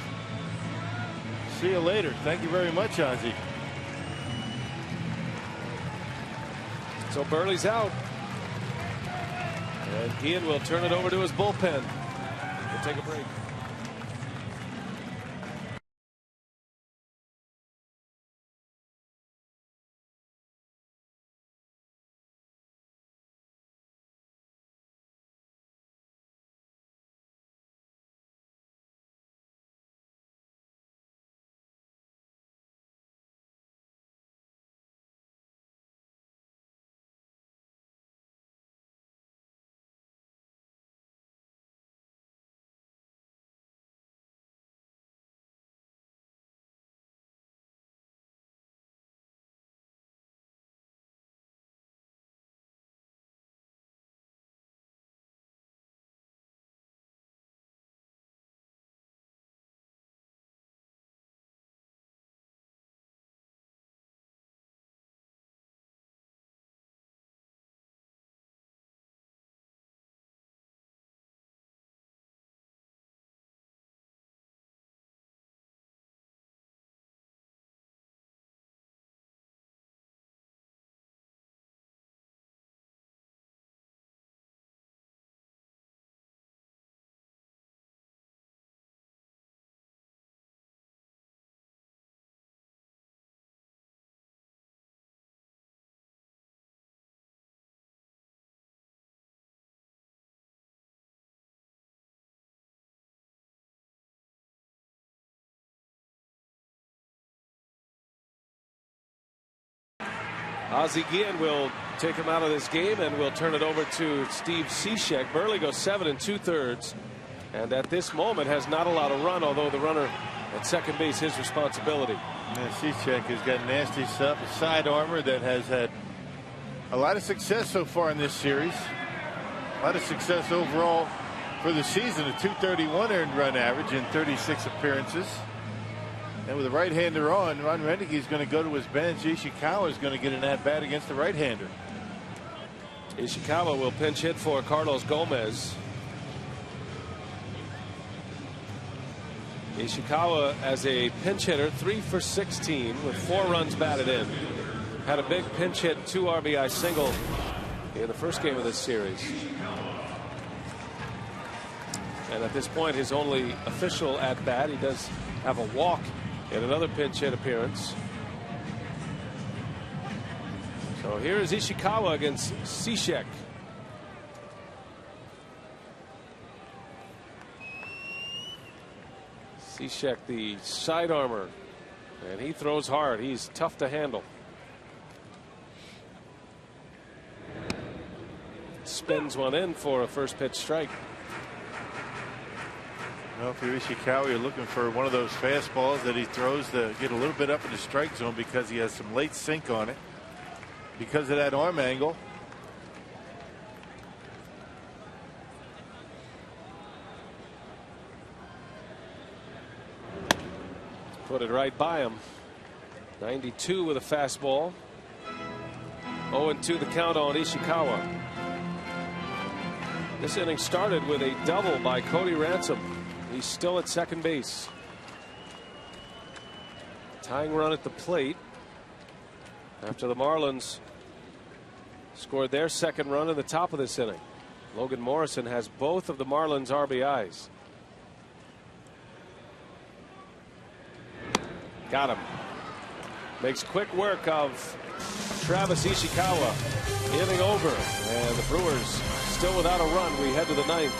See you later. Thank you very much, Ozzie. So Burley's out. And Guillen will turn it over to his bullpen. We'll take a break. Ozzie Guillen will take him out of this game, and we'll turn it over to Steve Cishek. Buehrle goes 7 2/3, and at this moment has not allowed a run, although the runner at second base his responsibility. Yeah, Cishek has got nasty stuff, a side armor that has had a lot of success so far in this series. A lot of success overall for the season, a .231 earned run average in 36 appearances. And with the right-hander on, Ron Roenicke is going to go to his bench. Ishikawa is going to get an at-bat against the right-hander. Ishikawa will pinch hit for Carlos Gomez. Ishikawa as a pinch hitter, 3 for 16 with 4 runs batted in. Had a big pinch hit, 2 RBI single in the first game of this series. And at this point, his only official at bat. He does have a walk in another pinch hit appearance. So here is Ishikawa against Cishek. Cishek, the side armor, and he throws hard. He's tough to handle. Spins one in for a first pitch strike. Well, if you're Ishikawa, you're looking for one of those fastballs that he throws to get a little bit up in the strike zone because he has some late sink on it because of that arm angle. Put it right by him. 92 with a fastball. 0-2 the count on Ishikawa. This inning started with a double by Cody Ransom. He's still at second base. Tying run at the plate after the Marlins scored their second run in the top of this inning. Logan Morrison has both of the Marlins RBIs. Got him. Makes quick work of Travis Ishikawa. Inning over, and the Brewers still without a run. We head to the ninth.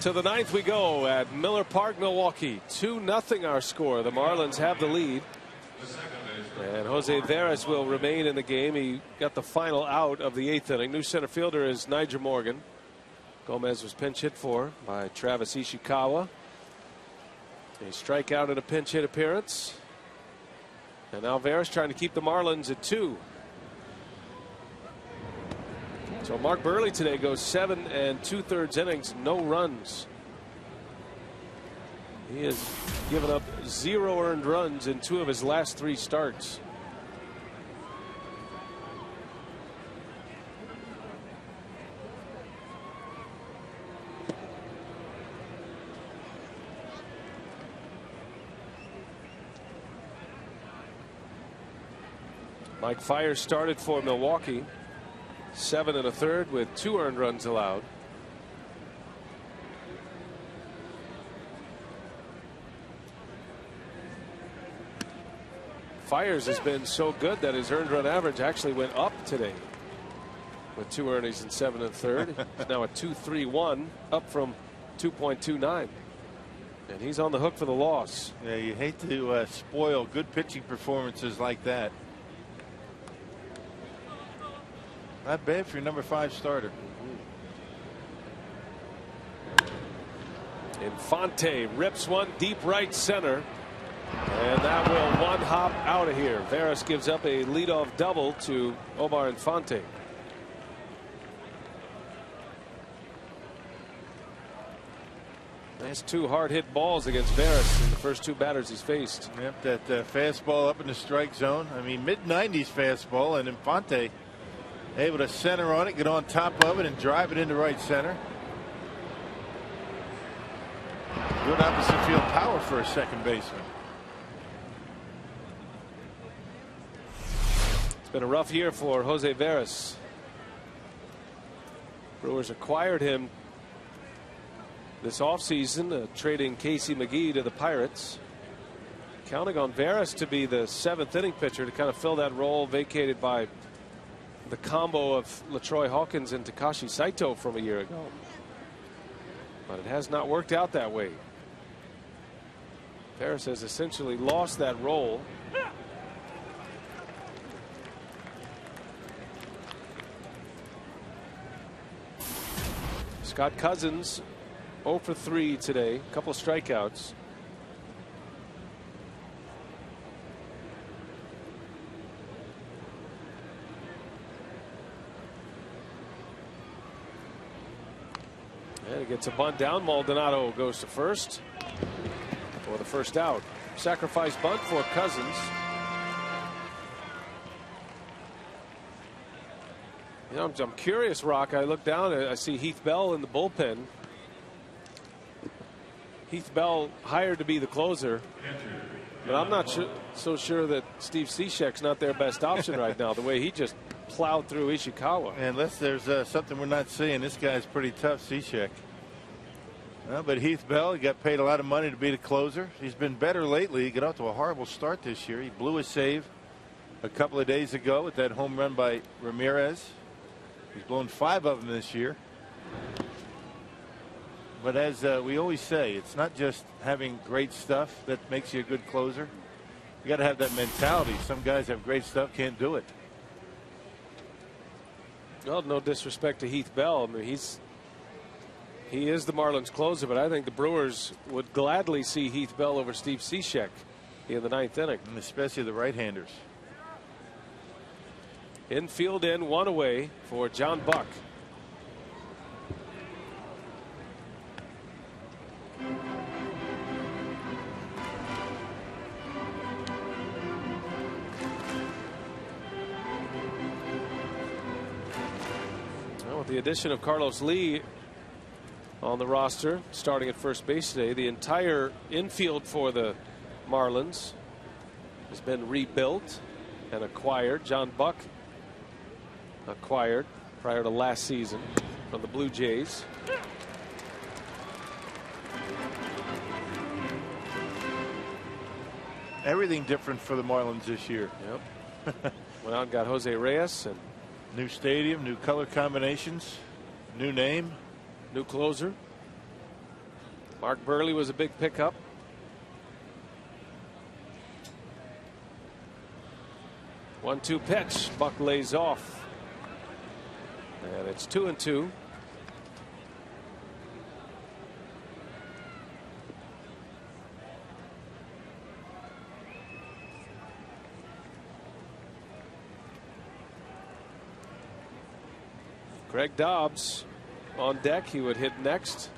To the ninth we go at Miller Park, Milwaukee. 2-0 our score. The Marlins have the lead. And Jose Veras will remain in the game. He got the final out of the 8th inning. New center fielder is Nyjer Morgan. Gomez was pinch hit for by Travis Ishikawa. A strikeout in a pinch hit appearance. And now Veras trying to keep the Marlins at 2. So Mark Buehrle today goes 7 2/3 innings, no runs. He has given up 0 earned runs in 2 of his last 3 starts. Mike Fiers started for Milwaukee. 7 1/3 with 2 earned runs allowed. Fiers has been so good that his earned run average actually went up today with 2 earnings in 7 1/3. He's now at 2.31, up from 2.29. And he's on the hook for the loss. Yeah, you hate to spoil good pitching performances like that. Not bad for your number 5 starter. Infante rips one deep right center. And that will one hop out of here. Veras gives up a leadoff double to Omar Infante. Nice 2 hard hit balls against Veras in the first 2 batters he's faced. Yep, that fastball up in the strike zone. I mean, mid-90s fastball, and Infante able to center on it, get on top of it, and drive it into right center. Good opposite field power for a second baseman. It's been a rough year for Jose Veras. Brewers acquired him this offseason, trading Casey McGee to the Pirates. Counting on Veras to be the 7th inning pitcher to kind of fill that role vacated by the combo of LaTroy Hawkins and Takashi Saito from a year ago. But it has not worked out that way. Veras has essentially lost that role. Scott Cousins 0 for 3 today, a couple of strikeouts. And he gets a bunt down. Maldonado goes to first for the first out. Sacrifice bunt for Cousins. You know, I'm curious, Rock. I look down and I see Heath Bell in the bullpen. Heath Bell hired to be the closer, but I'm not so sure that Steve Cishek's not their best option right now, the way he just plowed through Ishikawa. Unless there's something we're not seeing. This guy's pretty tough, Cishek. Well, but Heath Bell, he got paid a lot of money to be the closer. He's been better lately. He got off to a horrible start this year. He blew a save a couple of days ago with that home run by Ramirez. He's blown 5 of them this year. But as we always say, it's not just having great stuff that makes you a good closer. You got to have that mentality. Some guys have great stuff, can't do it. Well, no disrespect to Heath Bell. I mean, he is the Marlins closer, but I think the Brewers would gladly see Heath Bell over Steve Cishek in the 9th inning. And especially the right-handers. Infield in, 1 away for John Buck. With the addition of Carlos Lee on the roster, starting at first base today, the entire infield for the Marlins has been rebuilt and acquired. John Buck acquired prior to last season from the Blue Jays. Everything different for the Marlins this year. Yep. Went out and got Jose Reyes, and new stadium, new color combinations, new name, new closer. Mark Burley was a big pickup. One-two pitch. Buck lays off. And it's 2-2. Greg Dobbs on deck. He would hit next.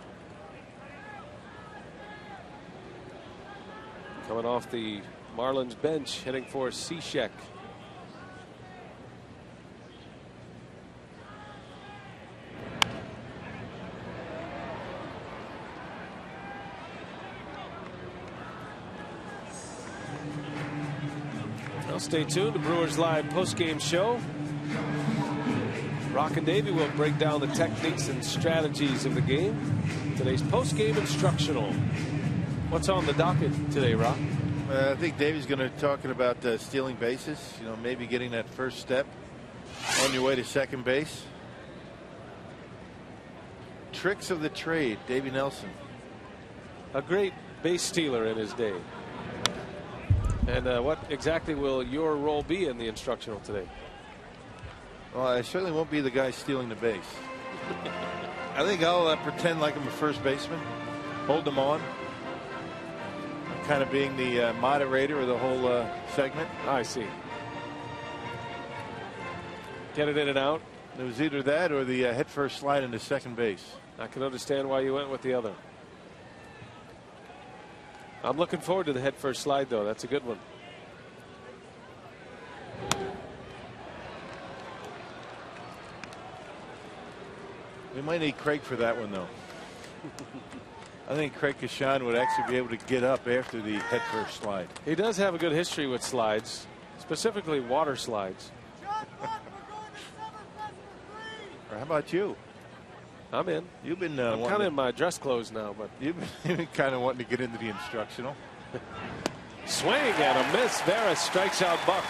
Coming off the Marlins bench, hitting for Cishek. Well, stay tuned to Brewers Live post-game show. Rock and Davey will break down the techniques and strategies of the game. Today's post-game instructional. What's on the docket today, Rock? I think Davey's going to be talking about stealing bases. You know, maybe getting that first step on your way to second base. Tricks of the trade, Davey Nelson. A great base stealer in his day. And what exactly will your role be in the instructional today? Well, I certainly won't be the guy stealing the base. I think I'll pretend like I'm a first baseman, hold them on. I'm kind of being the moderator of the whole segment. I see. Get it in and out. It was either that or the head first slide into second base. I can understand why you went with the other. I'm looking forward to the head first slide, though. That's a good one. We might need Craig for that one, though. I think Craig Kashan would actually be able to get up after the head first slide. He does have a good history with slides, specifically water slides. Or how about you? I'm in. You've been I'm kind of in my dress clothes now, but you've been kind of wanting to get into the instructional. Swing and a miss. Vera strikes out Buck.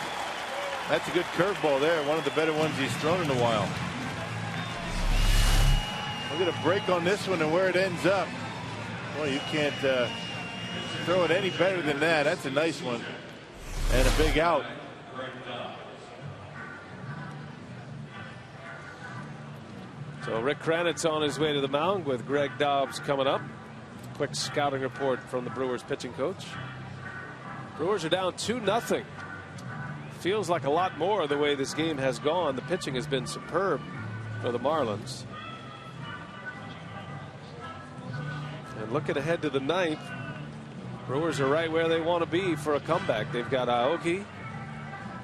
That's a good curveball there. One of the better ones he's thrown in a while. We'll get a break on this one and where it ends up. Well, you can't throw it any better than that. That's a nice one. And a big out. So Rick Kranitz on his way to the mound with Greg Dobbs coming up. Quick scouting report from the Brewers pitching coach. Brewers are down 2-0. Feels like a lot more the way this game has gone. The pitching has been superb for the Marlins. And looking ahead to the ninth, Brewers are right where they want to be for a comeback. They've got Aoki,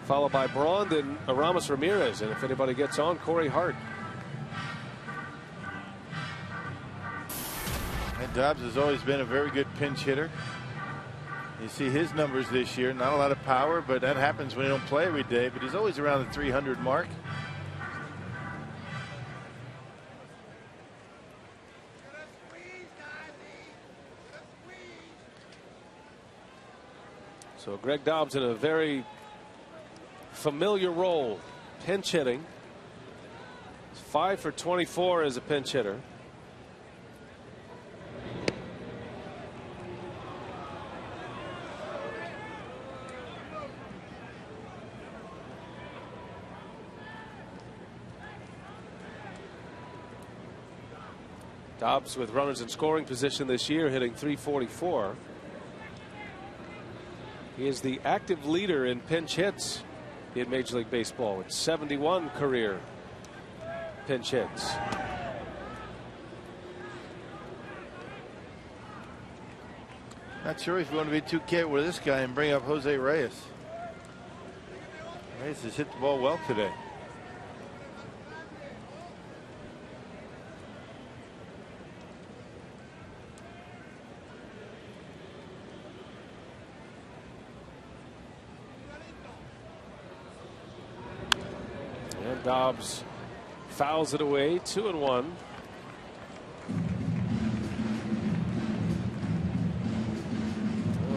followed by Braun, then Aramis Ramirez, and if anybody gets on, Corey Hart. And Dobbs has always been a very good pinch hitter. You see his numbers this year, not a lot of power, but that happens when you don't play every day, but he's always around the 300 mark. So Greg Dobbs in a very familiar role, pinch hitting. He's 5 for 24 as a pinch hitter. Dobbs with runners in scoring position this year, hitting .344. He is the active leader in pinch hits in Major League Baseball with 71 career pinch hits. Not sure if you want to be too careful with this guy and bring up Jose Reyes. Reyes has hit the ball well today. Dobbs fouls it away, 2-1.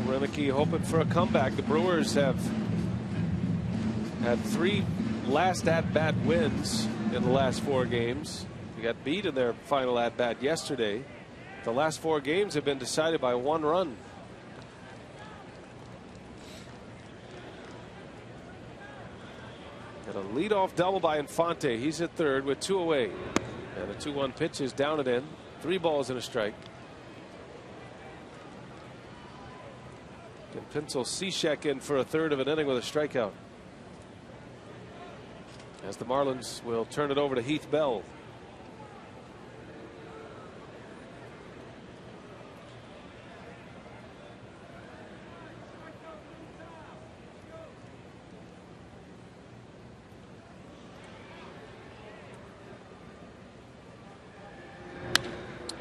Renicky hoping for a comeback. The Brewers have had 3 last at-bat wins in the last 4 games. They got beat in their final at-bat yesterday. The last 4 games have been decided by 1 run. And a leadoff double by Infante. He's at third with 2 away. And a 2-1 pitch is down and in. 3 balls and a strike. Can pencil Cishek in for a third of an inning with a strikeout. As the Marlins will turn it over to Heath Bell.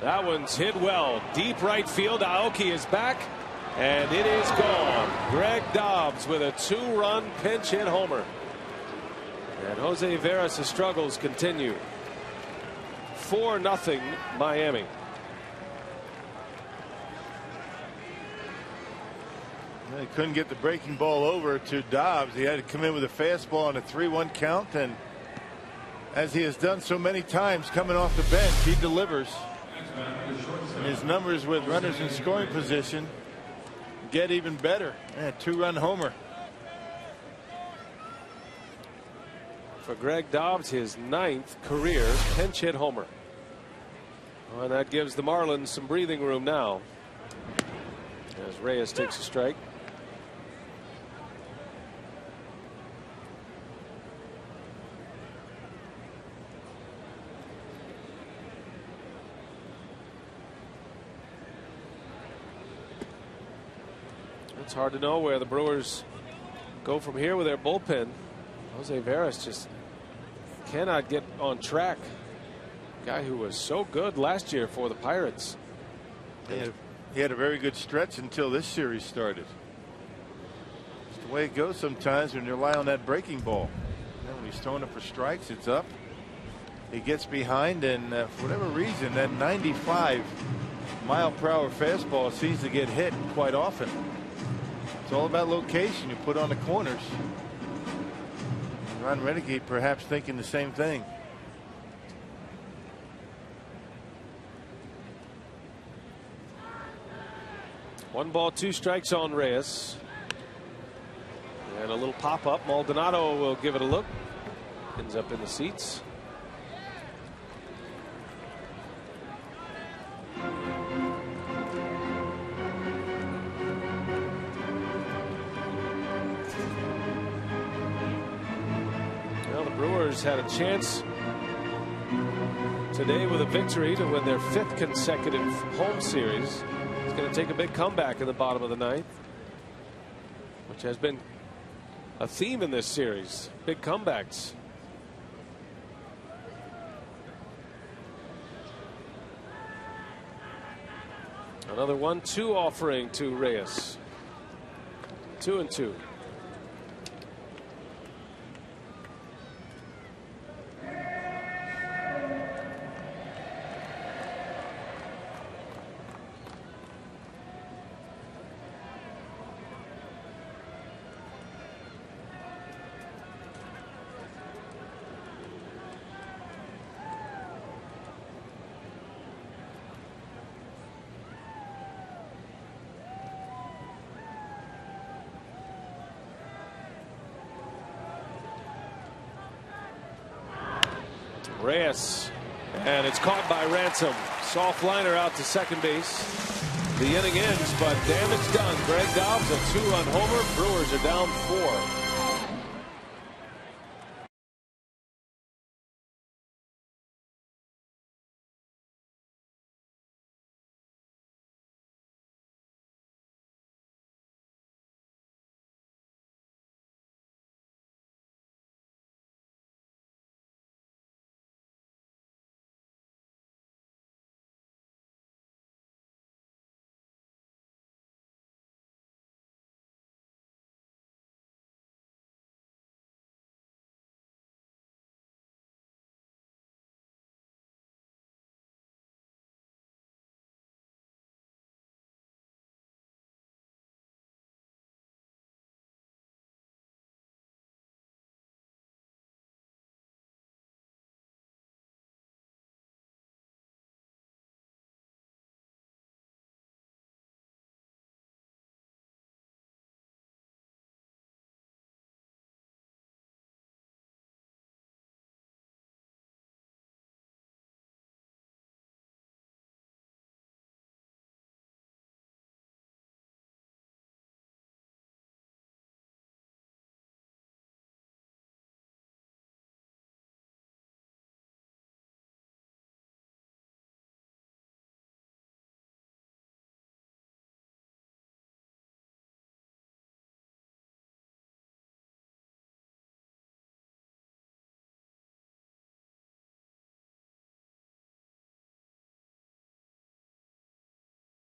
That one's hit well. Deep right field. Aoki is back. And it is gone. Greg Dobbs with a 2-run pinch hit homer. And Jose Veras' struggles continue. 4-0 Miami. He couldn't get the breaking ball over to Dobbs. He had to come in with a fastball on a 3-1 count, and as he has done so many times coming off the bench, he delivers. And his numbers with runners in scoring position get even better. 2-run homer. For Greg Dobbs, his 9th career pinch hit homer. And that gives the Marlins some breathing room now as Reyes takes a strike. It's hard to know where the Brewers go from here with their bullpen. Jose Veras just cannot get on track. Guy who was so good last year for the Pirates. He had a very good stretch until this series started. It's the way it goes sometimes when you rely on that breaking ball. And when he's throwing it for strikes, it's up. He gets behind, and for whatever reason, that 95-mile-per-hour fastball seems to get hit quite often. It's all about location you put on the corners. Ron Roenicke perhaps thinking the same thing. One ball, 2 strikes on Reyes. And a little pop up. Maldonado will give it a look. Ends up in the seats. Well, the Brewers had a chance today with a victory to win their 5th consecutive home series. Going to take a big comeback in the bottom of the 9th, which has been a theme in this series. Big comebacks. Another 1-2 offering to Reyes. 2-2. Reyes, and it's caught by Ransom. Soft liner out to second base. The inning ends, but damage done. Greg Dobbs, a 2-run homer. Brewers are down 4.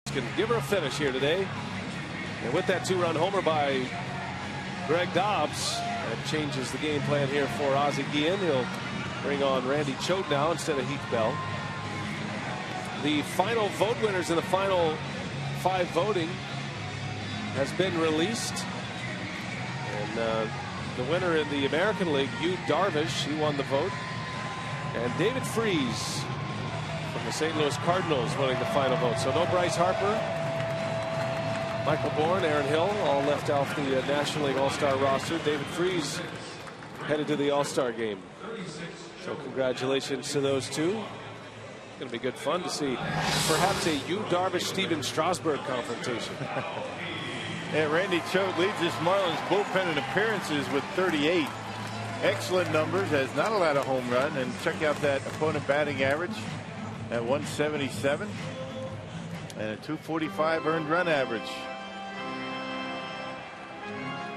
Can give her a finish here today. And with that 2-run homer by Greg Dobbs, that changes the game plan here for Ozzie Guillen. He'll bring on Randy Choate now instead of Heath Bell. The final vote winners in the final 5 voting has been released. And the winner in the American League, Yu Darvish, he won the vote. And David Freese from the St. Louis Cardinals winning the final vote. So no Bryce Harper, Michael Bourne, Aaron Hill, all left off the National League All-Star roster. David Freese headed to the All-Star game. So congratulations to those two. Going to be good fun to see perhaps a Yu Darvish, Steven Strasburg confrontation. Yeah, Randy Choate leads this Marlins bullpen in appearances with 38. Excellent numbers, has not allowed a home run. And check out that opponent batting average at 177 and a 245 earned run average.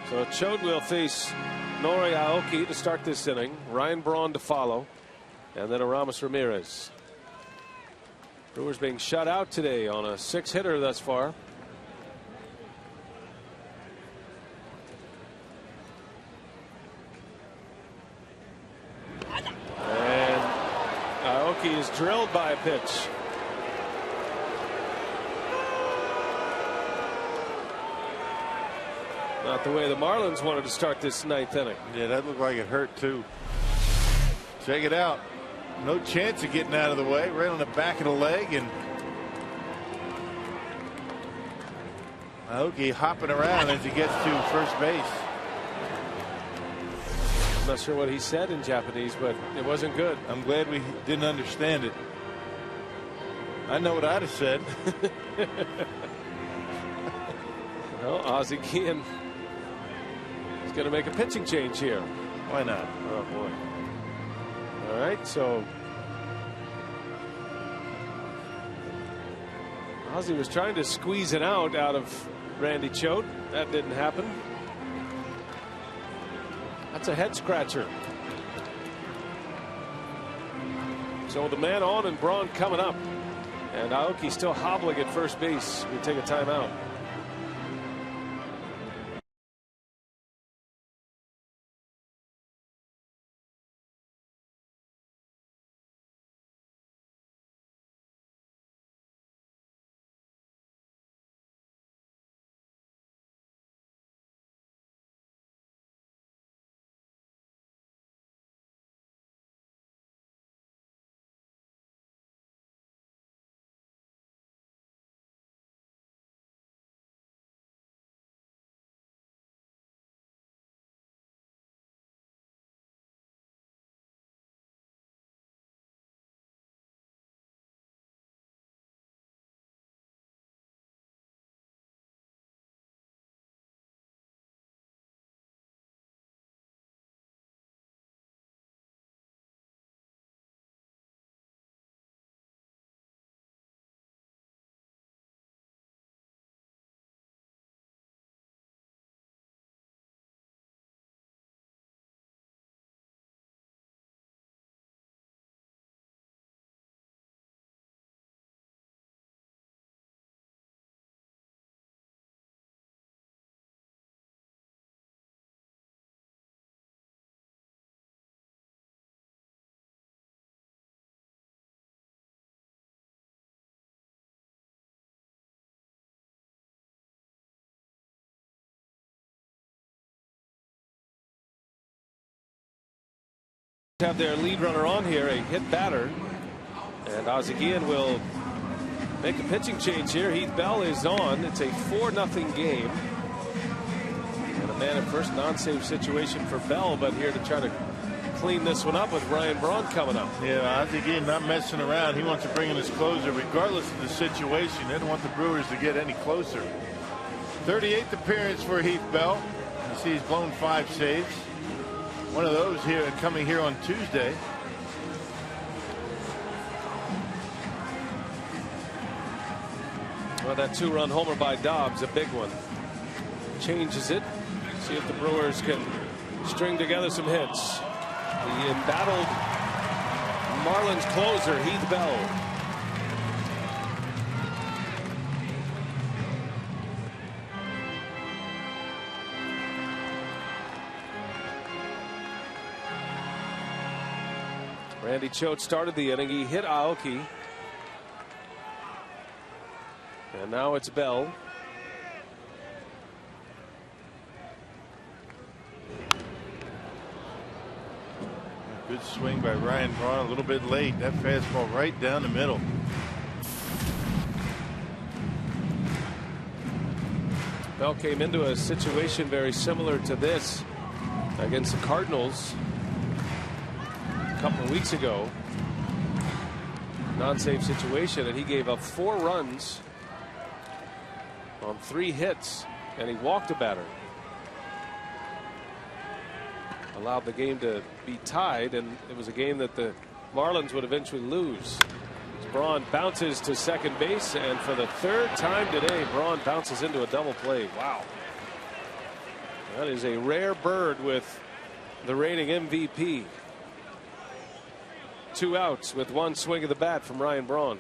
So Choate will face Nori Aoki to start this inning, Ryan Braun to follow, and then Aramis Ramirez. Brewers being shut out today on a 6-hitter thus far. And Aoki is drilled by a pitch. Not the way the Marlins wanted to start this 9th inning. Yeah, that looked like it hurt too. Check it out. No chance of getting out of the way. Right on the back of the leg, and Aoki hopping around as he gets to first base. I'm not sure what he said in Japanese, but it wasn't good. I'm glad we didn't understand it. I know what I'd have said. Well, Ozzie Guillen is going to make a pitching change here. Why not? Oh, boy. All right, so Ozzie was trying to squeeze it out of Randy Choate. That didn't happen. That's a head scratcher. So the man on and Braun coming up. And Aoki still hobbling at first base. We take a timeout. Have their lead runner on here, a hit batter, and Ozzie Guillen will make a pitching change here. Heath Bell is on. It's a 4-0 game, and a man at first non-save situation for Bell, but here to try to clean this one up with Ryan Braun coming up. Yeah, Ozzie Guillen not messing around. He wants to bring in his closer regardless of the situation. They don't want the Brewers to get any closer. 38th appearance for Heath Bell. You see he's blown 5 saves. One of those here coming here on Tuesday. Well, that 2-run homer by Dobbs, a big one. Changes it. See if the Brewers can string together some hits. The embattled Marlins closer, Heath Bell. Randy Choate started the inning. He hit Aoki. And now it's Bell. Good swing by Ryan Braun, a little bit late. That fastball right down the middle. Bell came into a situation very similar to this against the Cardinals a couple of weeks ago. Non-save situation, and he gave up 4 runs on 3 hits, and he walked a batter. Allowed the game to be tied, and it was a game that the Marlins would eventually lose. Braun bounces to second base, and for the 3rd time today, Braun bounces into a double play. Wow. That is a rare bird with the reigning MVP. 2 outs with 1 swing of the bat from Ryan Braun.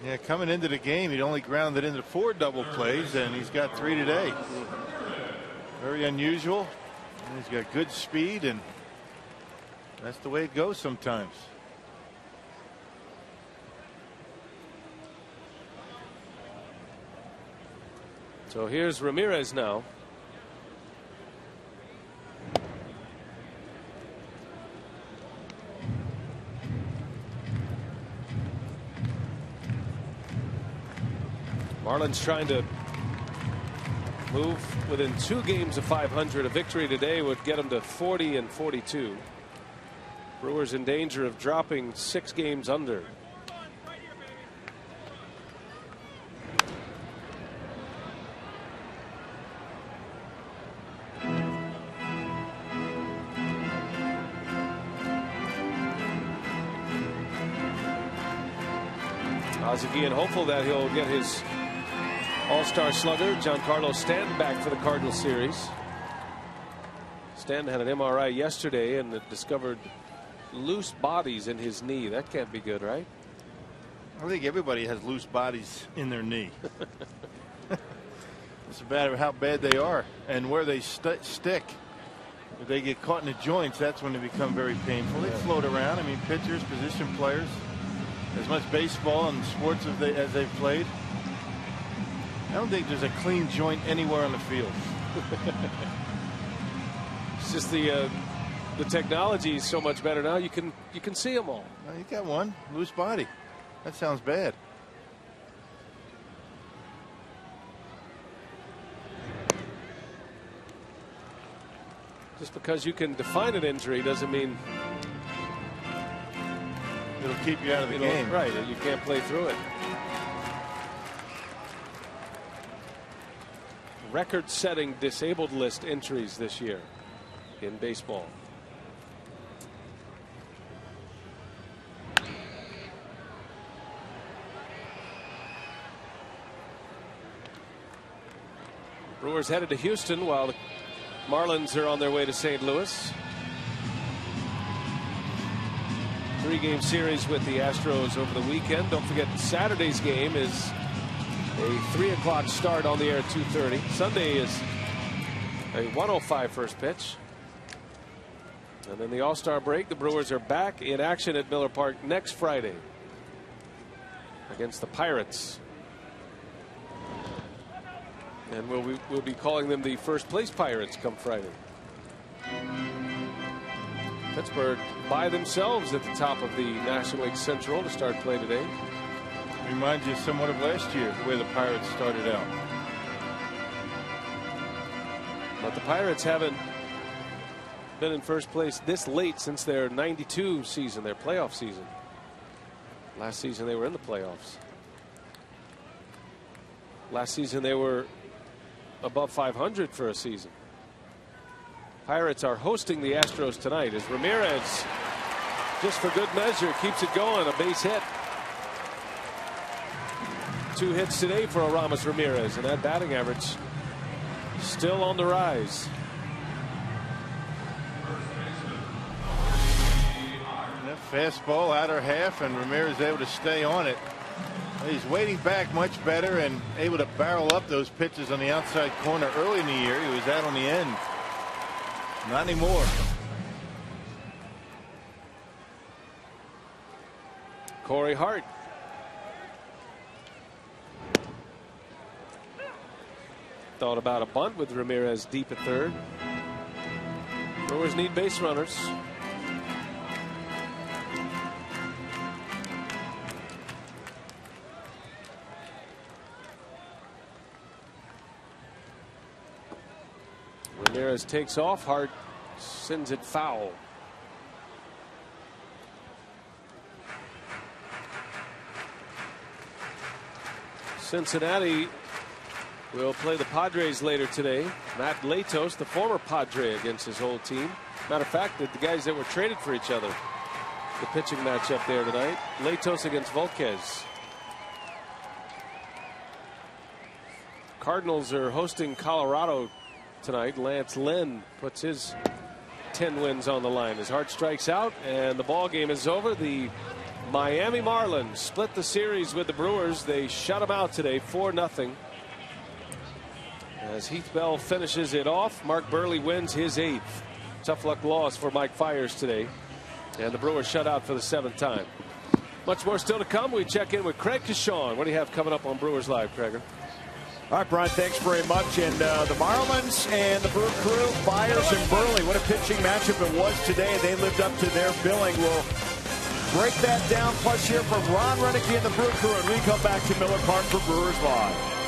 Yeah, coming into the game, he'd only grounded into 4 double plays, and he's got 3 today. Very unusual. And he's got good speed, and that's the way it goes sometimes. So here's Ramirez now. Marlins trying to move within 2 games of 500. A victory today would get them to 40 and 42. Brewers in danger of dropping 6 games under. Again, hopeful that he'll get his all-star slugger Giancarlo Stanton back for the Cardinals series. Stanton had an MRI yesterday and discovered loose bodies in his knee. That can't be good, right? I think everybody has loose bodies in their knee. It's a matter of how bad they are and where they stick. If they get caught in the joints, that's when they become very painful. They float around. I mean, pitchers, position players. As much baseball and sports as they've played, I don't think there's a clean joint anywhere on the field. It's just the technology is so much better now. You can see them all. Well, you got one loose body. That sounds bad. Just because you can define an injury doesn't mean it'll keep you out of the game. Right, you can't play through it. Record-setting disabled list entries this year in baseball. Brewers headed to Houston while the Marlins are on their way to St. Louis. 3-game series with the Astros over the weekend. Don't forget Saturday's game is a 3 o'clock start on the air at 2:30. Sunday is a 1:05 first pitch. And then the All-Star break. The Brewers are back in action at Miller Park next Friday against the Pirates. And we'll be calling them the first place Pirates come Friday. Pittsburgh by themselves at the top of the National League Central to start play today. Reminds you somewhat of last year, the way the Pirates started out. But the Pirates haven't been in first place this late since their '92 season, their playoff season. Last season they were in the playoffs. Last season they were above 500 for a season. Pirates are hosting the Astros tonight as Ramirez, just for good measure, keeps it going. A base hit. 2 hits today for Aramis Ramirez, and that batting average still on the rise. That fastball outer half, and Ramirez able to stay on it. He's waiting back much better and able to barrel up those pitches on the outside corner early in the year. He was out on the end. Not anymore. Corey Hart. Thought about a bunt with Ramirez deep at third. Brewers need base runners. Ramirez takes off. Hart sends it foul. Cincinnati will play the Padres later today. Matt Latos, the former Padre, against his old team. Matter of fact, the guys that were traded for each other. The pitching matchup there tonight. Latos against Volquez. Cardinals are hosting Colorado tonight. Lance Lynn puts his 10 wins on the line as Hart strikes out, and the ball game is over. The Miami Marlins split the series with the Brewers. They shut them out today 4-0. As Heath Bell finishes it off, Mark Burley wins his 8th. Tough luck loss for Mike Fiers today, and the Brewers shut out for the 7th time. Much more still to come. We check in with Craig Kashawn. What do you have coming up on Brewers Live, Craig? All right, Brian, thanks very much. And the Marlins and the Brew Crew, Fiers and Burley, what a pitching matchup it was today. They lived up to their billing. We'll break that down. Plus, hear from Ron Renicky and the Brew Crew, and we come back to Miller Park for Brewers Live.